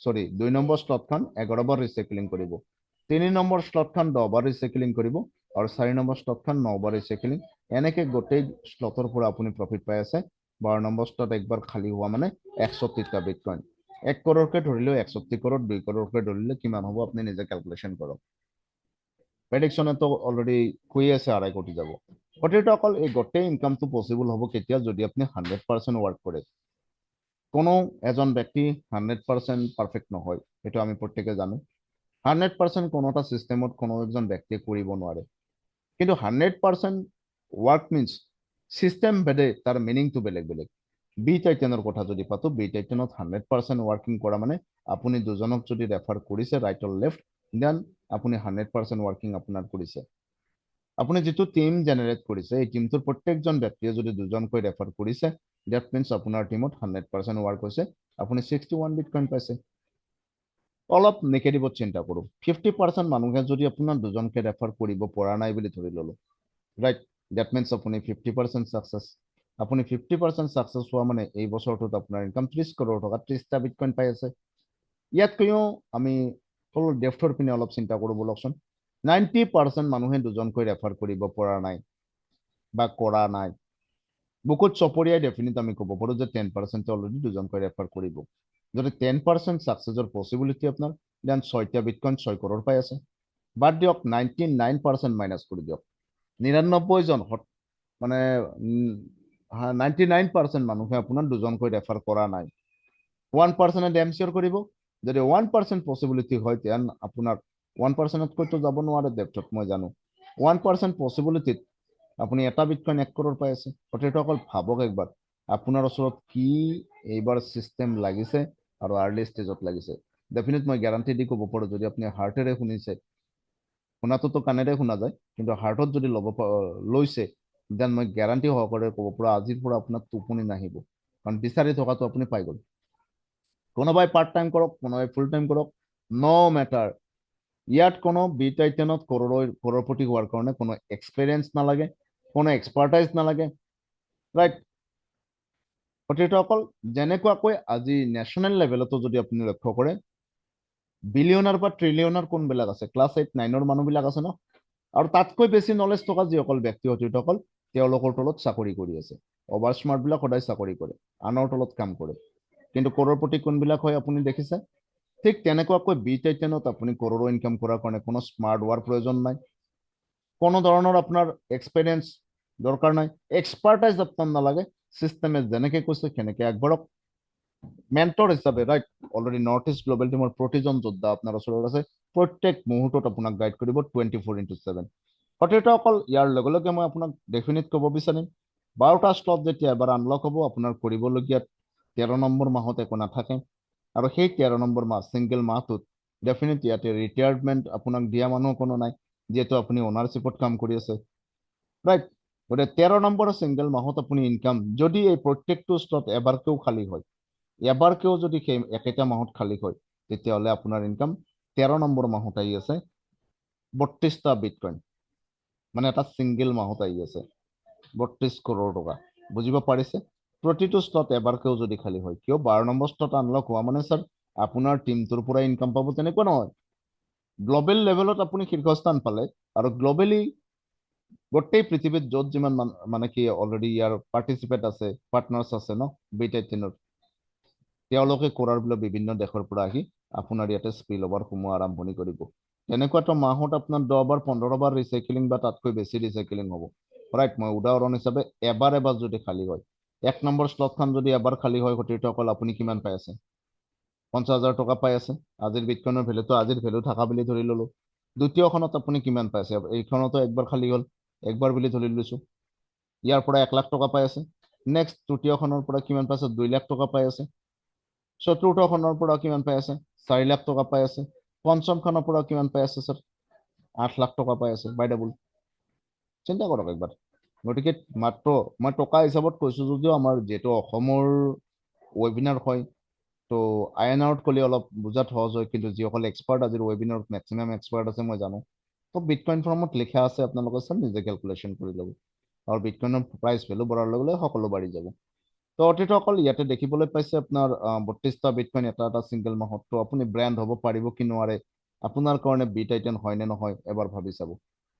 সৰি 2 নম্বৰ স্লটখন 11 বাৰ ৰিসাইকেলিং কৰিব 3 নম্বৰ স্লটখন 10 বাৰ ৰিসাইকেলিং কৰিব আৰু 4 নম্বৰ স্লটখন 9 বাৰ ৰিসাইকেলিং এনেকে গোটেই স্লটৰ পৰা আপুনি প্ৰফিট পাই আছে 12 নম্বৰ স্লট একবাৰ খালি হোৱা মানে 61টা বিটকইন 1 কৰৰকে ধৰিলে 61 কৰৰ 2 কৰৰকে ধৰিলে কিমান হ'ব আপুনি নিজে ক্যালকুলেশন কৰক প্ৰেডিকশনে তো অলৰেডি কৈ আছে 2.5 কোটি যাব প্ৰতিটোসকল এই গোটেই ইনকামটো পসিবল হ'ব কেতিয়া যদি আপুনি 100% ওয়ার্ক কৰে কোনো এজন ব্যক্তি 100% পাৰফেক্ট নহয় এটা আমি প্ৰত্যেকে জানো 100% কোনোটা সিস্টেমত কোনো একজন ব্যক্তি কৰিব নোৱাৰে কিন্তু 100% ওয়াৰ্ক মিন্স সিস্টেম বেদে তাৰ মিনিংটো বেলেগ বেলেগ B-Titanৰ কথা যদি পাতো B-Titanত 100% ওয়াৰ্কিং কৰা মানে আপুনি দুজনক যদি ৰেফাৰ কৰিছে ৰাইট অৰ লেফট দেন আপুনি 100% ওয়াৰ্কিং আপোনাৰ কৰিছে আপুনি যেটো টিম জেনাৰেট কৰিছে এই টিমটোৰ প্ৰত্যেকজন ব্যক্তিয়ে যদি দুজনকৈ ৰেফাৰ কৰিছে দ্যাট মিন্স আপোনাৰ টিমত 100% ওয়াৰ্ক হৈছে আপুনি 61 বিটকইন পাইছে অলপ নেগেটিভত চিন্তা কৰো 50% মানুহে যদি আপোনাৰ দুজনকে ৰেফাৰ কৰিব পৰা নাই বুলি ধৰি ললো ৰাইট দ্যাট মিন্স আপুনি 50% সাকসেস আপুনি 50% সাকসেস হোৱা মানে এই বছৰটোত আপোনাৰ ইনকাম 30 কৰোৰ টকা 30টা বিটকইন পাই আছে ইয়াতকৈও আমি হল ডেফটৰ পিনে অলপ চিন্তা কৰো বলকচোন 90% মানুহে দুজনকৈ ৰেফাৰ কৰিব পৰা নাই বা কৰা নাই বুকুত চপৰিয়াই ডেফিনিট আমি ক'ব পাৰো যে 10% অলৰেডি দুজনকৈ ৰেফাৰ কৰিব যদি 10% সাকসেসৰ পসিবিলিটি আপোনাৰ দেন 6টা বিটকইন 6 কৰোৰ পাই আছে বাদ দিয়ক 99% মাইনাস কৰি দিয়ক 99 জন মানে 99% মানুহে আপোনাৰ দুজনকৈ ৰেফাৰ কৰা নাই 1% ডেম শিওৰ কৰিব যদি 1% পসিবিলিটি হয় তেন আপোনাৰ 1% কৈতো যাব নোৱাৰে ডেপথত মই জানো 1% পসিবিলিটিত আপুনি এটা বিটকইন 1 কৰোৰ পাই আছে প্ৰতিটোসকল ভাবক একবাৰ আপোনাৰ ওচৰত কি এইবাৰ সিস্টেম লাগিছে আৰু আৰ্লি ষ্টেজত লাগিছে ডেফিনিট মই গ্যাৰান্টি দি ক'ব পাৰো যদি আপুনি হাৰ্টেৰে শুনিছে শুনাটোতো কানেৰে শুনা যায় কিন্তু হাৰ্টত যদি লৈছে দেন মই গ্যাৰান্টি সহকাৰে ক'ব পাৰো আজিৰ পৰা আপোনাৰ টোপনি নাহিব কাৰণ বিচাৰি থকাটো আপুনি পাই গ'ল কোনোবাই পাৰ্ট টাইম কৰক কোনোবাই ফুল টাইম কৰক নো ম্যাটাৰ ইয়াত কোনো B-Titanত কৰৰপতি হোৱাৰ কাৰণে কোনো এক্সপেৰিয়েন্স নালাগে কোনো এক্সপাৰ্টাইজ নালাগে ৰাইট প্ৰতিটোসকল যেনেকুৱাকৈ আজি নেশ্যনেল লেভেলতো যদি আপুনি লক্ষ্য কৰে বিলিয়নাৰ বা ট্ৰিলিয়নাৰ কোনবিলাক আছে ক্লাছ 8 9ৰ মানুহবিলাক আছে ন আৰু তাতকৈ বেছি নলেজ থকা যিসকল ব্যক্তি সতীৰ্থসকল তেওঁলোকৰ তলত চাকৰি কৰি আছে। অভাৰ স্মাৰ্টবিলাক সদায় চাকৰি কৰে, আনৰ তলত কাম কৰে, কিন্তু কৰৰপতি কোনবিলাক হয় আপুনি দেখিছে। ঠিক তেনেকুৱাকৈ B-টাইটেনত আপুনি কৰৰৰ ইনকাম কৰাৰ কাৰণে কোনো স্মাৰ্ট হোৱাৰ প্ৰয়োজন নাই, কোনো ধৰণৰ আপোনাৰ এক্সপিৰিয়েঞ্চ দৰকাৰ নাই, এক্সপাৰ্টাইজ আপোনাৰ নালাগে। চিষ্টেমে যেনেকৈ কৈছে সেনেকৈ আগবাঢ়ক। মেণ্টৰ হিচাপে right, already north east global টিমৰ প্ৰতিজন যোদ্ধা আপোনাৰ ওচৰত আছে, প্ৰত্যেক মুহূৰ্তত আপোনাক গাইড কৰিব 24/7। সতীৰ্থসকল, ইয়াৰ লগে লগে মই আপোনাক ডেফিনেট ক'ব বিচাৰিম, 12টা শ্লট যেতিয়া এবাৰ আনলক হ'ব, আপোনাৰ কৰিবলগীয়া 13 নম্বৰ মাহত একো নাথাকে। আৰু সেই 13 নম্বৰ মাহ, ছিংগল মাহটোত ডেফিনেট ইয়াতে ৰিটায়াৰমেণ্ট আপোনাক দিয়া মানুহ কোনো নাই, যিহেতু আপুনি অনাৰশ্বিপত কাম কৰি আছে, ৰাইট। গতিকে 13 নম্বৰ ছিংগল মাহত আপুনি ইনকাম, যদি এই প্ৰত্যেকটো শ্লট এবাৰকেও খালী হয়, এবাৰকেও যদি সেই একেটা মাহত খালী হয়, তেতিয়াহ'লে আপোনাৰ ইনকাম 13 নম্বৰ মাহত আহি আছে 32টা বিটকইন, মানে এটা ছিংগল মাহত আহি আছে 32 কৰোৰ টকা। বুজিব পাৰিছে? প্ৰতিটো শ্লট এবাৰকেও যদি খালী হয়, কিয় 12 নম্বৰ শ্লট আনলক হোৱা মানে স্যাৰ আপোনাৰ টিমটোৰ পৰা ইনকাম পাব তেনেকুৱা নহয়। গ্ল'বেল লেভেলত আপুনি শীৰ্ষস্থান পালে, আৰু গ্ল'বেলি গোটেই পৃথিৱীত য'ত যিমান মানে কি অলৰেডি ইয়াৰ পাৰ্টিচিপেট আছে, পাৰ্টনাৰ্ছ আছে ন B-টাইটেনৰ, তেওঁলোকে কৰাৰ বোলে বিভিন্ন দেশৰ পৰা আহি আপোনাৰ ইয়াতে স্পিল অভাৰ সোমোৱা আৰম্ভণি কৰিব। তেনেকুৱাতো মাহত আপোনাৰ 10 বাৰ 15 বাৰ ৰিচাইকেলিং বা তাতকৈ বেছি ৰিচাইকেলিং হ'ব, ৰাইট। মই উদাহৰণ হিচাপে এবাৰ যদি খালী হয়, 1 নম্বৰ শ্লটখন যদি এবাৰ খালী হয়, সতীৰ্থসকল আপুনি কিমান পাই আছে? 50,000 টকা পাই আছে। আজিৰ বিটকইনৰ ভেলুটো আজিৰ ভেলু থকা বুলি ধৰি ল'লো। দ্বিতীয়খনত আপুনি কিমান পাইছে? এইখনতো একবাৰ খালী হ'ল, একবাৰ বুলি ধৰি লৈছোঁ, ইয়াৰ পৰা 1 লাখ টকা পাই আছে। নেক্সট তৃতীয়খনৰ পৰা কিমান পাইছে? 2 লাখ টকা পাই আছে। চতুৰ্থখনৰ পৰা কিমান পাই আছে? 4 লাখ টকা পাই আছে। পঞ্চমখনৰ পৰা কিমান পাই আছে স্যাৰ? 8 লাখ টকা পাই আছে, বাই ডাবল। চিন্তা কৰক একবাৰ। গতিকে মাত্ৰ মই টকা হিচাপত কৈছোঁ যদিও আমাৰ যিহেতু অসমৰ ৱেবিনাৰ হয়, তো INR-ত ক'লে অলপ বুজাত সহজ হয়, কিন্তু যিসকল এক্সপাৰ্ট আজিৰ ৱেবিনাৰত মেক্সিমাম এক্সপাৰ্ট আছে মই জানো, তো বিটকইন ফৰ্মত লিখা আছে, আপোনালোকে স্যাৰ নিজে কেলকুলেশ্যন কৰি ল'ব, আৰু বিটকইনৰ প্ৰাইচ ভেলু বঢ়াৰ লগে লগে সকলো বাঢ়ি যাব। তো অতীতসকল ইয়াতে দেখিবলৈ পাইছে আপোনাৰ 32টা বিটকইন এটা ছিংগল মাহত। তো আপুনি ব্ৰেণ্ড হ'ব পাৰিব কি নোৱাৰে, আপোনাৰ কাৰণে B-টাইটেন হয় নে নহয় এবাৰ ভাবি চাব।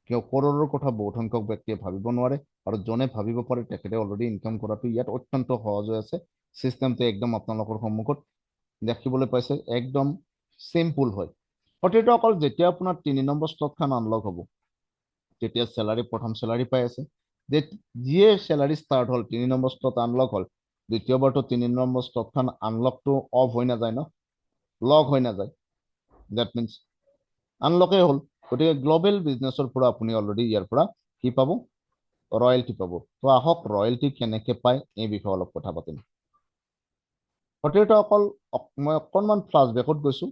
কিয় কৰোৰৰ কথা বহুত সংখ্যক ব্যক্তিয়ে ভাবিব নোৱাৰে, আৰু যোনে ভাবিব পাৰে তেখেতে অলৰেডি ইনকাম কৰাটো ইয়াত অত্যন্ত সহজ হৈ আছে। চিষ্টেমটো একদম আপোনালোকৰ সন্মুখত দেখিবলৈ পাইছে, একদম চিম্পুল হয়। সতীৰ্থসকল, যেতিয়া আপোনাৰ 3 নম্বৰ শ্লটখন আনলক হ'ব, তেতিয়া চেলাৰী, প্ৰথম চেলাৰী পাই আছে। যে যিয়ে চেলাৰী ষ্টাৰ্ট হ'ল, 3 নম্বৰ শ্লট আনলক হ'ল, দ্বিতীয়বাৰতো 3 নম্বৰ শ্লটখন আনলকটো অফ হৈ নাযায় ন, লক হৈ নাযায়, ডেট মিনছ আনলকেই হ'ল। গতিকে গ্ল'বেল বিজনেছৰ পৰা আপুনি অলৰেডি ইয়াৰ পৰা কি পাব? ৰয়েলটি পাব। তো আহক ৰয়েলটি কেনেকৈ পায় এই বিষয়ে অলপ কথা পাতিম। সতীৰ্থসকল, মই অকণমান ফ্লাছবেকত গৈছোঁ।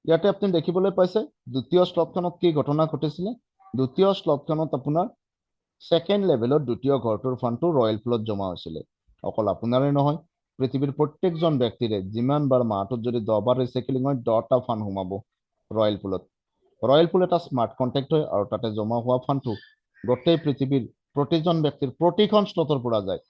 ইয়াতে আপুনি দেখিবলৈ পাইছে দ্বিতীয় শ্লটখনত কি ঘটনা ঘটিছিলে। দ্বিতীয় শ্লটখনত আপোনাৰ ছেকেণ্ড লেভেলত দ্বিতীয় ঘৰটোৰ ফাণ্ডটো ৰয়েল পুলত জমা হৈছিলে। অকল আপোনাৰে নহয়, পৃথিৱীৰ প্ৰত্যেকজন ব্যক্তিৰে যিমান বাৰ মাহটোত যদি 10 বাৰ ৰিচাইকেলিং হয়, 10টা ফাণ্ড সোমাব ৰয়েল পুলত। ৰয়েল পুল এটা স্মাৰ্ট কণ্টেক্ট হয়, আৰু তাতে জমা হোৱা ফাণ্ডটো গোটেই পৃথিৱীৰ প্ৰতিজন ব্যক্তিৰ প্ৰতিখন শ্লটৰ পৰা যায়।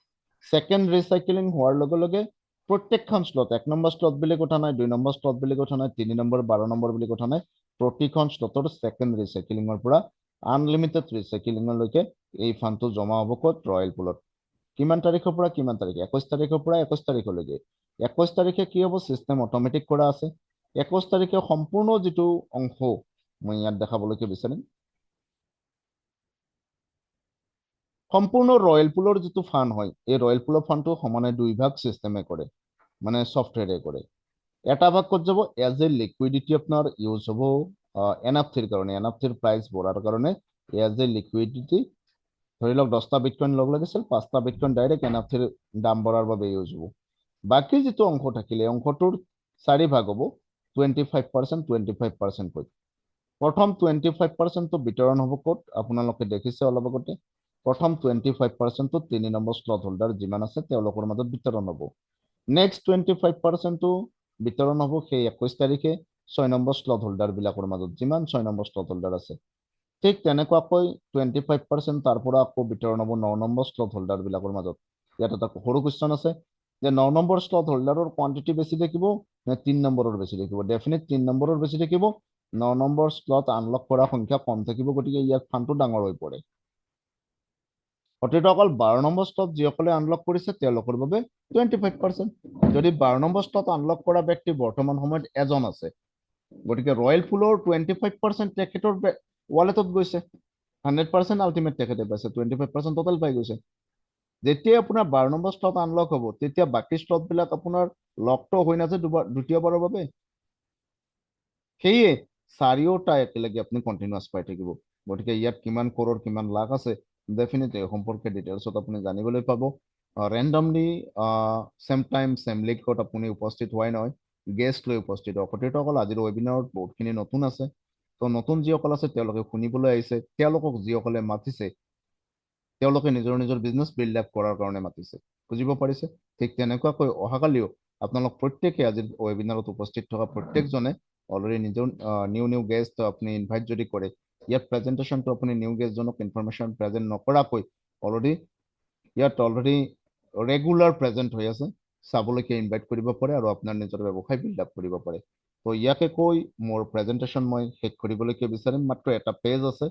ছেকেণ্ড ৰিচাইকেলিং হোৱাৰ লগে লগে প্ৰত্যেকখন শ্লট, 1 নম্বৰ শ্লট বুলি কথা নাই, 2 নম্বৰ শ্লট বুলি কথা নাই, 3 নম্বৰ 12 নম্বৰ বুলি কথা নাই, প্ৰতিখন শ্লটৰ ছেকেণ্ড ৰিচাইকেলিঙৰ পৰা আনলিমিটেড ৰিচাইকেলিঙলৈকে এই ফাণ্ডটো জমা হ'ব ক'ত? ৰয়েল পুলত। কিমান তাৰিখৰ পৰা কিমান তাৰিখ? 21 তাৰিখৰ পৰা 21 তাৰিখলৈকে। 21 তাৰিখে কি হ'ব? চিষ্টেম অট'মেটিক কৰা আছে। 21 তাৰিখে সম্পূৰ্ণ যিটো অংশ মই ইয়াত দেখাবলৈকে বিচাৰিম, সম্পূৰ্ণ ৰয়েল পুলৰ যিটো ফাণ্ড হয়, এই ৰয়েল পুলৰ ফাণ্ডটো সমানে 2 ভাগ চিষ্টেমে কৰে, মানে ছফ্টৱেৰে কৰে। এটা ভাগ ক'ত যাব? এজ এ লিকুইডিটি আপোনাৰ ইউজ হ'ব NFT-ৰ কাৰণে, NFT-ৰ প্ৰাইচ বঢ়াৰ কাৰণে এজ এ লিকুইডিটি। ধৰি লওক 10টা বিটকইন ল'ব লাগিছিল, 5টা বিটকইন ডাইৰেক্ট NFT-ৰ দাম বঢ়াৰ বাবে ইউজ হ'ব। বাকী যিটো অংশ থাকিলে, অংশটোৰ 4 ভাগ হ'ব, 25%, 25% কৈ। প্ৰথম 25%টো বিতৰণ হ'ব ক'ত? আপোনালোকে দেখিছে অলপ আগতে, প্ৰথম 25%টো 3 নম্বৰ শ্লট হোল্ডাৰ যিমান আছে তেওঁলোকৰ মাজত বিতৰণ হ'ব। নেক্সট 25%টো বিতৰণ হ'ব সেই 21 তাৰিখে 6 নম্বৰ শ্লট হোল্ডাৰবিলাকৰ মাজত, যিমান 6 নম্বৰ শ্লট হোল্ডাৰ আছে। ঠিক তেনেকুৱাকৈ 25% তাৰ পৰা আকৌ বিতৰণ হ'ব 9 নম্বৰ শ্লট হোল্ডাৰবিলাকৰ মাজত। ইয়াত এটা সৰু কুৱেশ্যন আছে যে 9 নম্বৰ শ্লট হোল্ডাৰৰ কোৱান্টিটি বেছি থাকিব নে 3 নম্বৰৰ বেছি থাকিব? ডেফিনেট 3 নম্বৰৰ বেছি থাকিব, 9 নম্বৰ স্লট আনলক কৰা সংখ্যা কম থাকিব, গতিকে ইয়াত ফাণ্ডটো ডাঙৰ হৈ পৰে। অকল 12 নম্বৰ স্লট যিসকলে আনলক কৰিছে তেওঁলোকৰ বাবে 25%। যদি 12 নম্বৰ স্লট আনলক কৰা ব্যক্তি বৰ্তমান সময়ত এজন আছে, গতিকে ৰয়েল ফুলৰ 25% তেখেতৰ ৱালেটত গৈছে, 100% আল্টিমেট তেখেতে পাইছে, 25% টোটেল পাই গৈছে। যেতিয়া আপোনাৰ 12 নম্বৰ স্লট আনলক হ'ব, তেতিয়া বাকী স্লটবিলাক আপোনাৰ লকটো হৈ নাযায় দ্বিতীয়বাৰৰ বাবে। সেয়ে চাৰিওটা একেলগে আপুনি কণ্টিনিউৱাছ পাই থাকিব। গতিকে ইয়াত কিমান কৰোৰ কিমান লাখ আছে ডেফিনেটলি সম্পৰ্কে ডিটেইলছত আপুনি জানিবলৈ পাব। ৰেণ্ডমলি চেম টাইম চেম লিকত আপুনি উপস্থিত হোৱাই নহয়, গেষ্ট লৈ উপস্থিত হ'ব। সতীৰ্থসকল আজিৰ ৱেবিনাৰত বহুতখিনি নতুন আছে, তো নতুন যিসকল আছে তেওঁলোকে শুনিবলৈ আহিছে, তেওঁলোকক যিসকলে মাতিছে তেওঁলোকে নিজৰ নিজৰ বিজনেছ বিল্ড আপ কৰাৰ কাৰণে মাতিছে, বুজিব পাৰিছে? ঠিক তেনেকুৱাকৈ অহাকালিও আপোনালোক প্ৰত্যেকে আজিৰ ৱেবিনাৰত উপস্থিত থকা প্ৰত্যেকজনে অলৰেডি নিজৰ নিউ গেষ্ট আপুনি ইনভাইট যদি কৰে, ইয়াত প্ৰেজেণ্টেশ্যনটো আপুনি নিউ গেষ্টজনক ইনফৰমেশ্যন প্ৰেজেণ্ট নকৰাকৈ ইয়াত অলৰেডি ৰেগুলাৰ প্ৰেজেণ্ট হৈ আছে, চাবলৈকে ইনভাইট কৰিব পাৰে আৰু আপোনাৰ নিজৰ ব্যৱসায় বিল্ড আপ কৰিব পাৰে। তো ইয়াকে কৈ মোৰ প্ৰেজেণ্টেশ্যন মই শেষ কৰিবলৈকে বিচাৰিম। মাত্ৰ এটা পেজ আছে,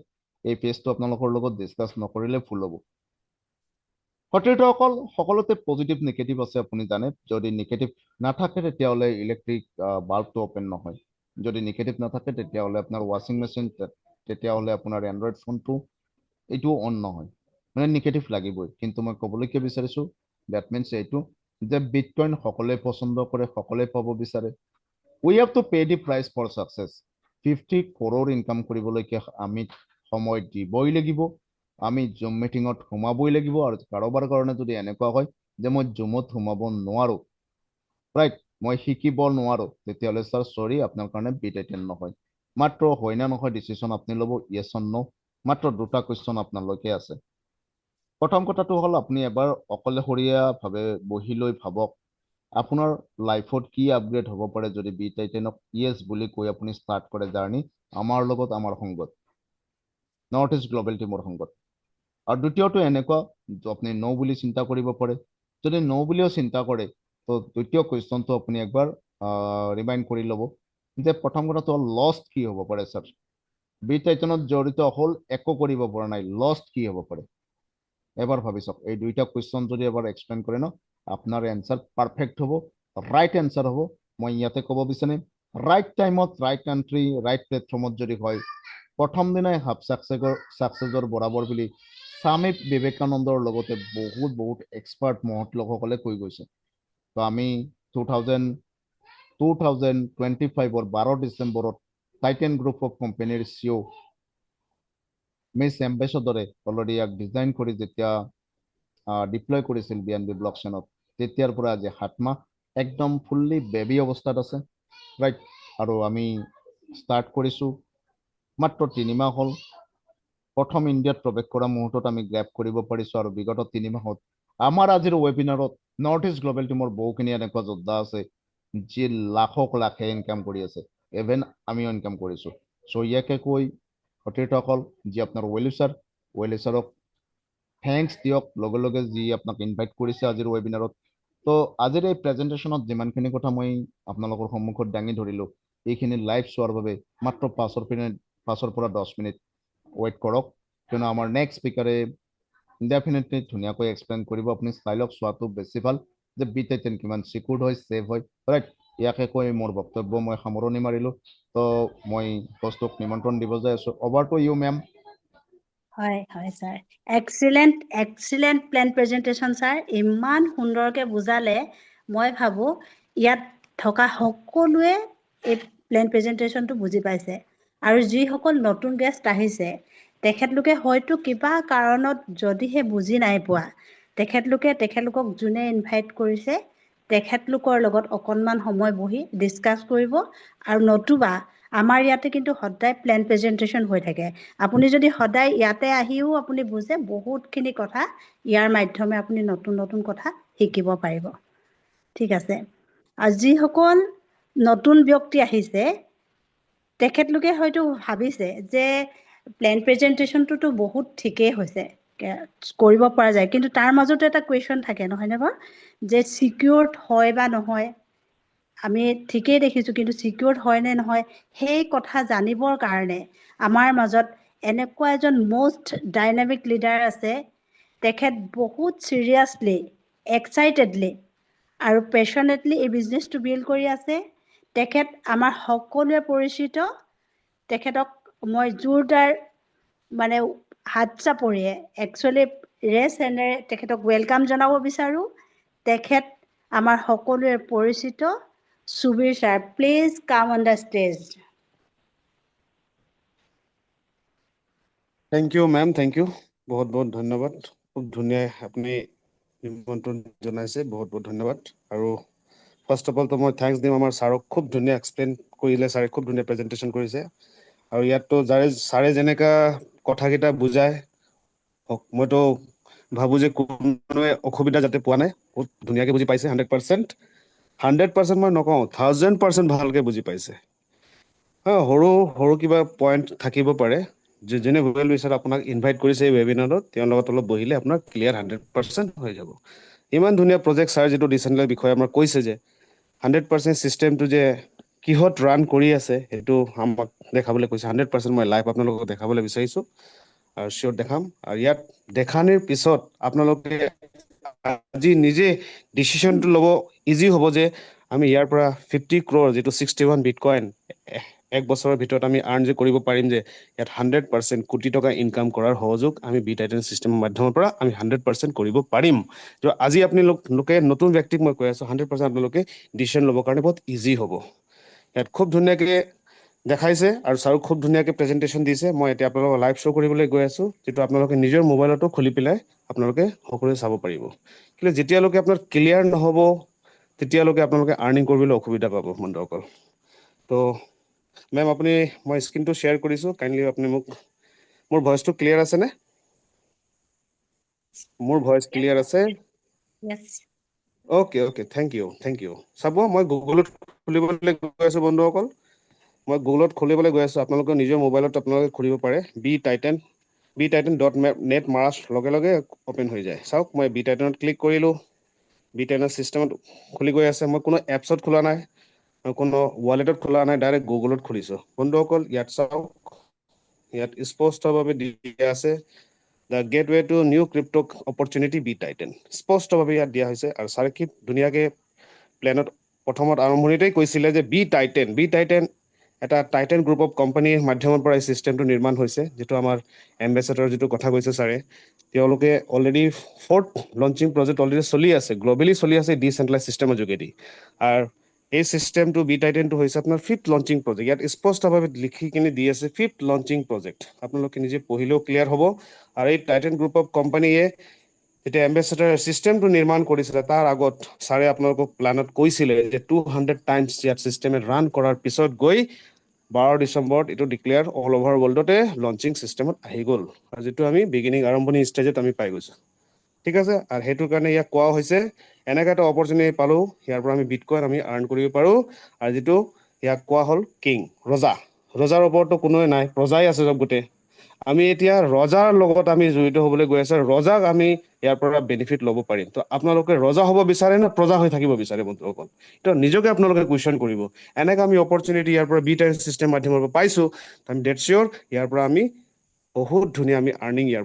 এই পেজটো আপোনালোকৰ লগত ডিছকাছ নকৰিলে ভুল হ'ব। সতীৰ্থসকল সকলোতে পজিটিভ নিগেটিভ আছে আপুনি জানে। যদি নিগেটিভ নাথাকে তেতিয়াহ'লে ইলেক্ট্ৰিক বাল্বটো অপেন নহয়, যদি নিগেটিভ নাথাকে তেতিয়াহ'লে আপোনাৰ ৱাশ্বিং মেচিন, তেতিয়াহ'লে আপোনাৰ এণ্ড্ৰইড ফোনটো এইটোও অন নহয়, মানে নিগেটিভ লাগিবই। কিন্তু মই ক'বলৈকে বিচাৰিছোঁ ডেট মিনছ এইটো যে বিটকইন সকলোৱে পচন্দ কৰে, সকলোৱে পাব বিচাৰে। We have to pay the price for success. 50 crore income কৰিবলৈকে আমি সময় দিবই লাগিব, আমি জুম মিটিঙত সোমাবই লাগিব। আৰু কাৰোবাৰ কাৰণে যদি এনেকুৱা হয় যে মই জুমত সোমাব নোৱাৰোঁ, ৰাইট, মই শিকিব নোৱাৰোঁ, তেতিয়াহ'লে ছাৰ চৰি, আপোনাৰ কাৰণে বিট নহয়। মাত্ৰ হয় না নহয় ডিচিশ্যন আপুনি ল'ব, য়েছ অৰ ন'। মাত্ৰ দুটা কুৱেশ্যন আপোনালৈকে আছে। প্ৰথম কথাটো হ'ল আপুনি এবাৰ অকলশৰীয়াভাৱে বহি লৈ ভাবক আপোনাৰ লাইফত কি আপগ্ৰেড হ'ব পাৰে যদি বিট য়েছ বুলি কৈ আপুনি ষ্টাৰ্ট কৰে জাৰ্ণি আমাৰ লগত, আমাৰ সংগত, নৰ্থ ইষ্ট গ্ল'বেল টিমৰ সংগত। আৰু দ্বিতীয়টো এনেকুৱা আপুনি ন' বুলি চিন্তা কৰিব পাৰে। যদি ন' বুলিও চিন্তা কৰে তো দ্বিতীয় কুৱেশ্যনটো আপুনি একবাৰ ৰিমাইণ্ড কৰি ল'ব যে প্ৰথম কথাটো হ'ল লষ্ট কি হ'ব পাৰে ছাৰ, বিট জড়িত হ'ল একো কৰিব পৰা নাই, লষ্ট কি হ'ব পাৰে এবাৰ ভাবি চাওক। এই দুইটা কুৱেশ্যন যদি এবাৰ এক্সপ্লেইন কৰে ন, আপোনাৰ এনচাৰ পাৰফেক্ট হ'ব, ৰাইট এনচাৰ হ'ব। মই ইয়াতে ক'ব বিচাৰিম ৰাইট টাইমত ৰাইট কাণ্ট্ৰি ৰাইট প্লেটফৰ্মত যদি হয়, প্ৰথম দিনাই হাফ ছাকচেছৰ বৰাবৰ বুলি স্বামী বিবেকানন্দৰ লগতে বহুত এক্সপাৰ্ট মহৎ লোকসকলে কৈ গৈছে। তো আমি 2025 12 ডিচেম্বৰত টাইটেন গ্ৰুপ অফ কোম্পানীৰ CEO মিছ এম্বেছাডৰে অলৰেডি ইয়াক ডিজাইন কৰি যেতিয়া ডিপ্লয় কৰিছিল BNB ব্লকচেইনত, তেতিয়াৰ পৰা আজি 7 মাহ একদম ফুল্লি বেবী অৱস্থাত আছে, ৰাইট। আৰু আমি ষ্টাৰ্ট কৰিছোঁ মাত্ৰ 3 মাহ হ'ল। প্ৰথম ইণ্ডিয়াত প্ৰৱেশ কৰা মুহূৰ্তত আমি গ্ৰেপ কৰিব পাৰিছোঁ, আৰু বিগত 3 মাহত আমাৰ আজিৰ ৱেবিনাৰত নৰ্থ ইষ্ট গ্ল'বেল টিমৰ বহুখিনি এনেকুৱা যোদ্ধা আছে যি লাখে ইনকাম কৰি আছে, ইভেন আমিও ইনকাম কৰিছোঁ। চ' ইয়াকে কৈ সতীৰ্থসকল যি আপোনাৰ ৱেলিচাৰক থেংকছ দিয়ক, লগে যি আপোনাক ইনভাইট কৰিছে আজিৰ ৱেবিনাৰত। তো আজিৰ এই প্ৰেজেণ্টেশ্যনত যিমানখিনি কথা মই আপোনালোকৰ সন্মুখত দাঙি ধৰিলোঁ, এইখিনি লাইভ চোৱাৰ বাবে মাত্ৰ 5 পৰা 10 মিনিট ৱেইট কৰক, কিয়নো আমাৰ নেক্সট স্পীকাৰে ডেফিনেটলি ধুনীয়াকৈ এক্সপ্লেইন কৰিব। আপুনি চাই লওক, চোৱাটো বেছি ভাল যে বিট কিমান চিকিউৰ্ড হয়, ছেফ হয়, ৰাইট। ইয়াকে কৈ মোৰ বক্তব্য মই সামৰণি মাৰিলোঁ। তো মই হোষ্টক নিমন্ত্ৰণ দিব যাই আছোঁ। Over to you ma'am. হয় sir, excellent plan presentation sir. ইমান সুন্দৰকৈ বুজালে, মই ভাবোঁ ইয়াত থকা সকলোৱে এই প্লেন প্ৰেজেণ্টেশ্যনটো বুজি পাইছে। আৰু যিসকল নতুন গেষ্ট আহিছে তেখেতলোকে হয়তো কিবা কাৰণত যদিহে বুজি নাই পোৱা, তেখেতলোকক যোনে ইনভাইট কৰিছে তেখেতলোকৰ লগত অকণমান সময় বহি ডিছকাছ কৰিব। আৰু নতুবা আমাৰ ইয়াতে কিন্তু সদায় প্লেন প্ৰেজেণ্টেশ্যন হৈ থাকে। আপুনি যদি সদায় ইয়াতে আহিও আপুনি বুজে, বহুতখিনি কথা ইয়াৰ মাধ্যমে আপুনি নতুন কথা শিকিব পাৰিব। ঠিক আছে। আৰু যিসকল নতুন ব্যক্তি আহিছে তেখেতলোকে হয়তো ভাবিছে যে প্লেন প্ৰেজেণ্টেশ্যনটোতো বহুত ঠিকেই হৈছে, কৰিব পৰা যায়, কিন্তু তাৰ মাজতো এটা কুৱেশ্যন থাকে নহয়নে বাৰু, যে চিকিউৰ্ড হয় বা নহয়। আমি ঠিকেই দেখিছোঁ, কিন্তু ছিকিউৰ্ড হয় নে নহয় সেই কথা জানিবৰ কাৰণে আমাৰ মাজত এনেকুৱা এজন মষ্ট ডাইনামিক লিডাৰ আছে। তেখেত বহুত চিৰিয়াছলি, এক্সাইটেডলি আৰু পেশ্যনেটলি এই বিজনেছটো বিল্ড কৰি আছে। তেখেত আমাৰ সকলোৱে পৰিচিত। তেখেতক মই জোৰদাৰ মানে হাত চাপৰিয়ে একচুৱেলি ৰেষ্ট এণ্ডেৰে তেখেতক ৱেলকাম জনাব বিচাৰোঁ। তেখেত আমাৰ সকলোৱে পৰিচিত Subir sir, please come on the stage. Thank you ma'am, thank you, বহুত বহুত ধন্যবাদ। খুব ধুনীয়া আপুনি নিমন্ত্ৰণ জনাইছে, বহুত বহুত ধন্যবাদ। আৰু ফাৰ্ষ্ট অফ অলটো মই থেংকছ দিম আমাৰ ছাৰক, খুব ধুনীয়া এক্সপ্লেইন কৰিলে ছাৰে, খুব ধুনীয়া প্ৰেজেণ্টেশ্যন কৰিছে। আৰু ইয়াততো ছাৰে যেনেকা কথাকেইটা বুজায়, মইতো ভাবোঁ যে কোনোৱে অসুবিধা যাতে পোৱা নাই, বহুত ধুনীয়াকৈ বুজি পাইছে। 100%, 100% মই নকওঁ, 1000% ভালকৈ বুজি পাইছে। সৰু সৰু কিবা পইণ্ট থাকিব পাৰে, যোনে গুগল বিচাৰে আপোনাক ইনভাইট কৰিছে এই ৱেবিনাৰত, তেওঁৰ লগত অলপ বহিলে আপোনাৰ ক্লিয়াৰ 100% হৈ যাব। ইমান ধুনীয়া প্ৰজেক্ট ছাৰ যিটো ডিচেণ্ট্ৰেলাইজ বিষয়ে আমাৰ কৈছে যে 100% ছিষ্টেমটো যে কিহত ৰান কৰি আছে সেইটো আমাক দেখাবলৈ কৈছে। 100% মই লাইভ আপোনালোকক দেখাবলৈ বিচাৰিছোঁ আৰু চিয়'ৰ দেখাম। আৰু ইয়াত দেখানিৰ পিছত আপোনালোকে আজি নিজে ডিচিশ্যনটো ল'ব ইজি হ'ব যে আমি ইয়াৰ পৰা 50 crore যিটো 61 বিটকইন এক বছৰৰ ভিতৰত আমি আৰ্ণ যে কৰিব পাৰিম, যে ইয়াত 100% কোটি টকা ইনকাম কৰাৰ সহযোগ আমি বিটাইটেন ছিষ্টেমৰ মাধ্যমৰ পৰা আমি 100% কৰিব পাৰিম। তো আজি আপোনালোকে নতুন ব্যক্তিক মই কৈ আছোঁ 100% আপোনালোকে ডিচিশ্যন ল'বৰ কাৰণে বহুত ইজি হ'ব। ইয়াত খুব ধুনীয়াকৈ দেখাইছে আৰু ছাৰো খুব ধুনীয়াকৈ প্ৰেজেণ্টেশ্যন দিছে। মই এতিয়া আপোনালোকক লাইভ শ্ব' কৰিবলৈ গৈ আছোঁ, যিটো আপোনালোকে নিজৰ মোবাইলতো খুলি পেলাই আপোনালোকে সকলোৱে চাব পাৰিব। কিন্তু যেতিয়ালৈকে আপোনাৰ ক্লিয়াৰ নহ'ব তেতিয়ালৈকে আপোনালোকে আৰ্নিং কৰিবলৈ অসুবিধা পাব বন্ধুসকল। তো মেম আপুনি, মই স্ক্ৰীনটো শ্বেয়াৰ কৰিছোঁ, কাইণ্ডলি আপুনি মোৰ ভইচটো ক্লিয়াৰ আছেনে? মোৰ ভইচ ক্লিয়াৰ আছে? Okay, thank you, thank you. চাব, মই গুগলত খুলিবলৈ গৈ আছোঁ বন্ধুসকল। মই গুগলত খুলিবলৈ গৈ আছোঁ, আপোনালোকে নিজৰ মোবাইলত আপোনালোকে খুলিব পাৰে। btitan.net মাৰাৰ লগে লগে অ'পেন হৈ যায়। চাওক, মই btitan ক্লিক কৰিলোঁ, btitan ছিষ্টেমত খুলি গৈ আছে। মই কোনো এপছত খোলা নাই, কোনো ৱালেটত খোলা নাই, ডাইৰেক্ট গুগলত খুলিছোঁ বন্ধুসকল। ইয়াত চাওক, ইয়াত স্পষ্টভাৱে দিয়া আছে the gateway two new crept' opportunity btitan, স্পষ্টভাৱে ইয়াত দিয়া হৈছে। আৰু ছাৰে কি ধুনীয়াকৈ প্লেনত প্ৰথমত আৰম্ভণিতেই কৈছিলে যে btitan এটা টাইটেন গ্ৰুপ অফ কোম্পানীৰ মাধ্যমৰ পৰা এই ছিষ্টেমটো নিৰ্মাণ হৈছে, যিটো আমাৰ এম্বেচেডৰ যিটো কথা কৈছে ছাৰে, তেওঁলোকে already 4th launching project already চলি আছে, গ্ল'বেলি চলি আছে ডিচেণ্ট্ৰেলাইজ ছিষ্টেমৰ যোগেদি। আৰু এই ছিষ্টেমটো btitanটো হৈছে আপোনাৰ 5th লঞ্চিং প্ৰজেক্ট। ইয়াত স্পষ্টভাৱে লিখি কিনে দি আছে 5th লঞ্চিং প্ৰজেক্ট। আপোনালোকে নিজে পঢ়িলেও ক্লিয়াৰ হ'ব। আৰু এই টাইটেন গ্ৰুপ অফ কোম্পানীয়ে যেতিয়া এম্বেচেডৰ ছিষ্টেমটো নিৰ্মাণ কৰিছিলে, তাৰ আগত ছাৰে আপোনালোকক প্লেনত কৈছিলে যে 200 টাইমছ ইয়াত ছিষ্টেমে ৰান কৰাৰ পিছত গৈ 12 ডিচেম্বৰত এইটো ডিক্লেয়াৰ অল অভাৰ ৱৰ্ল্ডতে লঞ্চিং ছিষ্টেমত আহি গ'ল, আৰু যিটো আমি বিগিনিং আৰম্ভণি ষ্টেজত আমি পাই গৈছোঁ। ঠিক আছে, আৰু সেইটোৰ কাৰণে ইয়াক কোৱা হৈছে এনেকৈ এটা অপৰচুনিটি পালোঁ, ইয়াৰ পৰা আমি বিটকইন আমি আৰ্ণ কৰিব পাৰোঁ। আৰু যিটো ইয়াক কোৱা হ'ল কিং, ৰজাৰ ওপৰততো কোনোৱে নাই, প্ৰজাই আছে চব গোটেই। আমি এতিয়া ৰজাৰ লগত আমি জড়িত হ'বলৈ গৈ আছোঁ, ৰজাক আমি ইয়াৰ পৰা বেনিফিট ল'ব পাৰিম। তো আপোনালোকে ৰজা হ'ব বিচাৰে নে প্ৰজা হৈ থাকিব বিচাৰে বন্ধুসকল? তো নিজকে আপোনালোকে কুৱেশ্যন কৰিব। এনেকৈ আমি অপৰচুনিটি ইয়াৰ পৰা btitan ছিষ্টেম মাধ্যমৰ পৰা পাইছোঁ, আমি ডেট চিয়'ৰ ইয়াৰ পৰা আমি বহুত ধুনীয়া আমি আৰ্নিং ইয়াৰ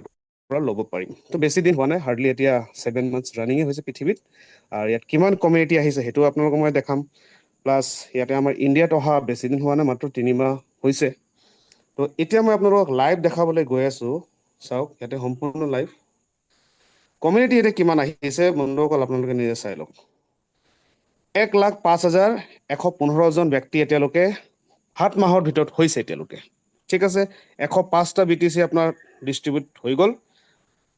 পৰা ল'ব পাৰিম। তো বেছি দিন হোৱা নাই, হাৰ্ডলি এতিয়া 7 months ৰানিঙে হৈছে পৃথিৱীত। আৰু ইয়াত কিমান কমিউনিটি আহিছে সেইটো আপোনালোকক মই দেখাম। প্লাছ ইয়াতে আমাৰ ইণ্ডিয়াত অহা বেছি দিন হোৱা নাই, মাত্ৰ 3 মাহ হৈছে। তো এতিয়া মই আপোনালোকক লাইভ দেখাবলৈ গৈ আছোঁ। চাওক, ইয়াতে সম্পূৰ্ণ লাইভ কমিউনিটি এতিয়া কিমান আহিছে বন্ধুসকল, আপোনালোকে নিজে চাই লওক। 1,05,115 ব্যক্তি এতিয়ালৈকে 7 মাহৰ ভিতৰত হৈছে এতিয়ালৈকে। ঠিক আছে, 105টা BTC আপোনাৰ ডিষ্ট্ৰিবিউট হৈ গ'ল।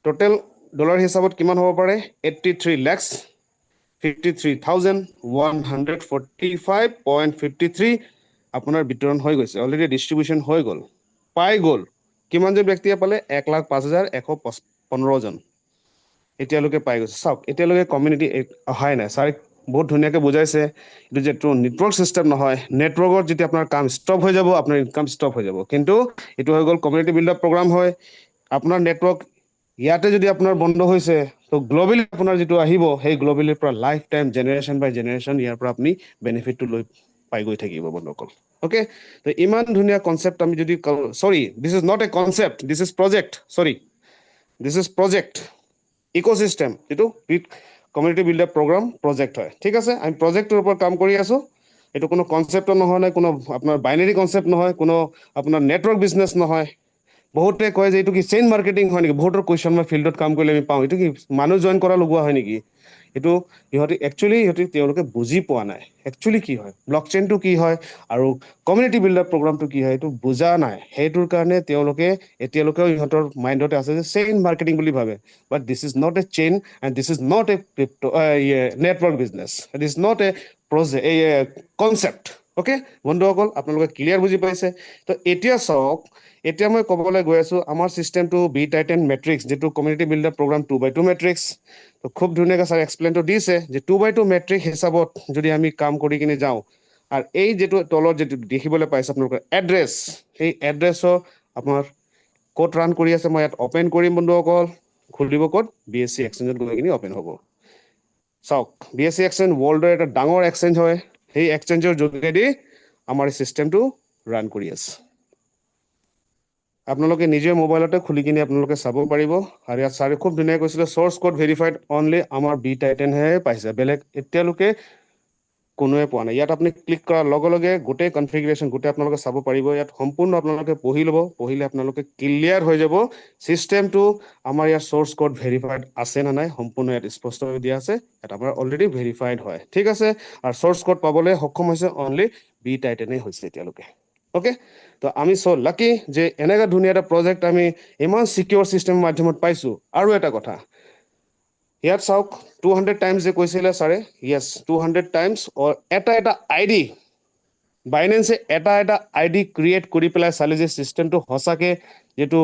টোটেল ডলাৰ হিচাপত কিমান হ'ব পাৰে? 83,53,145.53 আপোনাৰ বিতৰণ হৈ গৈছে, অলৰেডি ডিষ্ট্ৰিবিউশ্যন হৈ গ'ল, পাই গ'ল। কিমানজন ব্যক্তিয়ে পালে? 1,05,115 জন এতিয়ালৈকে পাই গৈছে। চাওক, এতিয়ালৈকে কমিউনিটি অহাই নাই। ছাৰে বহুত ধুনীয়াকৈ বুজাইছে, এইটো যে নেটৱৰ্ক ছিষ্টেম নহয়, নেটৱৰ্কত যেতিয়া আপোনাৰ কাম ষ্টপ হৈ যাব, আপোনাৰ ইনকাম ষ্টপ হৈ যাব। কিন্তু এইটো হৈ গ'ল কমিউনিটি বিল্ডআপ প্ৰগ্ৰাম হয়। আপোনাৰ নেটৱৰ্ক ইয়াতে যদি আপোনাৰ বন্ধ হৈছে তো গ্লোবেলি আপোনাৰ যিটো আহিব সেই গ্লোবেলিৰ পৰা লাইফ টাইম জেনেৰেশ্যন বাই জেনেৰেশ্যন ইয়াৰ পৰা আপুনি বেনিফিটটো লৈ পাই গৈ থাকিব বন্ধুসকল ওকে তো ইমান ধুনীয়া কনচেপ্ট আমি যদি সৰি this is not a concept this is project সৰি দিছ ইজ প্ৰজেক্ট ইক'চিষ্টেম যিটো কমিউনিটি বিল্ডাৰ প্ৰগ্ৰাম প্ৰজেক্ট হয় ঠিক আছে আমি প্ৰজেক্টৰ ওপৰত কাম কৰি আছোঁ এইটো কোনো কনচেপ্টৰ নহয় নাই কোনো আপোনাৰ বাইনেৰী কনচেপ্ট নহয় কোনো আপোনাৰ নেটৱৰ্ক বিজনেছ নহয় বহুতে কয় যে এইটো কি চেইন মাৰ্কেটিং হয় নেকি বহুতৰ কুৱেশ্যন মই ফিল্ডত কাম কৰিলে আমি পাওঁ এইটো কি মানুহ জইন কৰা লগোৱা হয় নেকি এইটো সিহঁতি তেওঁলোকে বুজি পোৱা নাই একচুৱেলি কি হয় ব্লক চেইনটো কি হয় আৰু কমিউনিটি বিল্ডাৰ প্ৰগ্ৰামটো কি হয় এইটো বুজা নাই সেইটোৰ কাৰণে তেওঁলোকে এতিয়ালৈকেও ইহঁতৰ মাইণ্ডতে আছে যে চেইন মাৰ্কেটিং বুলি ভাবে বাট this is not a chain and this is not a crypto network business it is not a concept okay বন্ধুসকল আপোনালোকে ক্লিয়াৰ বুজি পাইছে তো এতিয়া চাওক এতিয়া মই ক'বলৈ গৈ আছোঁ আমাৰ চিষ্টেমটো বি টাইটেন মেট্ৰিক্স যিটো community builder program 2x2 matrix তো খুব ধুনীয়াকৈ ছাৰ এক্সপ্লেইনটো দিছে যে 2x2 মেট্ৰিক হিচাপত যদি আমি কাম কৰি কিনে যাওঁ আৰু এই যিটো তলত যিটো দেখিবলৈ পাইছে আপোনালোকৰ এড্ৰেছ সেই এড্ৰেছৰ আপোনাৰ ক'ত ৰান কৰি আছে মই ইয়াত অ'পেন কৰিম বন্ধুসকল খুলিব ক'ত BSC এক্সচেঞ্জত গৈ কিনে অ'পেন হ'ব চাওক BSC এক্সচেঞ্জ ৱৰ্ল্ডৰ এটা ডাঙৰ এক্সচেঞ্জ হয় সেই এক্সচেঞ্জৰ যোগেদি আমাৰ এই চিষ্টেমটো ৰান কৰি আছে আপোনালোকে নিজে মোবাইলতে খুলি কিনে আপোনালোকে চাব পাৰিব আৰু ইয়াত ছাৰে খুব ধুনীয়াকৈ কৈছিলে চ'ৰ্চ কোড ভেৰিফাইড অনলি আমাৰ বি টাইটেনহে পাইছে বেলেগ এতিয়ালৈকে কোনোৱে পোৱা নাই ইয়াত আপুনি ক্লিক কৰাৰ লগে লগে গোটেই কনফিগাৰেশ্যন গোটেই আপোনালোকে চাব পাৰিব ইয়াত সম্পূৰ্ণ আপোনালোকে পঢ়ি ল'ব পঢ়িলে আপোনালোকে ক্লিয়াৰ হৈ যাব চিষ্টেমটো আমাৰ ইয়াত চ'ৰ্চ কোড ভেৰিফাইড আছে নে নাই সম্পূৰ্ণ ইয়াত স্পষ্টভাৱে দিয়া আছে ইয়াত আমাৰ অলৰেডি ভেৰিফাইড হয় ঠিক আছে আৰু চ'ৰ্চ কোড পাবলৈ সক্ষম হৈছে অনলি বি টাইটেনেই হৈছে এতিয়ালৈকে অ'কে তো আমি চ' লাকি যে এনেকুৱা ধুনীয়া এটা প্ৰজেক্ট আমি ইমান চিকিউৰ চিষ্টেমৰ মাধ্যমত পাইছোঁ আৰু এটা কথা ইয়াত চাওক 200 টাইমছ যে কৈছিলে ছাৰে য়েছ 200 টাইমছ এটা ID বাইনেন্সে এটা ID ক্ৰিয়েট কৰি পেলাই চালে যে চিষ্টেমটো সঁচাকৈ যিটো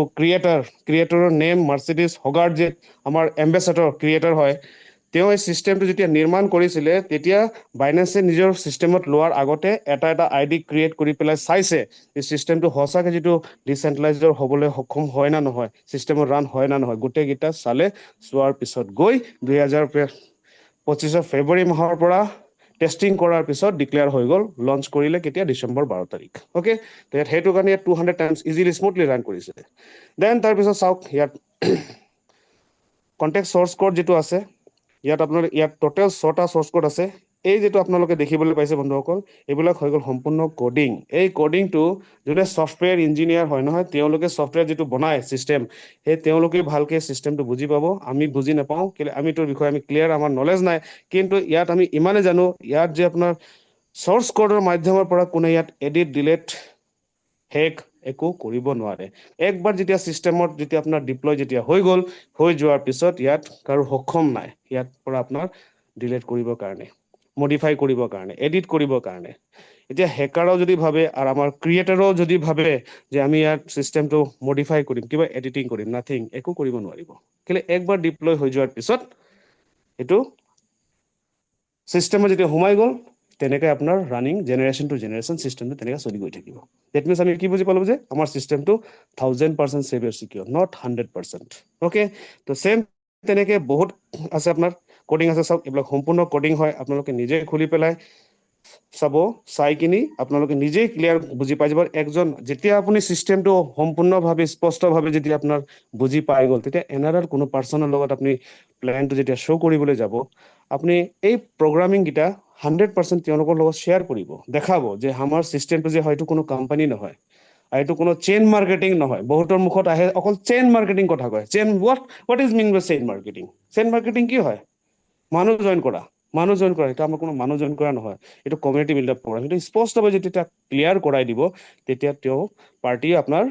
ক্ৰিয়েটৰৰ নেম মাৰ্চিডিছ হগাৰ্ড যে আমাৰ এম্বেচাডৰ ক্ৰিয়েটৰ হয় তেওঁ এই চিষ্টেমটো যেতিয়া নিৰ্মাণ কৰিছিলে তেতিয়া বাইনেন্সে নিজৰ চিষ্টেমত লোৱাৰ আগতে এটা ID ক্ৰিয়েট কৰি পেলাই চাইছে এই চিষ্টেমটো সঁচাকৈ যিটো ডিচেণ্ট্ৰেলাইজৰ হ'বলৈ সক্ষম হয় না নহয় চিষ্টেমত ৰান হয় না নহয় গোটেইকেইটা চালে চোৱাৰ পিছত গৈ 2025 ফেব্ৰুৱাৰী মাহৰ পৰা টেষ্টিং কৰাৰ পিছত ডিক্লেয়াৰ হৈ গ'ল লঞ্চ কৰিলে কেতিয়া ডিচেম্বৰ 12 তাৰিখ অ'কে সেইটো কাৰণে ইয়াত 200 টাইমছ ইজিলি স্মুথলি ৰান কৰিছে দেন তাৰপিছত চাওক ইয়াত কণ্টেক্ট চ'ৰ্চ কোড যিটো আছে ইয়াত আপোনাৰ ইয়াত টোটেল 6টা চ'ৰ্চ কোড আছে এই যেটো আপোনালোকে দেখিবলৈ পাইছে বন্ধুসকল এইবিলাক হৈ গ'ল সম্পূৰ্ণ কোডিং এই কোডিংটো যোনে ছফ্টৱেৰ ইঞ্জিনিয়াৰ হয় নহয় তেওঁলোকে ছফ্টৱেৰ যেটো বনায় চিষ্টেম সেই তেওঁলোকে ভালকে চিষ্টেমটো বুজি পাব আমি বুজি নাপাওঁ কেলে আমি তোৰ বিষয়ে আমি ক্লিয়াৰ আমাৰ নলেজ নাই কিন্তু ইয়াত আমি ইমানে জানো ইয়াত যে আপোনাৰ চ'ৰ্চ কোডৰ মাধ্যমৰ পৰা কোনে ইয়াত এডিট ডিলিট হেক একো কৰিব নোৱাৰে একবাৰ যেতিয়া চিষ্টেমত যেতিয়া আপোনাৰ ডিপ্লয় যেতিয়া হৈ গ'ল হৈ যোৱাৰ পিছত ইয়াত কাৰো সক্ষম নাই ইয়াত পৰা আপোনাৰ ডিলিট কৰিবৰ কাৰণে মডিফাই কৰিবৰ কাৰণে এডিট কৰিবৰ কাৰণে এতিয়া হেকাৰও যদি ভাবে আৰু আমাৰ ক্ৰিয়েটৰো যদি ভাবে যে আমি ইয়াত চিষ্টেমটো মডিফাই কৰিম কিবা এডিটিং কৰিম নাথিং একো কৰিব নোৱাৰিব কেলে একবাৰ ডিপ্লয় হৈ যোৱাৰ পিছত এটো চিষ্টেমত যেতিয়া সোমাই গ'ল তেনেকৈ আপোনাৰ ৰানিং জেনেৰেশ্যন টু জেনেৰেশ্যন চিষ্টেমটো তেনেকৈ চলি গৈ থাকিব ডেট মিনছ আমি কি বুজি পালো যে আমাৰ চিষ্টেমটো 1000% সেভ এণ্ড সিকিউৰ নট 100% ওকে তো সেম তেনেকৈ বহুত আছে আপোনাৰ কোডিং আছে সব এইবিলাক সম্পূৰ্ণ কোডিং হয় আপোনালোকে নিজে খুলি পেলাই চাব চাই কিনি আপোনালোকে নিজেই ক্লিয়াৰ বুজি পাই যাব একজন যেতিয়া আপুনি চিষ্টেমটো সম্পূৰ্ণভাৱে স্পষ্টভাৱে যেতিয়া আপোনাৰ বুজি পাই গ'ল তেতিয়া এনাদাৰ কোনো পাৰ্চনৰ লগত আপুনি প্লেনটো যেতিয়া শ্ব' কৰিবলৈ যাব আপুনি এই প্ৰগ্ৰামিং গিটা 100% তেওঁলোকৰ লগত শ্বেয়াৰ কৰিব দেখাব যে আমাৰ চিষ্টেমটো যে হয়তো কোনো কোম্পানী নহয় আৰু এইটো কোনো চেইন মাৰ্কেটিং নহয় বহুতৰ মুখত আহে অকল চেইন মাৰ্কেটিং কথা কয় chain what is mean by chain marketing কি হয় মানুহ জইন কৰা এটা আমাৰ কোনো মানুহ জইন কৰা নহয় এইটো কমিউনিটি বিল্ডাৰ প্ৰগ্ৰাম সেইটো স্পষ্টভাৱে যেতিয়া ক্লিয়াৰ কৰাই দিব তেতিয়া তেওঁ পাৰ্টি আপোনাৰ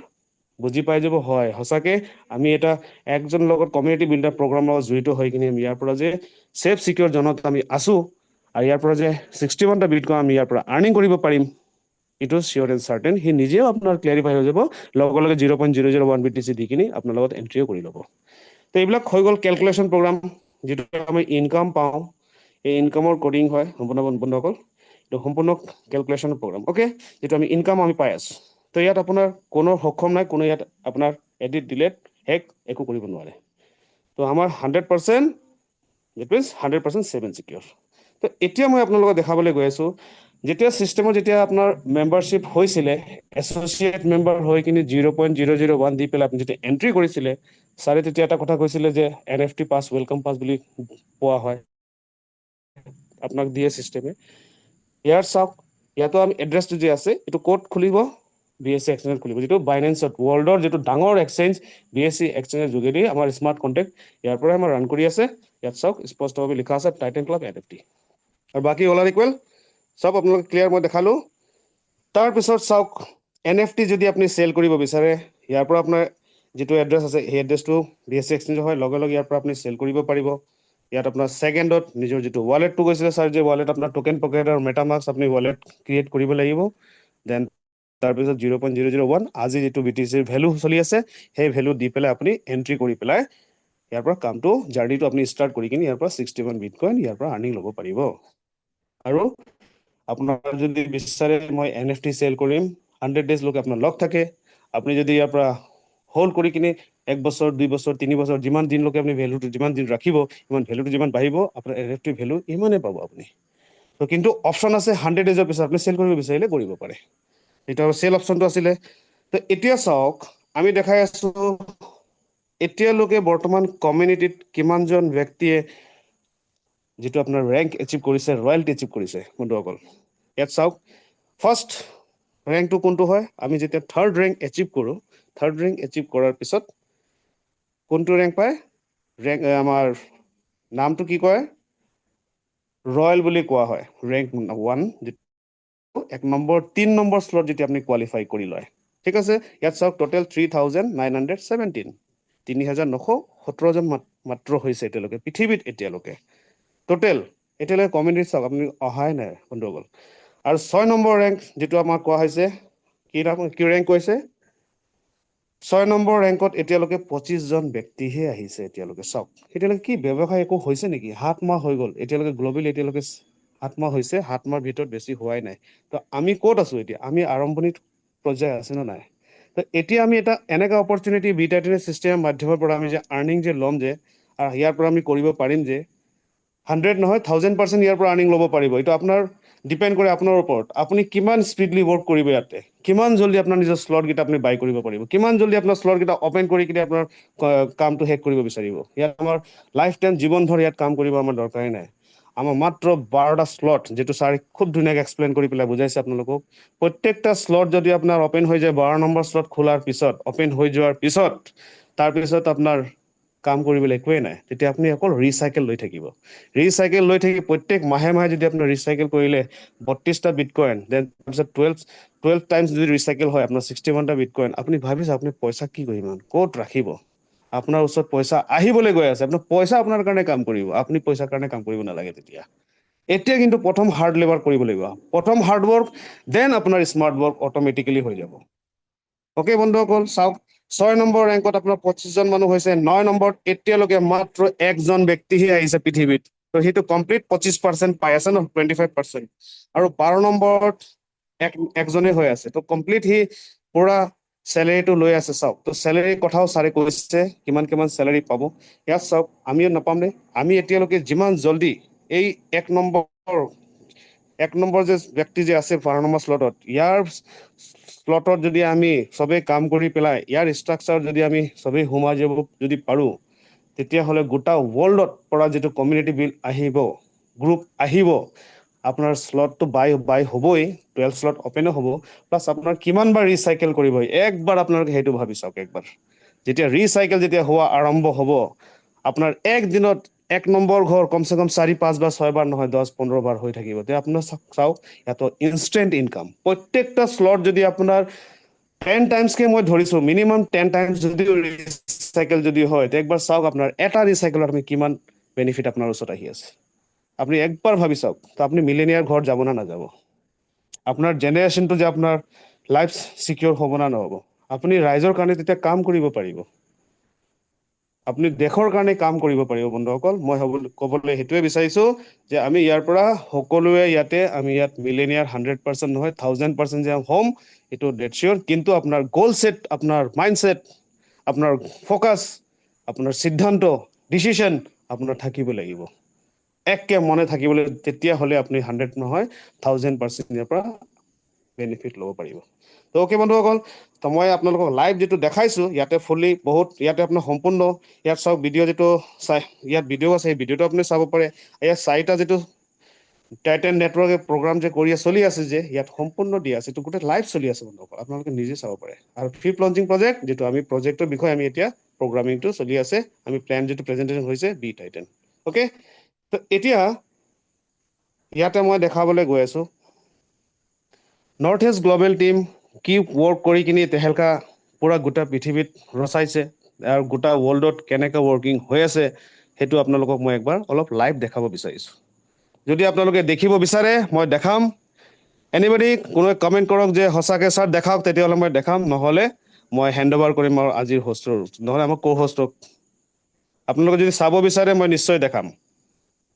বুজি পাই যাব হয় সঁচাকে আমি এটা একজন লগত কমিউনিটি বিল্ডাৰ প্ৰগ্ৰামৰ লগত জড়িত হৈ কিনে ইয়াৰ পৰা যে সেফ সিকিউৰ জনত আমি আছো আৰু ইয়াৰ পৰা যে 61টা বিটকইন আমি ইয়াৰ পৰা আৰ্নিং কৰিব পাৰিম ইটো চিয়ৰ এণ্ড চাৰ্টেন হি নিজেও আপোনাৰ ক্লিয়াৰিফাই হৈ যাব লগে লগে 0.001 BTC দি কিনি আপোনাৰ লগত এন্ট্ৰিও কৰি ল'ব তো এইবিলাক হৈ গ'ল কেলকুলেশ্যন প্ৰগ্ৰাম যেটো আমি ইনকাম পাওঁ এই ইনকামৰ কোডিং হয় সম্পূৰ্ণ বন্ধুসকল এইটো সম্পূৰ্ণ কেলকুলেশ্যন প্ৰগ্ৰাম ওকে যেটো আমি ইনকাম আমি পাই আছো তো ইয়াত আপোনাৰ কোনো সক্ষম নাই কোনো ইয়াত আপোনাৰ এডিট ডিলিট হেক একো কৰিব নোৱাৰে তো আমাৰ 100% that means 100% save and secure. তো এতিয়া মই আপোনালোকক দেখাবলৈ গৈ আছোঁ, যেতিয়া ছিষ্টেমত যেতিয়া আপোনাৰ মেম্বাৰশ্বিপ হৈছিলে, এছ'চিয়েট মেম্বাৰ হৈ কিনি 0.001 দি পেলাই আপুনি যেতিয়া এণ্ট্ৰি কৰিছিলে, ছাৰে তেতিয়া এটা কথা কৈছিলে যে NFT পাছ, ৱেলকাম পাছ বুলি পোৱা হয়, আপোনাক দিয়ে ছিষ্টেমে। ইয়াৰ চাওক, ইয়াতো আমি এড্ৰেছটো যে আছে, এইটো ক'ত খুলিব? BSC এক্সচেঞ্জত খুলিব, যিটো বাইনেন্সত, ৱৰ্ল্ডৰ যিটো ডাঙৰ এক্সচেঞ্জ BSC এক্সচেঞ্জৰ যোগেদি আমাৰ স্মাৰ্ট কণ্টেক্ট ইয়াৰ পৰাই আমাৰ ৰান কৰি আছে। ইয়াত চাওক স্পষ্টভাৱে লিখা আছে টাইটেন ক্লাব NFT। আৰু বাকী অল আৰ ইকুৱেল, চব আপোনালোকে ক্লিয়াৰ মই দেখালোঁ। তাৰপিছত চাওক, NFT যদি আপুনি চেল কৰিব বিচাৰে, ইয়াৰ পৰা আপোনাৰ যিটো এড্ৰেছ আছে সেই এড্ৰেছটো BSC এক্সচেঞ্জৰ হয়, লগে লগে ইয়াৰ পৰা আপুনি চেল কৰিব পাৰিব। ইয়াত আপোনাৰ ছেকেণ্ডত নিজৰ যিটো ৱালেটটো কৈছিলে ছাৰ, যে ৱালেট আপোনাৰ টোকেন পকেট আৰু মেটামাস্ক আপুনি ৱালেট ক্ৰিয়েট কৰিব লাগিব। দেন তাৰপিছত 0.001 আজি যিটো BTCৰ ভেলু চলি আছে, সেই ভেলু দি পেলাই আপুনি এণ্ট্ৰি কৰি পেলাই ইয়াৰ পৰা কামটো জাৰ্নিটো আপুনি ষ্টাৰ্ট কৰি কিনি ইয়াৰ পৰা 61 বিটকইন ইয়াৰ পৰা আৰ্নিং ল'ব পাৰিব। আৰু আপোনাৰ যদি বিচাৰে মই NFT চেল কৰিম, 100 ডেজ লৈকে আপোনাৰ লক থাকে। আপুনি যদি ইয়াৰ পৰা হোল্ড কৰি কিনি 1 বছৰ 2 বছৰ 3 বছৰ যিমান দিনলৈকে আপুনি ভেলুটো যিমান দিন ৰাখিব, ইমান ভেলুটো যিমান বাঢ়িব, আপোনাৰ NFT ভেলু ইমানেই পাব আপুনি। তো কিন্তু অপশ্যন আছে 100 ডেজৰ পিছত আপুনি চেল কৰিব বিচাৰিলে কৰিব পাৰে। এইটো চেল অপশ্যনটো আছিলে। তো এতিয়া চাওক, আমি দেখাই আছোঁ এতিয়ালৈকে বৰ্তমান কমিউনিটিত কিমানজন ব্যক্তিয়ে যিটো আপোনাৰ ৰেংক এচিভ কৰিছে, ৰয়েল্টি এচিভ কৰিছে বন্ধুসকল। ইয়াত চাওক, ফাৰ্ষ্ট ৰেংকটো কোনটো হয়? আমি যেতিয়া থাৰ্ড ৰেংক এচিভ কৰোঁ, থাৰ্ড ৰেংক এচিভ কৰাৰ পিছত কোনটো ৰেংক পায়? ৰেংক আমাৰ নামটো কি কয়? ৰয়েল বুলি কোৱা হয়। ৰেংক 1, 1 নম্বৰ 3 নম্বৰ শ্লট যেতিয়া আপুনি কোৱালিফাই কৰি লয়, ঠিক আছে। ইয়াত চাওক টোটেল 3917, 3917জন মাত্ৰ হৈছে এতিয়ালৈকে পৃথিৱীত। এতিয়ালৈকে টোটেল এতিয়ালৈকে কমিউনিটি চাওক, আপুনি অহাই নাই বন্ধুসকল। আৰু 6 নম্বৰ ৰেংক যিটো আমাক কোৱা হৈছে, কি ৰেংক কৈছে? 6 নম্বৰ ৰেংকত এতিয়ালৈকে 25জন ব্যক্তিহে আহিছে এতিয়ালৈকে। চাওক, এতিয়ালৈকে কি ব্যৱসায় একো হৈছে নেকি? 7 মাহ হৈ গ'ল এতিয়ালৈকে, গ্ল'বেলি এতিয়ালৈকে 7 মাহ হৈছে, 7 মাহৰ ভিতৰত বেছি হোৱাই নাই। তো আমি ক'ত আছোঁ এতিয়া? আমি আৰম্ভণিত পৰ্যায় আছে নে নাই? তো এতিয়া আমি এটা এনেকুৱা অপৰচুনিটি BTC চিষ্টেমৰ মাধ্যমৰ পৰা আমি যে আৰ্নিং যে ল'ম যে, আৰু ইয়াৰ পৰা আমি কৰিব পাৰিম যে 100 নহয় 1000% ইয়াৰ পৰা আৰ্নিং ল'ব পাৰিব। এইটো আপোনাৰ ডিপেণ্ড কৰে আপোনাৰ ওপৰত, আপুনি কিমান স্পীডলি ৱৰ্ক কৰিব, ইয়াতে কিমান জল্দি আপোনাৰ নিজৰ শ্লটকেইটা আপুনি বাই কৰিব পাৰিব, কিমান জল্দি আপোনাৰ শ্লটকেইটা অপেন কৰি কিনে আপোনাৰ কামটো শেষ কৰিব বিচাৰিব। ইয়াত আমাৰ লাইফ টাইম জীৱন ভৰ ইয়াত কাম কৰিব আমাৰ দৰকাৰেই নাই। আমাৰ মাত্ৰ 12টা শ্লট, যিটো ছাৰে খুব ধুনীয়াকৈ এক্সপ্লেইন কৰি পেলাই বুজাইছে আপোনালোকক। প্ৰত্যেকটা শ্লট যদি আপোনাৰ অপেন হৈ যায়, 12 নম্বৰ শ্লট খোলাৰ পিছত, অপেন হৈ যোৱাৰ পিছত, তাৰপিছত আপোনাৰ কাম কৰিবলৈ একোৱেই নাই। তেতিয়া আপুনি অকল ৰিচাইকেল লৈ থাকিব। ৰিচাইকেল লৈ থাকি প্ৰত্যেক মাহে মাহে যদি আপোনাৰ ৰিচাইকেল কৰিলে 32টা বিটকইন, দেন তাৰপিছত 12 টাইমছ যদি ৰিচাইকেল হয় আপোনাৰ 61টা বিটকইন, আপুনি ভাবিছে আপুনি পইচা কি কৰিব, ক'ত ৰাখিব? আপোনাৰ ওচৰত পইচা আহিবলৈ গৈ আছে, আপোনাৰ পইচা আপোনাৰ কাৰণে কাম কৰিব, আপুনি পইচাৰ কাৰণে কাম কৰিব নালাগে তেতিয়া। এতিয়া কিন্তু প্ৰথম হাৰ্ড লেবাৰ কৰিব লাগিব, প্ৰথম হাৰ্ড ৱৰ্ক, দেন আপোনাৰ স্মাৰ্ট ৱৰ্ক অট'মেটিকেলি হৈ যাব। অ'কে বন্ধুসকল, চাওক 6 নম্বৰ ৰেংকত আপোনাৰ 25জন মানুহ হৈছে। 9 নম্বৰত এতিয়ালৈকে মাত্ৰ 1জন ব্যক্তিহে আহিছে পৃথিৱীত। তো সেইটো কমপ্লিট 25% পাই আছে ন, 25%। আৰু 12 নম্বৰত একজনে হৈ আছে, তো কমপ্লিট সি পুৰা চেলেৰিটো লৈ আছে। চাওক, তো চেলেৰিৰ কথাও ছাৰে কৈছে, কিমান চেলেৰি পাব। ইয়াত চাওক, আমিও নাপাম নে? আমি এতিয়ালৈকে যিমান জল্দি এই 1 নম্বৰ যে ব্যক্তি যে আছে 12 নম্বৰ শ্লটত, ইয়াৰ শ্লটত যদি আমি চবেই কাম কৰি পেলাই ইয়াৰ ষ্ট্ৰাকচাৰ যদি আমি চবেই সোমাই যাব যদি পাৰোঁ, তেতিয়াহ'লে গোটা ৱৰ্ল্ডত পৰা যিটো কমিউনিটি বিল আহিব, গ্ৰুপ আহিব, আপোনাৰ শ্লটটো বাই হ'বই, 12 শ্লট অপেনো হ'ব, প্লাছ আপোনাৰ কিমান বাৰ ৰিচাইকেল কৰিব, একবাৰ আপোনালোকে সেইটো ভাবি চাওক। একবাৰ যেতিয়া ৰিচাইকেল যেতিয়া হোৱা আৰম্ভ হ'ব, আপোনাৰ একদিনত 1 নম্বৰ ঘৰ কমচে কম 4-5 বাৰ 6 বাৰ নহয় 10-15 বাৰ হৈ থাকিব। তেতিয়া আপোনাৰ চাওক, ইয়াত ইনষ্টেণ্ট ইনকাম। প্ৰত্যেকটা শ্লট যদি আপোনাৰ 10 টাইমছকে মই ধৰিছোঁ, মিনিমাম 10 টাইমছ যদি ৰিচাইকেল যদি হয়, একবাৰ চাওক আপোনাৰ এটা ৰিচাইকেলত আপুনি কিমান বেনিফিট আপোনাৰ ওচৰত আহি আছে। আপুনি একবাৰ ভাবি চাওক, তো আপুনি মিলেনিয়াৰ ঘৰত যাব না নাযাব? আপোনাৰ জেনেৰেশ্যনটো যে আপোনাৰ লাইফ চিকিউৰ হ'ব না নহ'ব? আপুনি ৰাইজৰ কাৰণে তেতিয়া কাম কৰিব পাৰিব, আপুনি দেশৰ কাৰণে কাম কৰিব পাৰিব। বন্ধুসকল, মই ক'বলৈ সেইটোৱে বিচাৰিছোঁ যে আমি ইয়াৰ পৰা সকলোৱে আমি ইয়াত মিলেনিয়াৰ 100% নহয় 1000% যে হ'ম, এইটো ডেট চিয়ৰ। কিন্তু আপোনাৰ গ'ল ছেট, আপোনাৰ মাইণ্ড ছেট, আপোনাৰ ফ'কাছ, আপোনাৰ সিদ্ধান্ত ডিসিশন আপোনাৰ থাকিব লাগিব একে মনে থাকিবলৈ তেতিয়াহ'লে আপুনি 100 নহয় 1000% ইয়াৰ পৰা বেনিফিট ল'ব পাৰিব তো ওকে বন্ধুসকল তো মই আপোনালোকক লাইভ যেটো দেখাইছো ইয়াতে ফুলি বহুত ইয়াতে আপোনাৰ সম্পূৰ্ণ ইয়াত চাওক ভিডিঅ' যেটো চাই ইয়াত ভিডিঅ' আছে এই ভিডিঅ'টো আপুনি চাব পাৰে ইয়াত চাৰিটা যেটো টাইটেন নেটৱৰ্কে প্ৰগ্ৰাম যে কৰি চলি আছে যে ইয়াত সম্পূৰ্ণ দিয়া আছে তো গোটেই লাইভ চলি আছে বন্ধুসকল আপোনালোকে নিজে চাব পাৰে আৰু ফিফ্থ লঞ্চিং প্ৰজেক্ট যেটো আমি প্ৰজেক্টৰ বিষয়ে আমি এতিয়া প্ৰগ্ৰামিংটো চলি আছে আমি প্ল্যান যেটো প্ৰেজেন্টেশন হৈছে বি টাইটেন ওকে তো এতিয়া ইয়াতে মই দেখাবলৈ গৈ আছো নৰ্থ ইষ্ট গ্লোবেল টিম কি ৱৰ্ক কৰি কিনি তেহেলকা পুৰা গোটা পৃথিৱীত ৰচাইছে আৰু গোটা ৱৰ্ল্ডত কেনেকৈ ৱৰ্কিং হৈ আছে সেইটো আপোনালোকক মই একবাৰ অলপ লাইভ দেখাব বিচাৰিছো যদি আপোনালোকে দেখিব বিচাৰে মই দেখাম এনিবডি কোনো কমেন্ট কৰক যে হসাকে স্যাৰ দেখাওক তেতিয়াহ'লে মই দেখাম নহলে মই হেণ্ড ওভাৰ কৰিম আৰু আজিৰ হোষ্টৰ নহলে আমাৰ কো হোষ্টক আপোনালোকে যদি চাব বিচাৰে মই নিশ্চয় দেখাম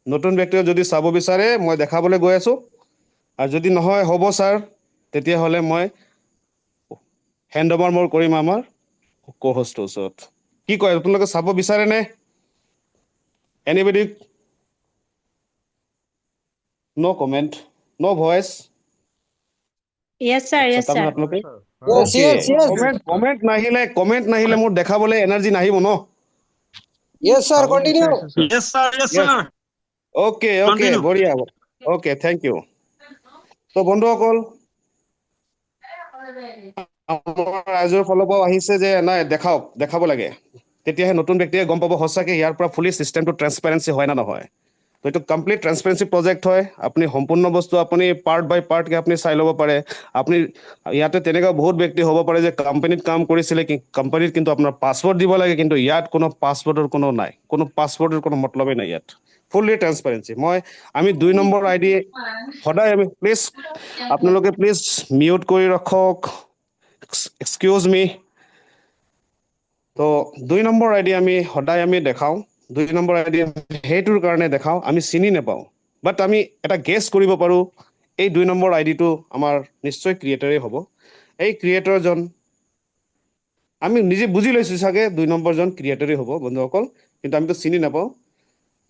নতুন ব্যক্তিয়ে যদি চাব বিচাৰে মই দেখাবলৈ গৈ আছো আৰু যদি নহয় হ'ব স্যাৰ তেতিয়াহ'লে মই হেণ্ড ওভাৰ মোৰ কৰিম আমাৰ কো হোষ্টৰ ওচৰত কি কয় আপোনালোকে চাব বিচাৰে নে এনিবডি নো কমেন্ট নো ভয়েস Yes, sir. Yes, তাৰমানে sir. আপোনালোকে Yes, yes, yes. কমেন্ট নাহিলে মোৰ দেখাবলৈ এনাৰ্জি নাহিব ন Yes, sir. Continue. Yes, sir. Yes, Yes. sir. Okay Continue. বঢ়িয়া ওকে থ্যাংক ইউ তো বন্ধুসকল আমাৰ ৰাইজৰ ফালৰ পৰা আহিছে যে নাই দেখাব লাগে তেতিয়াহে নতুন ব্যক্তিয়ে গম পাব সঁচাকে ইয়াৰ পৰা ফুলি চিষ্টেমটো ট্ৰান্সপাৰেন্সি হয় না নহয় তো এইটো কমপ্লিট ট্ৰান্সপাৰেন্সি প্ৰজেক্ট হয় আপুনি সম্পূৰ্ণ বস্তু আপুনি পাৰ্ট বাই পাৰ্টকে আপুনি চাই ল'ব পাৰে আপুনি ইয়াতে তেনেকুৱা বহুত ব্যক্তি হ'ব পাৰে যে কোম্পানীত কাম কৰিছিলে কোম্পানীত কিন্তু আপোনাৰ পাছৱৰ্ড দিব লাগে কিন্তু ইয়াত কোনো পাছৱৰ্ডৰ কোনো নাই কোনো পাছৱৰ্ডৰ কোনো মতলবেই নাই ইয়াত ফুললি ট্ৰান্সপাৰেন্সি আমি 2 নম্বৰ আইডি সদায় আমি প্লিজ আপোনালোকে প্লিজ মিউট কৰি ৰাখক এক্সকিউজ মি তো 2 নম্বৰ আইডি আমি সদায় আমি দেখাও 2 নম্বৰ আইডি হেইটোৰ কাৰণে দেখাও আমি চিনি নাপাওঁ বাট আমি এটা গেছ কৰিব পাৰো এই 2 নম্বৰ আইডিটো আমাৰ নিশ্চয় ক্ৰিয়েটৰে হ'ব এই ক্ৰিয়েটৰজন আমি নিজে বুজি লৈছো চাগে 2 নম্বৰজন ক্ৰিয়েটৰে হ'ব বন্ধুসকল কিন্তু আমিতো চিনি নাপাওঁ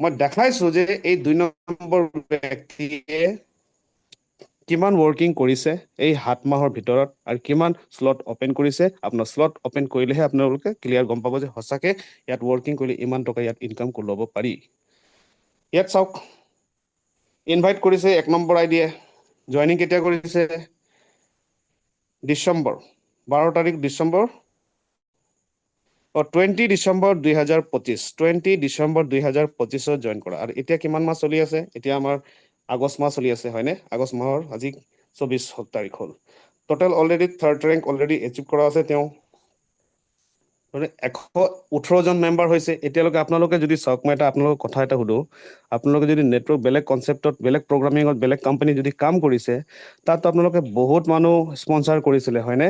মই দেখাইছো যে এই 2 নম্বৰ ব্যক্তিয়ে কিমান ৱৰ্কিং কৰিছে এই 7 মাহৰ ভিতৰত আৰু কিমান স্লট ওপেন কৰিছে আপোনাৰ স্লট ওপেন কৰিলেহে আপোনালোকে ক্লিয়াৰ গম পাব যে সঁচাকে ইয়াত ৱৰ্কিং কৰিলে ইমান টকা ইয়াত ইনকাম ল'ব পাৰি ইয়াত চাওক ইনভাইট কৰিছে 1 নম্বৰ আইডিয়ে জয়নিং কেতিয়া কৰিছে ডিসেম্বৰ 12 তাৰিখ ডিসেম্বৰ 20 ডিসেম্বৰ 2025 20 ডিসেম্বৰ 2025 জয়েন কৰা আৰু এতিয়া কিমান মাহ চলি আছে এতিয়া আমাৰ আগষ্ট মাহ চলি আছে হয়নে আগষ্ট মাহৰ আজি 24 তাৰিখ হ'ল total already third rank already achieve কৰা আছে তেওঁ 118 জন মেম্বাৰ হৈছে এতিয়ালৈকে আপোনালোকে যদি চাওক মই এটা আপোনালোকক কথা এটা সুধো আপোনালোকে যদি নেটৱৰ্ক বেলেগ কনসেপ্টত বেলেগ প্ৰগ্ৰামিংত বেলেগ কোম্পানী যদি কাম কৰিছে তাত আপোনালোকে বহুত মানুহ স্পন্সৰ কৰিছিলে হয়নে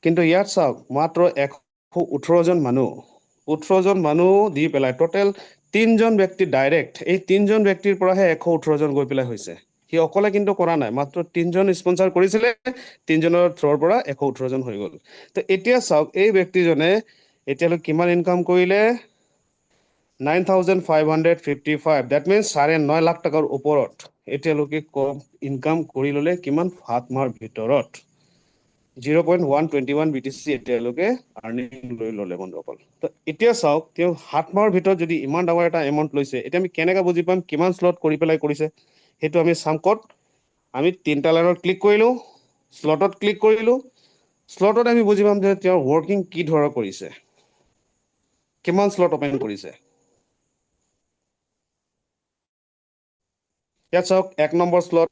কিন্তু ইয়াত চাওক মাত্ৰ 118 জন মানুহ দি পেলাই টোটাল 3 জন ব্যক্তি ডাইৰেক্ট এই 3 জন ব্যক্তিৰ পৰাহে 118 জন গৈ পেলাই হৈছে সি অকলে কিন্তু কৰা নাই মাত্ৰ 3 জন স্পন্সৰ কৰিছিলে 3 জনৰ থ্ৰৰ পৰা 118 জন হৈ গ'ল তো এতিয়া চাওক এই ব্যক্তিজনে এতিয়ালৈ কিমান ইনকাম কৰিলে 9555 that means 9.5 লাখ টকাৰ ওপৰত এতিয়ালৈকে কম ইনকাম কৰি ললে কিমান 7 মাহৰ ভিতৰত 0.121 BTC এতিয়ালৈকে আৰ্নিং লৈ ললে বন্ধুসকল তো এতিয়া চাওক তেওঁ 7 মাহৰ ভিতৰত যদি ইমান ডাঙৰ এটা এমাউন্ট লৈছে এতিয়া আমি কেনেকৈ বুজি পাম কিমান স্লট কৰি পেলাই কৰিছে হেতু আমি সাম কোড আমি তিনটা লাইনত ক্লিক কৰিলো স্লটত ক্লিক কৰিলো স্লটত আমি বুজি পাম যে তেওঁ ৱৰ্কিং কি ধৰণৰ কৰিছে কিমান স্লট ওপেন কৰিছে ইয়াত চাওক 1 number slot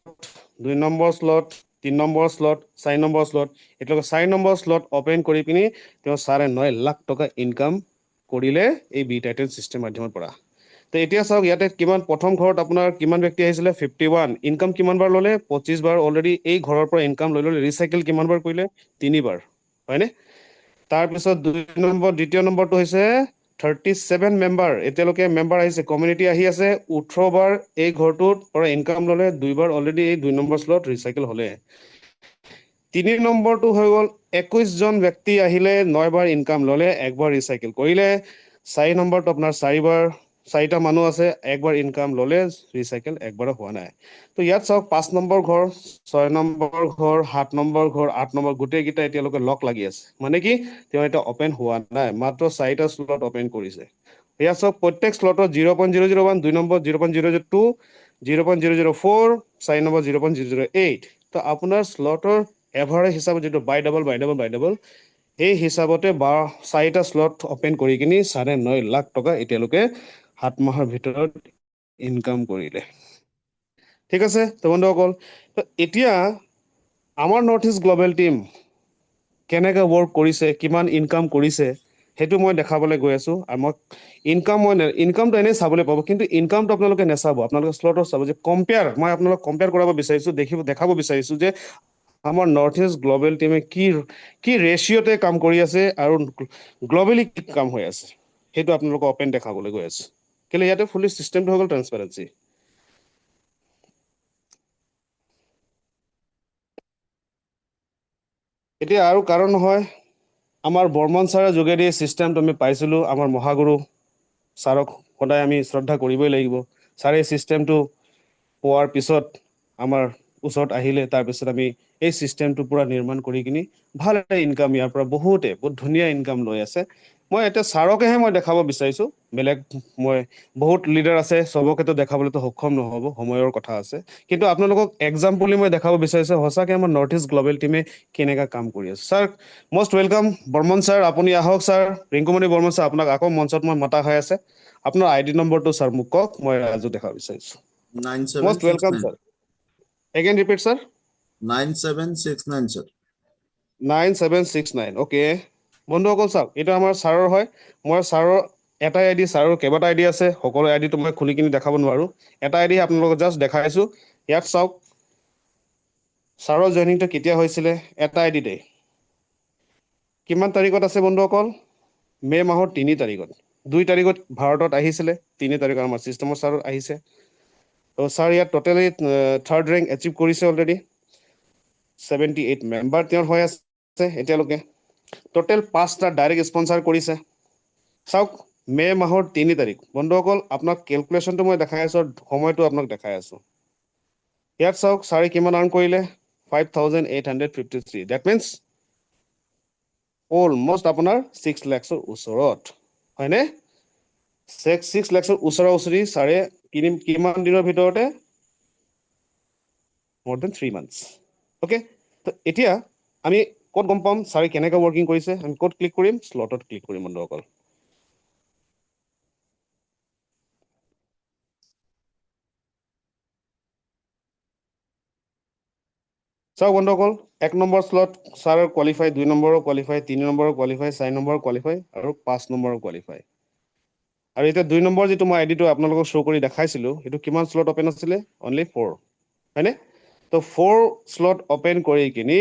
2 number slot 3 number slot 4 number slot এতিয়ালৈকে 4 নম্বৰ স্লট ওপেন কৰি পিনি তেওঁ 9.5 লাখ টকা ইনকাম কৰিলে এই বি টাইটেল সিস্টেম মাধ্যমৰ পৰা তো এতিয়া চাওক ইয়াতে কিমান প্ৰথম ঘৰত আপোনাৰ কিমান ব্যক্তি আহিছিলে 51 ইনকাম কিমান বাৰ ললে 25 বাৰ অলৰেডি এই ঘৰৰ পৰা ইনকাম লৈ ললে ৰিসাইকেল কিমান বাৰ কৰিলে 3 বাৰ হয়নে তাৰ পিছত 2 নম্বৰ দ্বিতীয় নম্বৰটো হৈছে 37 মেম্বাৰ এতিয়ালৈকে মেম্বাৰ আহিছে কমিউনিটি আহি আছে 18 বাৰ এই ঘৰটোৰ পৰা ইনকাম ললে 2 বাৰ অলৰেডি এই 2 নম্বৰ স্লট ৰিসাইকেল হলে 3 নম্বৰটো হৈ গল 21 জন ব্যক্তি আহিলে 9 বাৰ ইনকাম ললে 1 বাৰ ৰিসাইকেল কৰিলে 4 নম্বৰটো আপোনাৰ 4টা মানুহ আছে, একবাৰ ইনকাম ল'লে ৰিচাইকেল একবাৰো হোৱা নাই। তো ইয়াত চাওক 5 নম্বৰ ঘৰ, 6 নম্বৰ ঘৰ, 7 নম্বৰ ঘৰ, 8 নম্বৰ গোটেইকেইটা এতিয়ালৈকে লক লাগি আছে। মানে কি তেওঁ এটা অপেন হোৱা নাই, মাত্ৰ 4টা স্লট অপেন কৰিছে। ইয়াত চাওক প্ৰত্যেক স্লটত 0.001, 2 নম্বৰ 0.002, 0.004, 4 নম্বৰ 0.008। তো আপোনাৰ স্লটৰ এভাৰেজ হিচাপত যিটো বাই ডাবল এই হিচাপতে 4টা স্লট অপেন কৰি কিনি 9.5 লাখ টকা এতিয়ালৈকে 7 মাহৰ ভিতৰত ইনকাম কৰিলে। ঠিক আছে তো বন্ধুসকল, তো এতিয়া আমাৰ নৰ্থ ইষ্ট গ্ল'বেল টীম কেনেকৈ ৱৰ্ক কৰিছে, কিমান ইনকাম কৰিছে, সেইটো মই দেখাবলৈ গৈ আছোঁ। আৰু মই ইনকামটো এনেই চাবলৈ পাব, কিন্তু ইনকামটো আপোনালোকে নাচাব, আপোনালোকে স্লটত চাব যে মই আপোনালোকক কম্পেয়াৰ কৰাব বিচাৰিছোঁ, দেখাব বিচাৰিছোঁ যে আমাৰ নৰ্থ ইষ্ট গ্ল'বেল টীমে কি ৰেচিঅ'তে কাম কৰি আছে আৰু গ্ল'বেলি কি কাম হৈ আছে, সেইটো আপোনালোকক অপেন দেখাবলৈ গৈ আছোঁ। কেলৈ ইয়াতে ফুলি চিষ্টেমটো হৈ গ'ল ট্ৰান্সপাৰেঞ্চি। এতিয়া আৰু কাৰণ নহয়, আমাৰ বৰ্মন ছাৰৰ যোগেদি চিষ্টেমটো আমি পাইছিলোঁ। আমাৰ মহাগুৰু ছাৰক সদায় আমি শ্ৰদ্ধা কৰিবই লাগিব। ছাৰে চিষ্টেমটো পোৱাৰ পিছত আমাৰ ওচৰত আহিলে, তাৰপিছত আমি এই চিষ্টেমটো পূৰা নিৰ্মাণ কৰি কিনি ভাল এটা ইনকাম ইয়াৰ পৰা বহুত ধুনীয়া ইনকাম লৈ আছে। মই এতিয়া ছাৰকেহে মই দেখাব বিচাৰিছোঁ, বেলেগ মই বহুত লিডাৰ আছে, চবকেতো দেখাবলৈতো সক্ষম নহ'ব, সময়ৰ কথা আছে। কিন্তু আপোনালোকক এক্সাম্পলি মই দেখাব বিচাৰিছোঁ সঁচাকৈ আমাৰ নৰ্থ ইষ্ট গ্ল'বেল টীমে কেনেকৈ কাম কৰি আছে। Sir most welcome Barman sir, আপুনি আহক ছাৰ। ৰিংকুমণি বৰ্মন ছাৰ, আপোনাক আকৌ মঞ্চত মই মতা হৈ আছে। আপোনাৰ ID নম্বৰটো ছাৰ মোক কওক, মই ৰাজু দেখাব বিচাৰিছোঁ। Most welcome 9769 sir. Again repeat sir. 9769 sir. 9769 okay. বন্ধুসকল চাওক, এইটো আমাৰ ছাৰৰ হয়। মই ছাৰৰ এটাই ID, ছাৰৰ কেইবাটা ID আছে, সকলো IDটো মই খুলি কিনি দেখাব নোৱাৰোঁ। এটা ID আপোনালোকক জাষ্ট দেখাইছোঁ। ইয়াত চাওক ছাৰৰ জইনিংটো কেতিয়া হৈছিলে, এটা IDতে কিমান তাৰিখত আছে বন্ধুসকল, মে' মাহৰ 3 তাৰিখত। 2 তাৰিখত ভাৰতত আহিছিলে, 3 তাৰিখত আমাৰ ছিষ্টেমৰ ছাৰত আহিছে। ত' ছাৰ ইয়াত টোটেলি 3rd ৰেংক এচিভ কৰিছে অলৰেডি। 78 মেম্বাৰ তেওঁৰ হৈ আছে এতিয়ালৈকে। টোটেল 5টা ডাইৰেক্ট স্পনচাৰ কৰিছে। চাওক মে' মাহৰ 3 তাৰিখ বন্ধুসকল, আপোনাক কেলকুলেশ্যনটো মই দেখাই আছোঁ, সময়টো আপোনাক দেখাই আছোঁ। ইয়াত চাওক ছাৰে কিমান আৰ্ণ কৰিলে, 5853। ডেট মিনছ অলমষ্ট আপোনাৰ 6 লাখৰ ওচৰত, হয়নে? 6 লাখৰ ওচৰা-ওচৰি ছাৰে কিমান দিনৰ ভিতৰতে, more than 3 months। অ'কে, তো এতিয়া আমি ক'ত গম পাম ছাৰে কেনেকৈ ৱৰ্কিং কৰিছে, আমি ক'ত ক্লিক কৰিম, শ্লটত ক্লিক কৰিম বন্ধুসকল। চাওক বন্ধুসকল, 1 নম্বৰ শ্লট ছাৰৰ কোৱালিফাই, 2 নম্বৰৰ কোৱালিফাই, 3 নম্বৰৰ কোৱালিফাই, 4 নম্বৰৰ কোৱালিফাই আৰু 5 নম্বৰৰ কোৱালিফাই। আৰু এতিয়া 2 নম্বৰ যিটো মই আইডিটো আপোনালোকক শ্ব' কৰি দেখাইছিলোঁ, সেইটো কিমান শ্লট অপেন আছিলে, অনলি 4, হয়নে? তো 4 শ্লট অপেন কৰি কিনি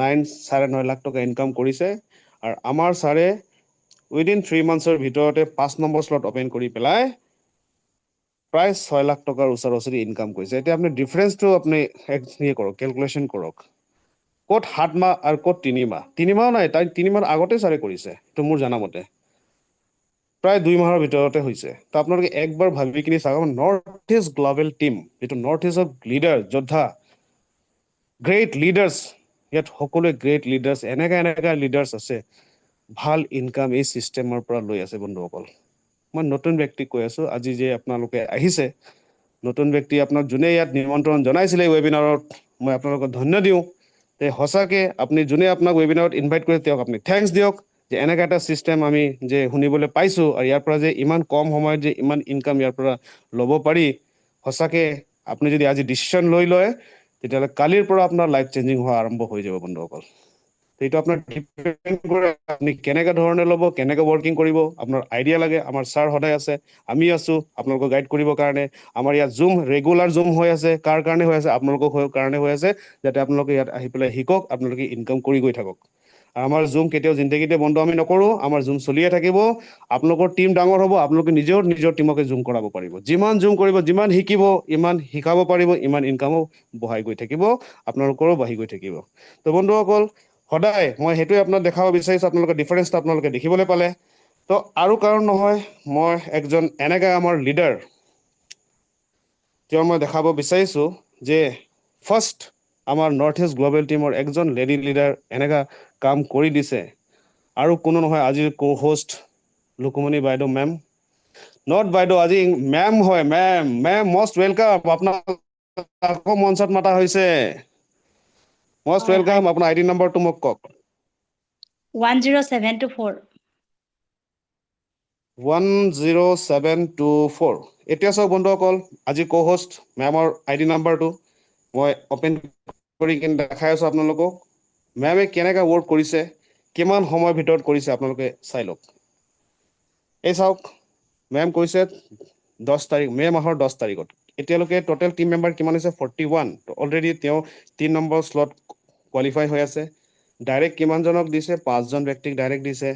9.5 লাখ টকা ইনকাম কৰিছে। আৰু আমাৰ ছাৰে উইদিন 3 মান্থছৰ ভিতৰতে 5 নম্বৰ শ্লট অপেন কৰি পেলাই প্ৰায় 6 লাখ টকাৰ ওচৰা-ওচৰি ইনকাম কৰিছে। এতিয়া আপুনি ডিফাৰেঞ্চটো আপুনি কৰক, কেলকুলেশ্যন কৰক, ক'ত 7 মাহ আৰু ক'ত 3 মাহ। 3 মাহ নাই, তাই 3 মাহ আগতে ছাৰে কৰিছে, এইটো মোৰ জানামতে প্ৰায় 2 মাহৰ ভিতৰতে হৈছে। তো আপোনালোকে একবাৰ ভাবি কিনি চাওক, নৰ্থ ইষ্ট গ্ল'বেল টীম, যিটো নৰ্থ ইষ্টৰ লিডাৰ, যোদ্ধা, গ্ৰেট লিডাৰ্ছ, ইয়াত সকলোৱে গ্ৰেট লিডাৰ্ছ, এনেকা লিডাৰ্ছ আছে, ভাল ইনকাম এই ছিষ্টেমৰ পৰা লৈ আছে বন্ধুসকল। মই নতুন ব্যক্তিক কৈ আছোঁ, আজি যে আপোনালোকে আহিছে, নতুন ব্যক্তি আপোনাক যোনে ইয়াত নিমন্ত্ৰণ জনাইছিলে ৱেবিনাৰত, মই আপোনালোকক ধন্য দিওঁ। সঁচাকৈ আপুনি যোনে আপোনাক ৱেবিনাৰত ইনভাইট কৰিছে, তেওঁক আপুনি থেংকছ দিয়ক, যে এনেকুৱা এটা ছিষ্টেম আমি যে শুনিবলৈ পাইছোঁ, আৰু ইয়াৰ পৰা যে ইমান কম সময়ত যে ইমান ইনকাম ইয়াৰ পৰা ল'ব পাৰি, সঁচাকৈ আপুনি যদি আজি ডিচিশ্যন লৈ লয়, তেতিয়াহ'লে কালিৰ পৰা আপোনাৰ লাইফ চেঞ্জিং হোৱা আৰম্ভ হৈ যাব বন্ধুসকল। এইটো আপোনাৰ ডিপেণ্ড কৰে আপুনি কেনেকৈ ধৰণে ল'ব, কেনেকৈ ৱৰ্কিং কৰিব, আপোনাৰ আইডিয়া লাগে। আমাৰ ছাৰ সদায় আছে, আমি আছোঁ আপোনালোকক গাইড কৰিবৰ কাৰণে। আমাৰ ইয়াত ৰেগুলাৰ জুম হৈ আছে, কাৰ কাৰণে হৈ আছে, আপোনালোকৰ কাৰণে হৈ আছে, যাতে আপোনালোকে ইয়াত আহি পেলাই শিকক, আপোনালোকে ইনকাম কৰি গৈ থাকক। আৰু আমাৰ জুম কেতিয়াও জিন্দগীতে বন্ধ আমি নকৰোঁ, আমাৰ জুম চলিয়ে থাকিব। আপোনালোকৰ টীম ডাঙৰ হ'ব, আপোনালোকে নিজৰ টীমকে জুম কৰাব পাৰিব। যিমান জুম কৰিব, যিমান শিকিব, ইমান শিকাব পাৰিব, ইমান ইনকামো বঢ়াই গৈ থাকিব, আপোনালোকৰো বাঢ়ি গৈ থাকিব। তো বন্ধুসকল, সদায় মই সেইটোৱে আপোনাক দেখাব বিচাৰিছোঁ, আপোনালোকৰ ডিফাৰেঞ্চটো আপোনালোকে দেখিবলৈ পালে। তো আৰু কাৰণ নহয় মই একজন এনেকা আমাৰ লিডাৰ তেওঁ মই দেখাব বিচাৰিছোঁ যে ফাৰ্ষ্ট আমাৰ নৰ্থ ইষ্ট গ্ল'বেল টিমৰ একজন লেডি লিডাৰ এনেকা কাম কৰি দিছে আৰু কোনো নহয় আজিৰ কো-হোষ্ট লুকুমণি বাইদেউ মেম নট বাইদেউ আজি মেম হয় মেম মষ্ট ৱেলকাম আপোনাক আকৌ মঞ্চত মাতা হৈছে মষ্ট হয় ৱেলকাম আপোনাৰ আইডি নম্বৰটো মোক কওক 10724 10724 এতিয়া চাওক বন্ধুসকল আজি কো-হোষ্ট মেমৰ আইডি নাম্বাৰটো মই অপেন কৰি কিনে দেখাই আছোঁ আপোনালোকক মেমে কেনেকৈ ৱৰ্ক কৰিছে কিমান সময়ৰ ভিতৰত কৰিছে আপোনালোকে চাই লওক এই চাওক মেম কৈছে 10 তাৰিখ মে' মাহৰ 10 তাৰিখত এতিয়ালৈকে টোটেল টিম মেম্বাৰ কিমান হৈছে 41 অলৰেডি তেওঁ 3 নম্বৰ শ্লট কোৱালিফাই হৈ আছে ডাইৰেক্ট কিমানজনক দিছে 5জন ব্যক্তিক ডাইৰেক্ট দিছে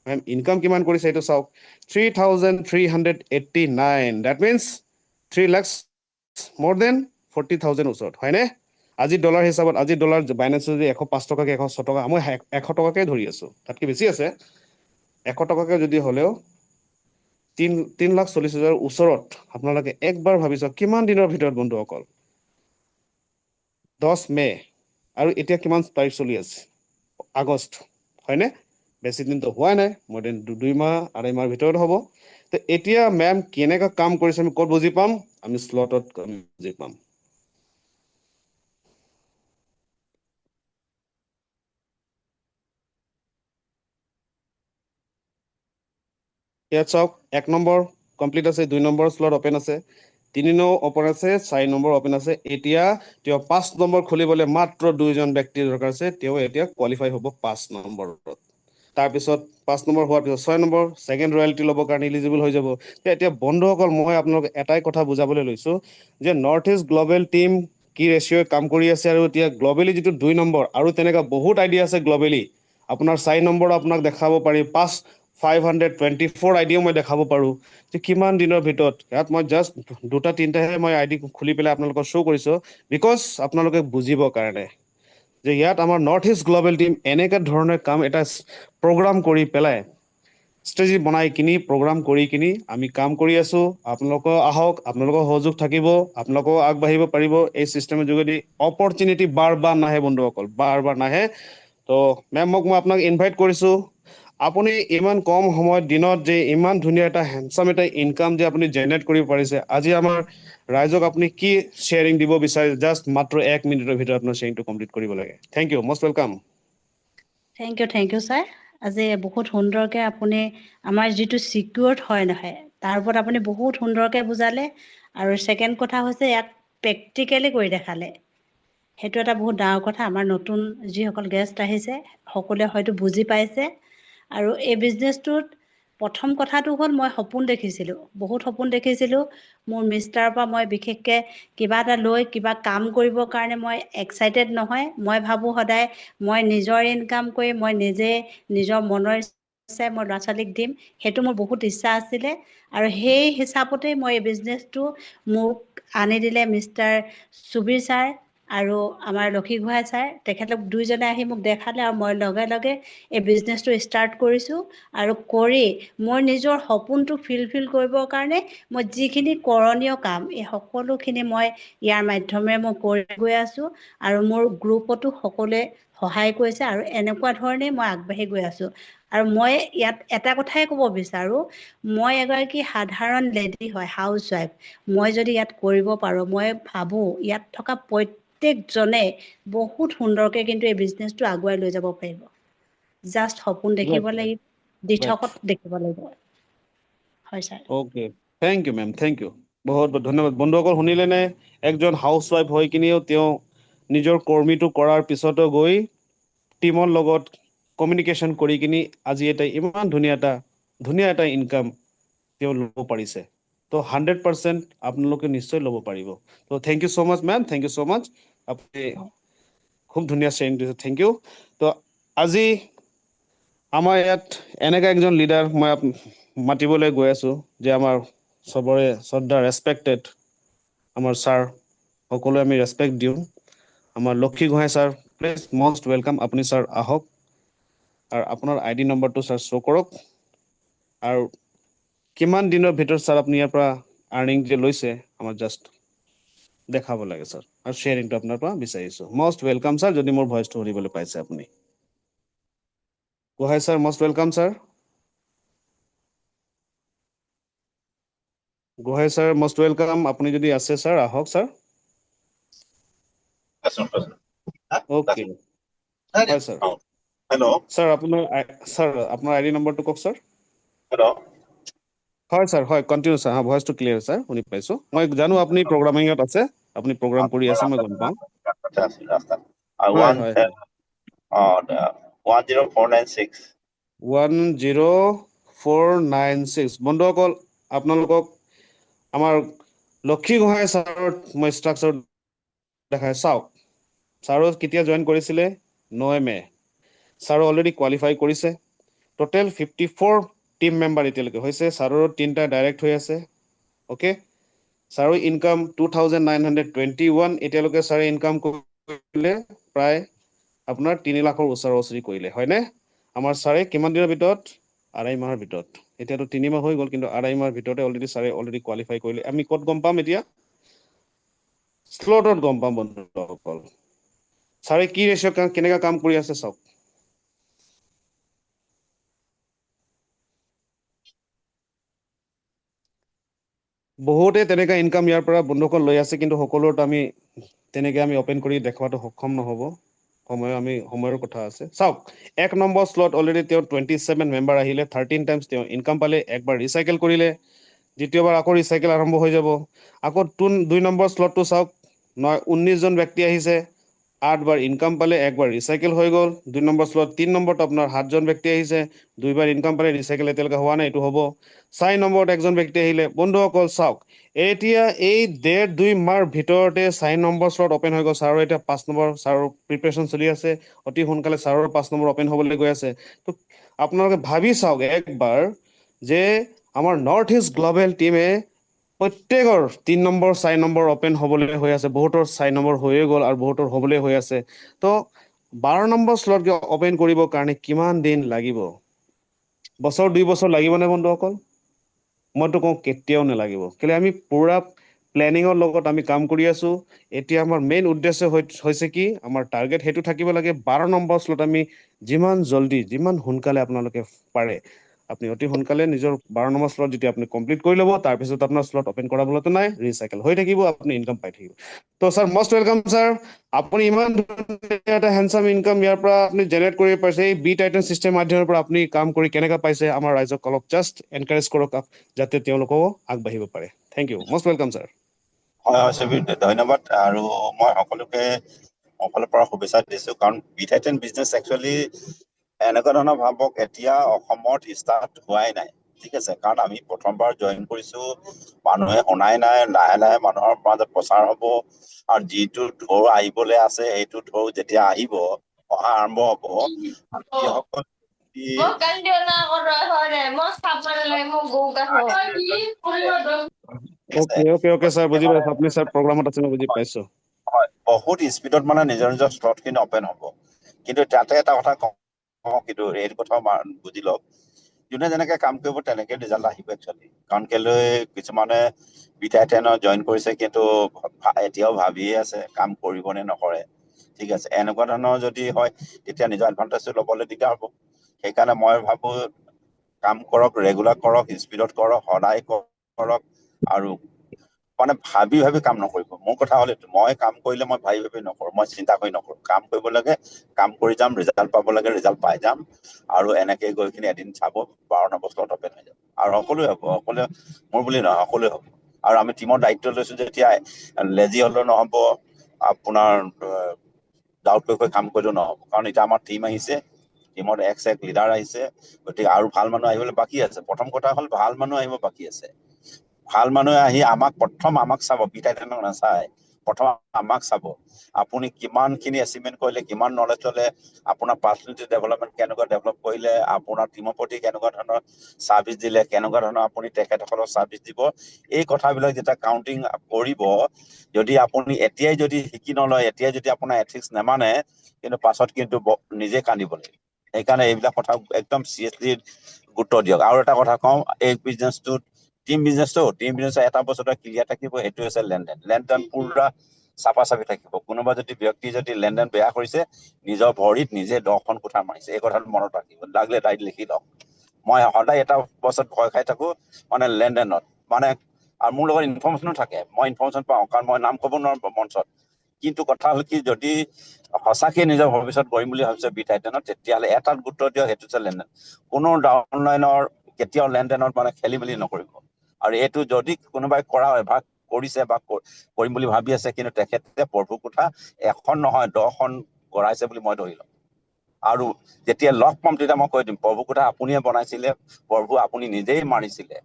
মেম ইনকাম কিমান কৰিছে এইটো চাওক 3,389 that means 3 lakhs more than 40,000 ওচৰত হয়নে আজি ডলাৰ হিচাপত আজি ডলাৰ বাইনেন্স যদি 105 টকাকে 106 টকা মই 100 টকাকে ধৰি আছোঁ তাতকৈ বেছি আছে 100 টকাকে যদি হ'লেও 3,40,000 ওচৰত আপোনালোকে একবাৰ ভাবি চাওক কিমান দিনৰ ভিতৰত বন্ধুসকল 10 মে আৰু এতিয়া কিমান তাৰিখ চলি আছে আগষ্ট হয়নে বেছি দিনটো হোৱা নাই মোৰ দিন 2 মাহ 2.5 মাহৰ ভিতৰত হ'ব তো এতিয়া মেম কেনেকৈ কাম কৰিছে আমি ক'ত বুজি পাম আমি শ্লটত বুজি পাম ইয়াত চাওক 1 নম্বৰ কমপ্লিট আছে 2 নম্বৰ শ্লট অপেন আছে 3 নম্বৰ অপেন আছে 4 নম্বৰ অপেন আছে এতিয়া তেওঁ 5 নম্বৰ খুলিবলৈ মাত্ৰ 2জন ব্যক্তি দৰকাৰ আছে তেওঁ এতিয়া কোৱালিফাই হ'ব 5 নম্বৰত তাৰপিছত 5 নম্বৰ হোৱাৰ পিছত 6 নম্বৰ ছেকেণ্ড ৰয়েলটি ল'বৰ কাৰণে ইলিজিবল হৈ যাব এতিয়া বন্ধুসকল মই আপোনালোকক এটাই কথা বুজাবলৈ লৈছোঁ যে নৰ্থ ইষ্ট গ্ল'বেল টিম কি ৰেচিঅ'ই কাম কৰি আছে আৰু এতিয়া গ্ল'বেলি যিটো 2 নম্বৰ আৰু তেনেকুৱা বহুত আইডিয়া আছে গ্ল'বেলি আপোনাৰ 4 নম্বৰ আপোনাক দেখাব পাৰি 524 আইডিও মই দেখাব পাৰোঁ যে কিমান দিনৰ ভিতৰত ইয়াত মই জাষ্ট 2-3টাহে মই আইডি খুলি পেলাই আপোনালোকক শ্ব' কৰিছোঁ বিকজ আপোনালোকে বুজিবৰ কাৰণে যে ইয়াত আমাৰ নৰ্থ ইষ্ট গ্ল'বেল টিম এনেকুৱা ধৰণৰ কাম এটা প্ৰগ্ৰাম কৰি পেলাই ষ্ট্ৰেটেজি বনাই কিনি প্ৰগ্ৰাম কৰি কিনি আমি কাম কৰি আছোঁ আপোনালোকেও আহক আপোনালোকৰ সহযোগ থাকিব আপোনালোকেও আগবাঢ়িব পাৰিব এই ছিষ্টেমৰ যোগেদি অপৰচুনিটি বাৰ নাহে বন্ধুসকল বাৰ নাহে তো মেম মই আপোনাক ইনভাইট কৰিছোঁ আপুনি ইমান কম সময়ত দিনত যে ইমান ধুনীয়া এটা হেণ্ডচাম এটা ইনকাম যে আপুনি জেনেৰেট কৰিব পাৰিছে আজি আমাৰ ৰাইজক আপুনি কি শ্বেয়াৰিং দিব বিচাৰে জাষ্ট মাত্ৰ 1 মিনিটৰ ভিতৰত আপোনাৰ শ্বেয়াৰিংটো কমপ্লিট কৰিব লাগে thank you most welcome thank you sir আজি বহুত সুন্দৰকৈ আপুনি আমাৰ যিটো ছিকিউৰ্ড হয় নহয় তাৰ ওপৰত আপুনি বহুত সুন্দৰকৈ বুজালে আৰু ছেকেণ্ড কথা হৈছে ইয়াক প্ৰেক্টিকেলি কৰি দেখালে সেইটো এটা বহুত ডাঙৰ কথা আমাৰ নতুন যিসকল গেষ্ট আহিছে সকলোৱে হয়তো বুজি পাইছে আৰু এই বিজনেছটোত প্ৰথম কথাটো হ'ল মই সপোন দেখিছিলোঁ বহুত সপোন দেখিছিলোঁ মোৰ মিষ্টাৰৰ পৰা মই বিশেষকৈ কিবা এটা লৈ কিবা কাম কৰিবৰ কাৰণে মই এক্সাইটেড নহয় মই ভাবোঁ সদায় মই নিজৰ ইনকাম কৰি মই নিজে নিজৰ মনৰ ইচ্ছাই মই ল'ৰা ছোৱালীক দিম সেইটো মোৰ বহুত ইচ্ছা আছিলে আৰু সেই হিচাপতেই মই এই বিজনেছটো মোক আনি দিলে মিষ্টাৰ সুবীৰ ছাৰ আৰু আমাৰ লক্ষী গোহাঁই ছাৰ তেখেতলোক দুইজনে আহি মোক দেখালে আৰু মই লগে লগে এই বিজনেছটো ষ্টাৰ্ট কৰিছোঁ আৰু কৰি মোৰ নিজৰ সপোনটো ফিলফিল কৰিবৰ কাৰণে মই যিখিনি কৰণীয় কাম এই সকলোখিনি মই ইয়াৰ মাধ্যমেৰে মই কৰি গৈ আছোঁ আৰু মোৰ গ্ৰুপতো সকলোৱে সহায় কৰিছে আৰু এনেকুৱা ধৰণেই মই আগবাঢ়ি গৈ আছোঁ আৰু মই ইয়াত এটা কথাই ক'ব বিচাৰোঁ মই এগৰাকী সাধাৰণ লেডি হয় হাউচৱাইফ মই যদি ইয়াত কৰিব পাৰোঁ মই ভাবোঁ ইয়াত থকা প্ৰত্যেকজনে বহুত সুন্দৰকৈ কিন্তু এই বিজনেছটো আগুৱাই লৈ যাব পাৰিব জাষ্ট সপোন দেখিব লাগিব দিঠকত দেখিব লাগিব হয় sir okay thank you ma'am thank you বহুত বহুত ধন্যবাদ বন্ধুসকল শুনিলেনে একজন হাউচৱাইফ হৈ কিনিও তেওঁ নিজৰ কৰ্মীটো কৰাৰ পিছতো গৈ টিমৰ লগত কমিউনিকেশ্যন কৰি কিনি আজি এটা ইমান ধুনীয়া এটা ইনকাম তেওঁ ল'ব পাৰিছে তো 100% আপোনালোকে নিশ্চয় ল'ব পাৰিব তো thank you so' much ma'am thank you so' much আপুনি খুব ধুনীয়া শ্বেয়াৰিং দিছে থেংক ইউ তো আজি আমাৰ ইয়াত এনেকুৱা একজন লিডাৰ মই মাতিবলৈ গৈ আছোঁ যে আমাৰ চবৰে শ্ৰদ্ধা ৰেচপেক্টেড আমাৰ ছাৰ সকলোৱে আমি ৰেচপেক্ট দিওঁ আমাৰ Lakshmi Gohain sir please most welcome আপুনি ছাৰ আহক আৰু আপোনাৰ আইডি নম্বৰটো ছাৰ শ্ব' কৰক আৰু কিমান দিনৰ ভিতৰত স্যাৰ আপুনি ইয়াৰ পৰা আৰ্নিং যে লৈছে আমাৰ জাষ্ট দেখাব লাগে স্যাৰ আৰু শ্বেয়াৰিংটো আপোনাৰ পৰা বিচাৰিছোঁ মষ্ট ৱেলকাম স্যাৰ যদি মোৰ ভইচটো শুনিবলৈ পাইছে আপুনি Gohain sir most welcome sir Gohain sir most welcome আপুনি যদি আছে স্যাৰ আহক স্যাৰ ওকে হয় স্যাৰ Hello. স্যাৰ আপোনাৰ আইডি নম্বৰটো কওক স্যাৰ Hello. হয় স্যাৰ হয় কণ্টিনিউ স্যাৰ ভইচটো ক্লিয়াৰ স্যাৰ শুনি পাইছোঁ মই জানো আপুনি প্ৰগ্ৰামিঙত আছে আপুনি প্ৰগ্ৰাম কৰি আছে মই গম পাওঁ হয় One, হয় 10496. 10496 বন্ধুসকল আপোনালোকক আমাৰ লক্ষী গোহাঁই ছাৰৰ মই ষ্ট্ৰাকচাৰ দেখাই চাওক ছাৰো কেতিয়া জইন কৰিছিলে 9 মে ছাৰো অলৰেডি কোৱালিফাই কৰিছে টোটেল 54 টিম মেম্বাৰ এতিয়ালৈকে হৈছে ছাৰৰ 3টা ডাইৰেক্ট হৈ আছে অ'কে ছাৰো ইনকাম 2921 এতিয়ালৈকে ছাৰে ইনকাম কৰিলে প্ৰায় আপোনাৰ 3 লাখৰ ওচৰা-ওচৰি কৰিলে হয়নে আমাৰ ছাৰে কিমান দিনৰ ভিতৰত আঢ়াই মাহৰ ভিতৰত এতিয়াতো 3 মাহ হৈ গ'ল কিন্তু আঢ়াই মাহৰ ভিতৰতে ছাৰে অলৰেডি কোৱালিফাই কৰিলে আমি ক'ত গম পাম এতিয়া স্লটত গম পাম বন্ধুসকল ছাৰে কি ৰেচিঅ' কেনেকা কাম কৰি আছে চাওক বহুতে তেনেকা ইনকাম ইয়াৰ পৰা বন্ধুসকল লৈ আছে কিন্তু সকলোত আমি তেনেকে আমি অপেন কৰি দেখুৱাটো সক্ষম নহ'ব সময়ৰ কথা আছে চাওক 1 নম্বৰ স্লট অলৰেডি তেওঁ 27 মেম্বাৰ আহিলে 13 টাইমছ তেওঁ ইনকাম পালে একবাৰ ৰিচাইকেল কৰিলে দ্বিতীয়বাৰ আকৌ ৰিচাইকেল আৰম্ভ হৈ যাব আকৌ 2 নম্বৰ স্লটটো চাওক 19 জন ব্যক্তি আহিছে 8 বাৰ ইনকাম পালে একবাৰ ৰিচাইকেল হৈ গ'ল 2 নম্বৰ স্লট 3 নম্বৰত আপোনাৰ 7 জন ব্যক্তি আহিছে 2 বাৰ ইনকাম পালে ৰিচাইকেল এতিয়ালৈকে হোৱা নাই এইটো হ'ব 4 নম্বৰত একজন ব্যক্তি আহিলে বন্ধুসকল চাওক এতিয়া এই 1.5-2 মাহৰ ভিতৰতে 4 নম্বৰ স্লট অপেন হৈ গ'ল ছাৰৰ এতিয়া 5 নম্বৰ ছাৰৰ প্ৰিপাৰেচন চলি আছে অতি সোনকালে ছাৰৰ 5 নম্বৰ অপেন হ'বলৈ গৈ আছে তো আপোনালোকে ভাবি চাওক একবাৰ যে আমাৰ নৰ্থ ইষ্ট গ্ল'বেল টিমে প্ৰত্যেকৰ 3 নম্বৰ 4 নম্বৰ অপেন হ'বলৈ হৈ আছে বহুতৰ 4 নম্বৰ হৈয়ে গ'ল আৰু বহুতৰ হ'বলৈ হৈ আছে তো 12 নম্বৰ স্লট অপেন কৰিবৰ কাৰণে কিমান দিন লাগিব বছৰ 2 বছৰ লাগিবনে বন্ধুসকল মইতো কওঁ কেতিয়াও নালাগিব কেলে আমি পুৰা প্লেনিঙৰ লগত আমি কাম কৰি আছো এতিয়া আমাৰ মেইন উদ্দেশ্য হৈছে কি আমাৰ টাৰ্গেট সেইটো থাকিব লাগে 12 নম্বৰ স্লট আমি যিমান জলদি যিমান সোনকালে আপোনালোকে পাৰে আপুনি অতি সোনকালে নিজৰ 12 নম্বৰ স্লট যেতিয়া আপুনি কমপ্লিট কৰি ল'ব তাৰপিছত আপোনাৰ স্লট অপেন কৰাবলৈতো নাই ৰিচাইকেল হৈ থাকিব আপুনি ইনকাম পাই থাকিব তো ছাৰ মষ্ট ৱেলকাম ছাৰ আপুনি ইমান এটা হেণ্ডচাম ইনকাম ইয়াৰ পৰা আপুনি জেনেৰেট কৰিব পাৰিছে এই বি টাইটান চিষ্টেম মাধ্যমৰ পৰা আপুনি কাম কৰি কেনেকৈ পাইছে আমাৰ ৰাইজক অলপ জাষ্ট এনকাৰেজ কৰক যাতে তেওঁলোকেও আগবাঢ়িব পাৰে thank you most welcome sir হয় হয় সুবীৰ ধন্যবাদ আৰু মই সকলোকে সকলোৰ পৰা শুভেচ্ছা দিছো কাৰণ বিটাইটেন বিজনেছ একচুৱেলি এনেকুৱা ধৰণৰ ভাবক এতিয়া অসমত ষ্টাৰ্ট হোৱাই নাই ঠিক আছে কাৰণ আমি প্ৰথমবাৰ জইন কৰিছো মানুহে শুনাই নাই লাহে লাহে মানুহৰ মাজত প্ৰচাৰ হ'ব আৰু যিটো ঢৌ আহিবলৈ আছে সেইটো ঢৌ যেতিয়া আহিব অহা আৰম্ভ হ'ব যিসকল ওকে ছাৰ বুজি পাইছো আপুনি ছাৰ প্ৰগ্ৰামত আছে মই বুজি পাইছো হয় বহুত স্পীডত মানে নিজৰ নিজৰ স্লটখিনি অপেন হ'ব কিন্তু তাতে এটা কথা কওঁ কিন্তু এই কথাও বুজি লওক যোনে যেনেকে কাম কৰিব তেনেকে ৰিজাল্ট আহিব একচুৱেলি কাৰণ কেলৈ কিছুমানে বিটাইটেনৰ জইন কৰিছে কিন্তু এতিয়াও ভাবিয়ে আছে কাম কৰিব নে নকৰে ঠিক আছে এনেকুৱা ধৰণৰ যদি হয় তেতিয়া নিজৰ এডভান্টেজটো ল'বলৈ দিগদাৰ হ'ব সেইকাৰণে মই ভাবো কাম কৰক ৰেগুলাৰ কৰক স্পীডত কৰক সদায় কৰক আৰু মানে ভাবি ভাবি কাম নকৰিব মোৰ কথা হ'ল মই কাম কৰিলে মই ভাবি ভাবি নকৰোঁ মই চিন্তা কৰি নকৰোঁ কাম কৰিব লাগে কাম কৰি যাম ৰিজাল্ট পাব লাগে ৰিজাল্ট পাই যাম আৰু এনেকে গৈ কিনে এদিন চাব 12 নম্বৰ স্লট অপেন হৈ যাব আৰু সকলোৱে হ'ব সকলোৱে মোৰ বুলি নহয় সকলোৱে হ'ব আৰু আমি টিমৰ দায়িত্ব লৈছো যেতিয়া লেজি হ'লেও নহ'ব আপোনাৰ ডাউট কৰি কাম কৰিলেও নহ'ব কাৰণ এতিয়া আমাৰ টিম আহিছে টিমত এক লিডাৰ আহিছে গতিকে আৰু ভাল মানুহ আহিবলৈ বাকী আছে প্ৰথম কথা হ'ল ভাল মানুহ আহিব বাকী আছে ভাল মানুহে আহি আমাক চাব বিটাইটেনক নাচায় প্ৰথম আমাক চাব আপুনি কিমানখিনি এচিভমেণ্ট কৰিলে কিমান নলেজ ল'লে আপোনাৰ পাৰ্চনেলিটি ডেভেলপমেণ্ট কেনেকুৱা ডেভেলপ কৰিলে আপোনাৰ টিমৰ প্ৰতি কেনেকুৱা ধৰণৰ ছাৰ্ভিচ দিলে কেনেকুৱা ধৰণৰ আপুনি তেখেতসকলক ছাৰ্ভিচ দিব এই কথাবিলাক যেতিয়া কাউণ্টিং কৰিব যদি আপুনি এতিয়াই যদি শিকি নলয় এতিয়াই যদি আপোনাৰ এথিক্স নেমানে কিন্তু পাছত কিন্তু নিজে কান্দিব লাগিব সেইকাৰণে এইবিলাক কথা একদম চিৰিয়াছলি গুৰুত্ব দিয়ক। আৰু এটা কথা কওঁ, এই বিজনেছটো টিম বিজনেছ এটা বছৰত ক্লিয়াৰ থাকিব, সেইটো হৈছে লেনদেন পুৰা চাফা থাকিব। কোনোবা যদি ব্যক্তি যদি লেনদেন বেয়া কৰিছে, নিজৰ ভৰিত নিজে 10খন কুঠাৰ মাৰিছে, এই কথাটো মনত ৰাখিব। লাগিলে ডাইৰেক্ট লিখি লওক। মই সদায় এটা বছৰত ভয় খাই থাকো, মানে লেনদেনত, মানে আৰু মোৰ লগত ইনফৰমেশ্যনো থাকে, মই ইনফৰমেশ্যন পাওঁ, কাৰণ মই নাম ক'ব নোৱাৰো মঞ্চত। কিন্তু কথা হ'ল কি, যদি সঁচাকে নিজৰ ভৱিষ্যত গঢ়িম বুলি ভাবিছে বি টাইটেনত, তেতিয়াহ'লে এটাত গুৰুত্ব দিয়ক, সেইটো হৈছে লেনদেন। কোনো অনলাইনৰ কেতিয়াও লেনদেনত মানে খেলি মেলি নকৰিব। আৰু এইটো যদি কোনোবাই কৰা অভ্যাস কৰিছে বা কৰিম বুলি ভাবি আছে, কিন্তু তেখেতে প্ৰভু কোঠা এখন নহয় 10খন গঢ়াইছে বুলি মই ধৰি লম। আৰু যেতিয়া লগ পাম তেতিয়া মই কৈ দিম, প্ৰভু কোঠা আপুনিয়ে বনাইছিলে, প্ৰভু আপুনি নিজেই মাৰিছিলে,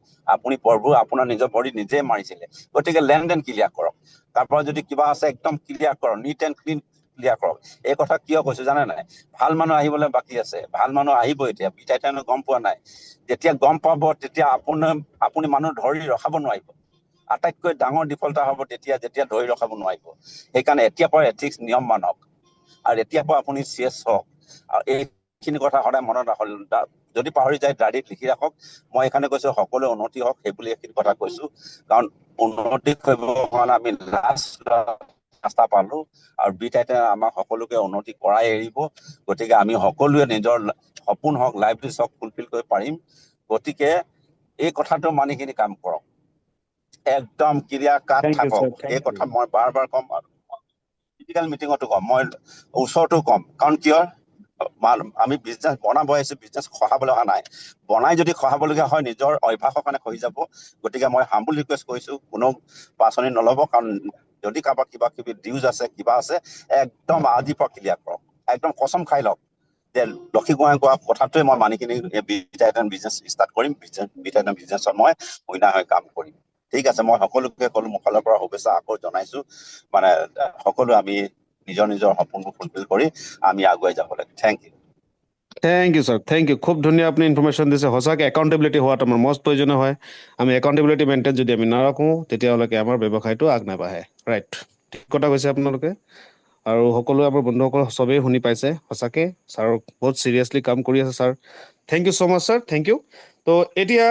প্ৰভু আপোনাৰ নিজৰ ভৰিত নিজেই মাৰিছিলে। গতিকে লেনদেন ক্লিয়াৰ কৰক। তাৰপৰা যদি কিবা আছে একদম ক্লিয়াৰ কৰক, নিট এণ্ড ক্লিন ক্লিয়াৰ কৰক। এই কথা কিয় কৈছো জানে নাই? ভাল মানুহ আহিবলৈ বাকী আছে, ভাল মানুহ আহিব। এতিয়া বি টাইটেনে গম পোৱা নাই, যেতিয়া গম পাব তেতিয়া আপুনি মানুহ ধৰি ৰখাব নোৱাৰিব। আটাইতকৈ ডাঙৰ ডিফল্টাৰ হ'ব যেতিয়া ধৰি ৰখাব নোৱাৰিব। সেইকাৰণে এতিয়াৰ পৰা এথিক্স নিয়ম মানক, আৰু এতিয়াৰ পৰা আপুনি চিৰিয়াছ হওক। আৰু এইখিনি কথা সদায় মনত ৰাখক। যদি পাহৰি যায় ডায়েৰীত লিখি ৰাখক। মই এইকাৰণে কৈছো সকলোৱে উন্নতি হওক, সেইবুলি এইখিনি কথা কৈছো। কাৰণ উন্নতি কৰিবৰ কাৰণে আমি ৰাস্তা পালো, আৰু বি টাইটেনে আমাক সকলোকে উন্নতি কৰাই এৰিব। গতিকে আমি সকলোৱে নিজৰ সপোন হওক, লাইফ হওক, ফুলফিল কৰিব পাৰিম। গতিকে এই কথাটো মানিখিনি কাম কৰক, একদম ক্লিয়াৰ কাট থেংক ইউ থাকক। ছাৰ, থেংক এই ইউ। কথা মই বাৰ কম, আৰু ফিজিকেল মিটিঙতো কম, মই ওচৰতো কম। কাৰণ কিয়, আমি বিজনেছ বনাব আহিছো, বিজনেছ খহাবলৈ অহা নাই। বনাই যদি খহাবলগীয়া হয়, নিজৰ অভ্যাসৰ কাৰণে খহি যাব। গতিকে মই হাম্বল ৰিকুৱেষ্ট কৰিছো, কোনো পাচনি নল'ব। কাৰণ যদি কাৰোবাৰ কিবা কিবি ডিউজ আছে, কিবা আছে, একদম আজিৰ পৰা ক্লিয়াৰ কৰক। একদম কচম খাই লওক যে লক্ষী গোহাঁই কোৱা কথাটোৱে মই মানি কিনি বি টাইটেন বিজনেছ ষ্টাৰ্ট কৰিম। বি টাইটেন বিজনেছত মই উইনাৰ হৈ কাম কৰিম। ঠিক আছে, মই সকলোকে ক'লো, মোৰ ফালৰ পৰা শুভেচ্ছা আকৌ জনাইছো। মানে সকলো আমি নিজৰ নিজৰ সপোনবোৰ ফুলফিল কৰি আমি আগুৱাই যাব লাগে। Thank you. Thank you sir, thank you. খুব ধুনীয়া আপুনি ইনফৰমেশ্যন দিছে। সঁচাকৈ একাউণ্টেবিলিটি হোৱাটো আমাৰ মষ্ট প্ৰয়োজনীয় হয়। আমি একাউণ্টেবিলিটি মেইনটেইন যদি আমি নাৰাখোঁ, তেতিয়াহ'লে আমাৰ ব্যৱসায়টো আগ নাবাঢ়ে। ৰাইট, ঠিক কথা কৈছে আপোনালোকে। আৰু সকলোৱে আমাৰ বন্ধুসকল চবেই শুনি পাইছে। সঁচাকৈ ছাৰক বহুত চিৰিয়াছলি কাম কৰি আছে sir. Thank you so' much sir, thank you. তো এতিয়া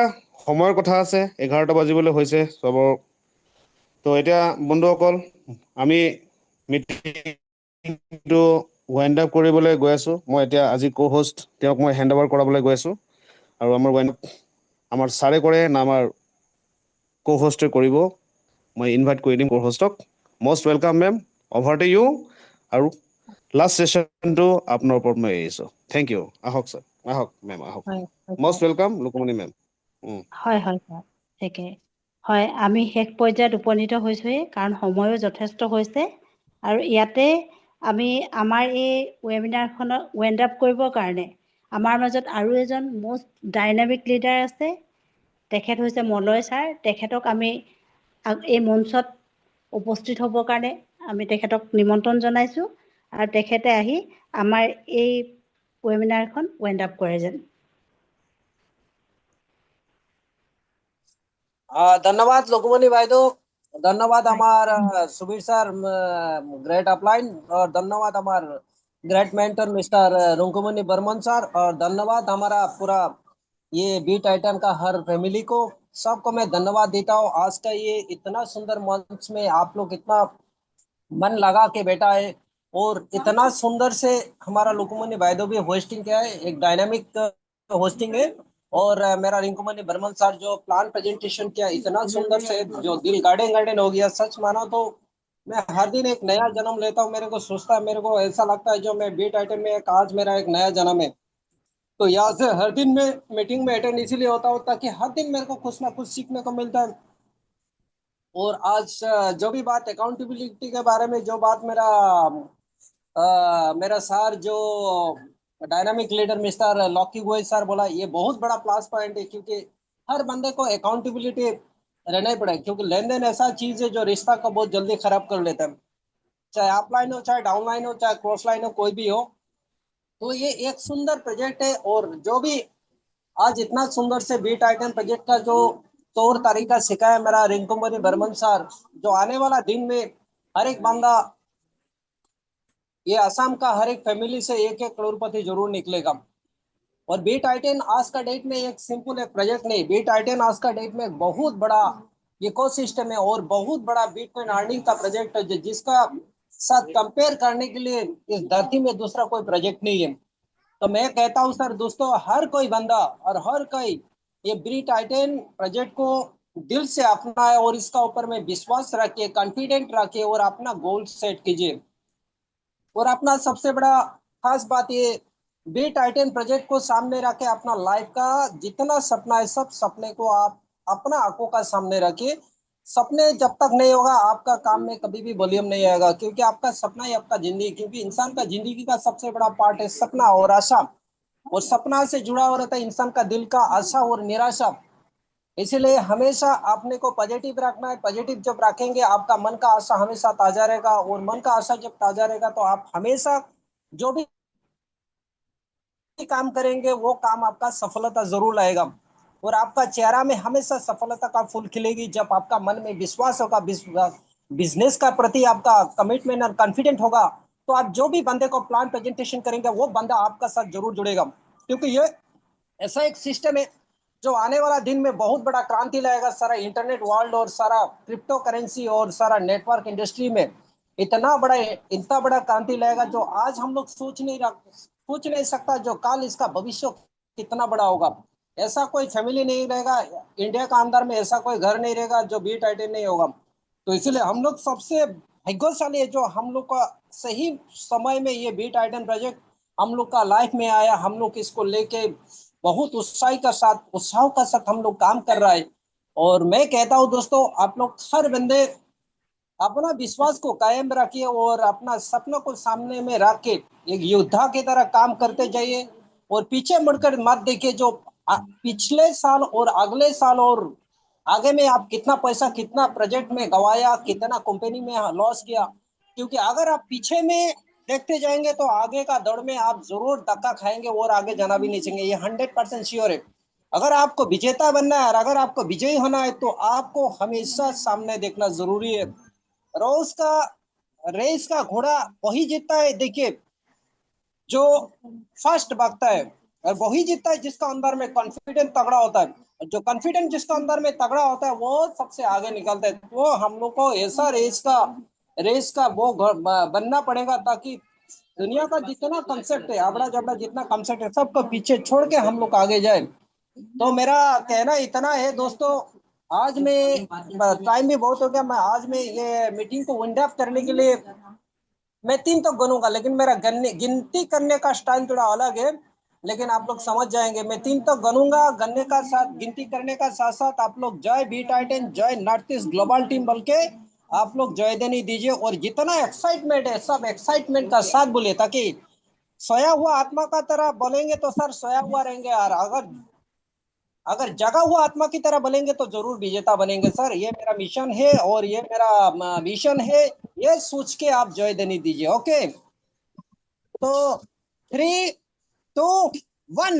সময়ৰ কথা আছে, 11টা বাজিবলৈ হৈছে চবৰ। তো এতিয়া বন্ধুসকল, আমি মিটিংটো ৱাইণ্ড আপ কৰিবলৈ গৈ আছোঁ। মই এতিয়া আজি হোষ্ট তেওঁক মই হেণ্ড অভাৰ কৰাবলৈ গৈ আছোঁ। আৰু আমাৰ ৱাইণ্ড আপ আমাৰ ছাৰে কৰে না আমাৰ হোষ্টে কৰিব। মই ইনভাইট কৰি দিম হোষ্টক। Most welcome ma'am, over to you. আৰু লাষ্ট ছেশ্যনটো আপোনাৰ ওপৰত মই এৰিছোঁ। Thank you. আহক ছাৰ, আহক মেম, আহক। হয় মষ্ট ৱেলকাম লুকুমণি মেম। হয় হয় ছাৰ, একে হয়। আমি শেষ পৰ্যায়ত উপনীত হৈছোঁৱেই, কাৰণ সময়ো যথেষ্ট হৈছে। আৰু ইয়াতে আমি আমাৰ এই ৱেবিনাৰখনত ৱাইণ্ড আপ কৰিবৰ কাৰণে আমাৰ মাজত আৰু এজন মষ্ট ডাইনামিক লিডাৰ আছে। তেখেত হৈছে মলয় ছাৰ। তেখেতক আমি এই মঞ্চত উপস্থিত হ'বৰ কাৰণে আমি তেখেতক নিমন্ত্ৰণ জনাইছোঁ। আৰু তেখেতে আহি আমাৰ এই ৱেবিনাৰখন ৱাইণ্ড আপ কৰে যেন। धन्यवाद लोकमणि भाईदो, धन्यवाद हमार सुबीर सर, ग्रेट अपलाइन, और धन्यवाद हमार great mentor mister Runkumoni Barman sir, और धन्यवाद हमारा पूरा ये बी टाइटन का हर फैमिली को, सबको मैं धन्यवाद देता हूँ। आज का ये इतना सुंदर मंच में आप लोग इतना मन लगा के बैठा है, और इतना सुंदर से हमारा लुकुमनी भाईदो भी होस्टिंग किया है। एक डायनामिक होस्टिंग है। और मेरा रिंकुमनी बर्मन सर जो प्लान प्रेजेंटेशन किया, इतना सुंदर से जो दिल गार्डन हो गया। सच मानो तो मैं हर दिन एक नया जन्म लेता हूँ। मेरे को सोचता है, मेरे को ऐसा लगता है जो मैं बीट आइटम में आज मेरा एक नया जन्म है। तो यहाँ से हर दिन मैं मीटिंग में अटेंड इसीलिए होता हूँ ताकि हर दिन मेरे को कुछ ना कुछ सीखने को मिलता है। और आज जो भी बात अकाउंटेबिलिटी के बारे में, जो बात मेरा सर जो dynamic leader mister Lucky Goyal sir बोला, ये बहुत बड़ा प्लस पॉइंट है। क्योंकि हर बंदे को अकाउंटेबिलिटी रहना ही पड़ेगा। क्योंकि लेन देन ऐसा चीज है जो रिश्ता को बहुत जल्दी खराब कर लेता है। चाहे अपलाइन हो, चाहे डाउनलाइन हो, चाहे क्रॉस लाइन हो, कोई भी हो। तो ये एक सुंदर प्रोजेक्ट है। और जो भी आज इतना सुंदर से बीट आइटम प्रोजेक्ट का जो तौर तरीका सिखाया मेरा रिंकुमणि बर्मन सर, जो आने वाला दिन में हर एक बंदा, ये असम का हर एक फैमिली से एक एक करोड़पति जरूर निकलेगा। और बी टाइटन आज का डेट में एक सिंपल एक प्रोजेक्ट नहीं, बी टाइटन आज का डेट में एक बहुत बड़ा इकोसिस्टम है और बहुत बड़ा बिटकॉइन अर्निंग का प्रोजेक्ट है, जिसका साथ कंपेयर करने के लिए इस धरती में दूसरा कोई प्रोजेक्ट नहीं है। तो मैं कहता हूँ सर दोस्तों, हर कोई बंदा और हर कोई ये बी टाइटन प्रोजेक्ट को दिल से अपनाए और इसका ऊपर में विश्वास रखे, कॉन्फिडेंट रखे और अपना गोल सेट कीजिए। और अपना सबसे बड़ा खास बात ये, बी टाइटन प्रोजेक्ट को सामने रखे, अपना लाइफ का जितना सपना है सब सपने को आप अपना आंखों का सामने रखिए। सपने जब तक नहीं होगा आपका काम में कभी भी वॉल्यूम नहीं आएगा, क्योंकि आपका सपना ही आपका जिंदगी, क्योंकि इंसान का जिंदगी का सबसे बड़ा पार्ट है सपना और आशा। और सपना से जुड़ा हो रहता है इंसान का दिल का आशा और निराशा। इसीलिए हमेशा अपने को पॉजिटिव रखना है। पॉजिटिव जब रखेंगे आपका मन का आशा हमेशा ताजा रहेगा, और मन का आशा जब ताजा रहेगा तो आप हमेशा जो भी काम करेंगे वो काम आपका सफलता जरूर लाएगा। और आपका चेहरा में हमेशा सफलता का फूल खिलेगी जब आपका मन में विश्वास होगा, बिजनेस का प्रति आपका कमिटमेंट और कॉन्फिडेंट होगा, तो आप जो भी बंदे को प्लान प्रेजेंटेशन करेंगे वो बंदा आपका साथ जरूर जुड़ेगा। क्योंकि ये ऐसा एक सिस्टम है जो आने वाला दिन में बहुत बड़ा क्रांति लाएगा। सारा इंटरनेट वर्ल्ड और सारा क्रिप्टो करेंसी और सारा नेटवर्क इंडस्ट्री में इतना बड़ा क्रांति लाएगा जो आज हम लोग सोच नहीं सकता, जो कल इसका भविष्य कितना बड़ा होगा। ऐसा कोई फैमिली नहीं रहेगा इंडिया का अंदर में, ऐसा कोई घर नहीं रहेगा जो बी टाइटन नहीं होगा। तो इसीलिए हम लोग सबसे भाग्यशाली है जो हम लोग का सही समय में ये बी टाइटन प्रोजेक्ट हम लोग का लाइफ में आया। हम लोग इसको लेके बहुत उत्साह का साथ हम लोग काम कर रहा है। और मैं कहता हूँ दोस्तों, आप लोग हर बंदे अपना विश्वास को कायम रखिए और अपना सपनों को सामने में रख के एक योद्धा की तरह काम करते जाइए। और पीछे मुड़कर मत देखिए जो पिछले साल और अगले साल और आगे में आप कितना पैसा कितना प्रोजेक्ट में गवाया, कितना कंपनी में लॉस किया। क्योंकि अगर आप पीछे में देखते जाएंगे तो आगे का दौड़ में आप जरूर धक्का खाएंगे और आगे जाना भी नहीं चाहिए। ये 100% श्योर है। अगर आपको विजेता बनना है और अगर आपको विजयी होना है तो आपको हमेशा सामने देखना जरूरी है। रेस का घोड़ा वही जीतता है, देखिए, जो फर्स्ट भागता है, और वही जीतता है जिसका अंदर में कॉन्फिडेंस तगड़ा होता है। जो कॉन्फिडेंस जिसका अंदर में तगड़ा होता है वो सबसे आगे निकलता है। तो हम लोग को ऐसा रेस का वो बनना पड़ेगा ताकि दुनिया का जितना कंसेप्ट है, आबड़ा जबड़ा जितना कंसेप्ट है, सबको पीछे छोड़ के हम लोग आगे जाए। तो मेरा कहना इतना है दोस्तों, आज मैं टाइम भी बहुत हो गया, मैं आज में ये मीटिंग को वाइंड अप करने के लिए मैं 3 तो गिनूंगा, लेकिन मेरा गिनती करने का स्टाइल थोड़ा अलग है, लेकिन आप लोग समझ जाएंगे। मैं 3 तो गिनूंगा, गन्ने का साथ गिनती करने का साथ साथ आप लोग जय बी टाइटन, जय नॉर्थ ईस्ट ग्लोबल टीम बोल के आप लोग जय देनी दीजिए। और जितना एक्साइटमेंट है सब एक्साइटमेंट का साथ बोलिए, ताकि सोया हुआ आत्मा का तरह बोलेंगे तो सर सोया हुआ रहेंगे, और अगर जगा हुआ आत्मा की तरह बनेंगे तो जरूर विजेता बनेंगे। सर ये मेरा मिशन है और ये मेरा विजन है, ये सोच के आप जय देनी दीजिए। ओके, तो 3, 2, 1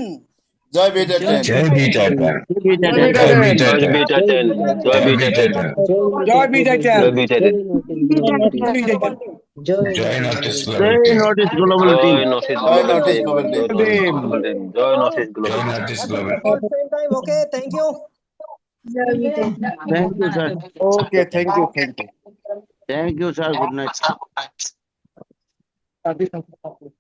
जय बी टाइटन। जय बी टाइटन। जय बी जय बी टाइटन। टाइटन। जय बी टाइटन। जय बी टाइटन। जय नॉर्थ ईस्ट ग्लोबल जय team. North east global team. जय नॉर्थ ईस्ट ग्लोबल टीम। जय north east global team. Okay, thank you. Thank you sir. Okay, thank you, thank you. Thank you sir, good night.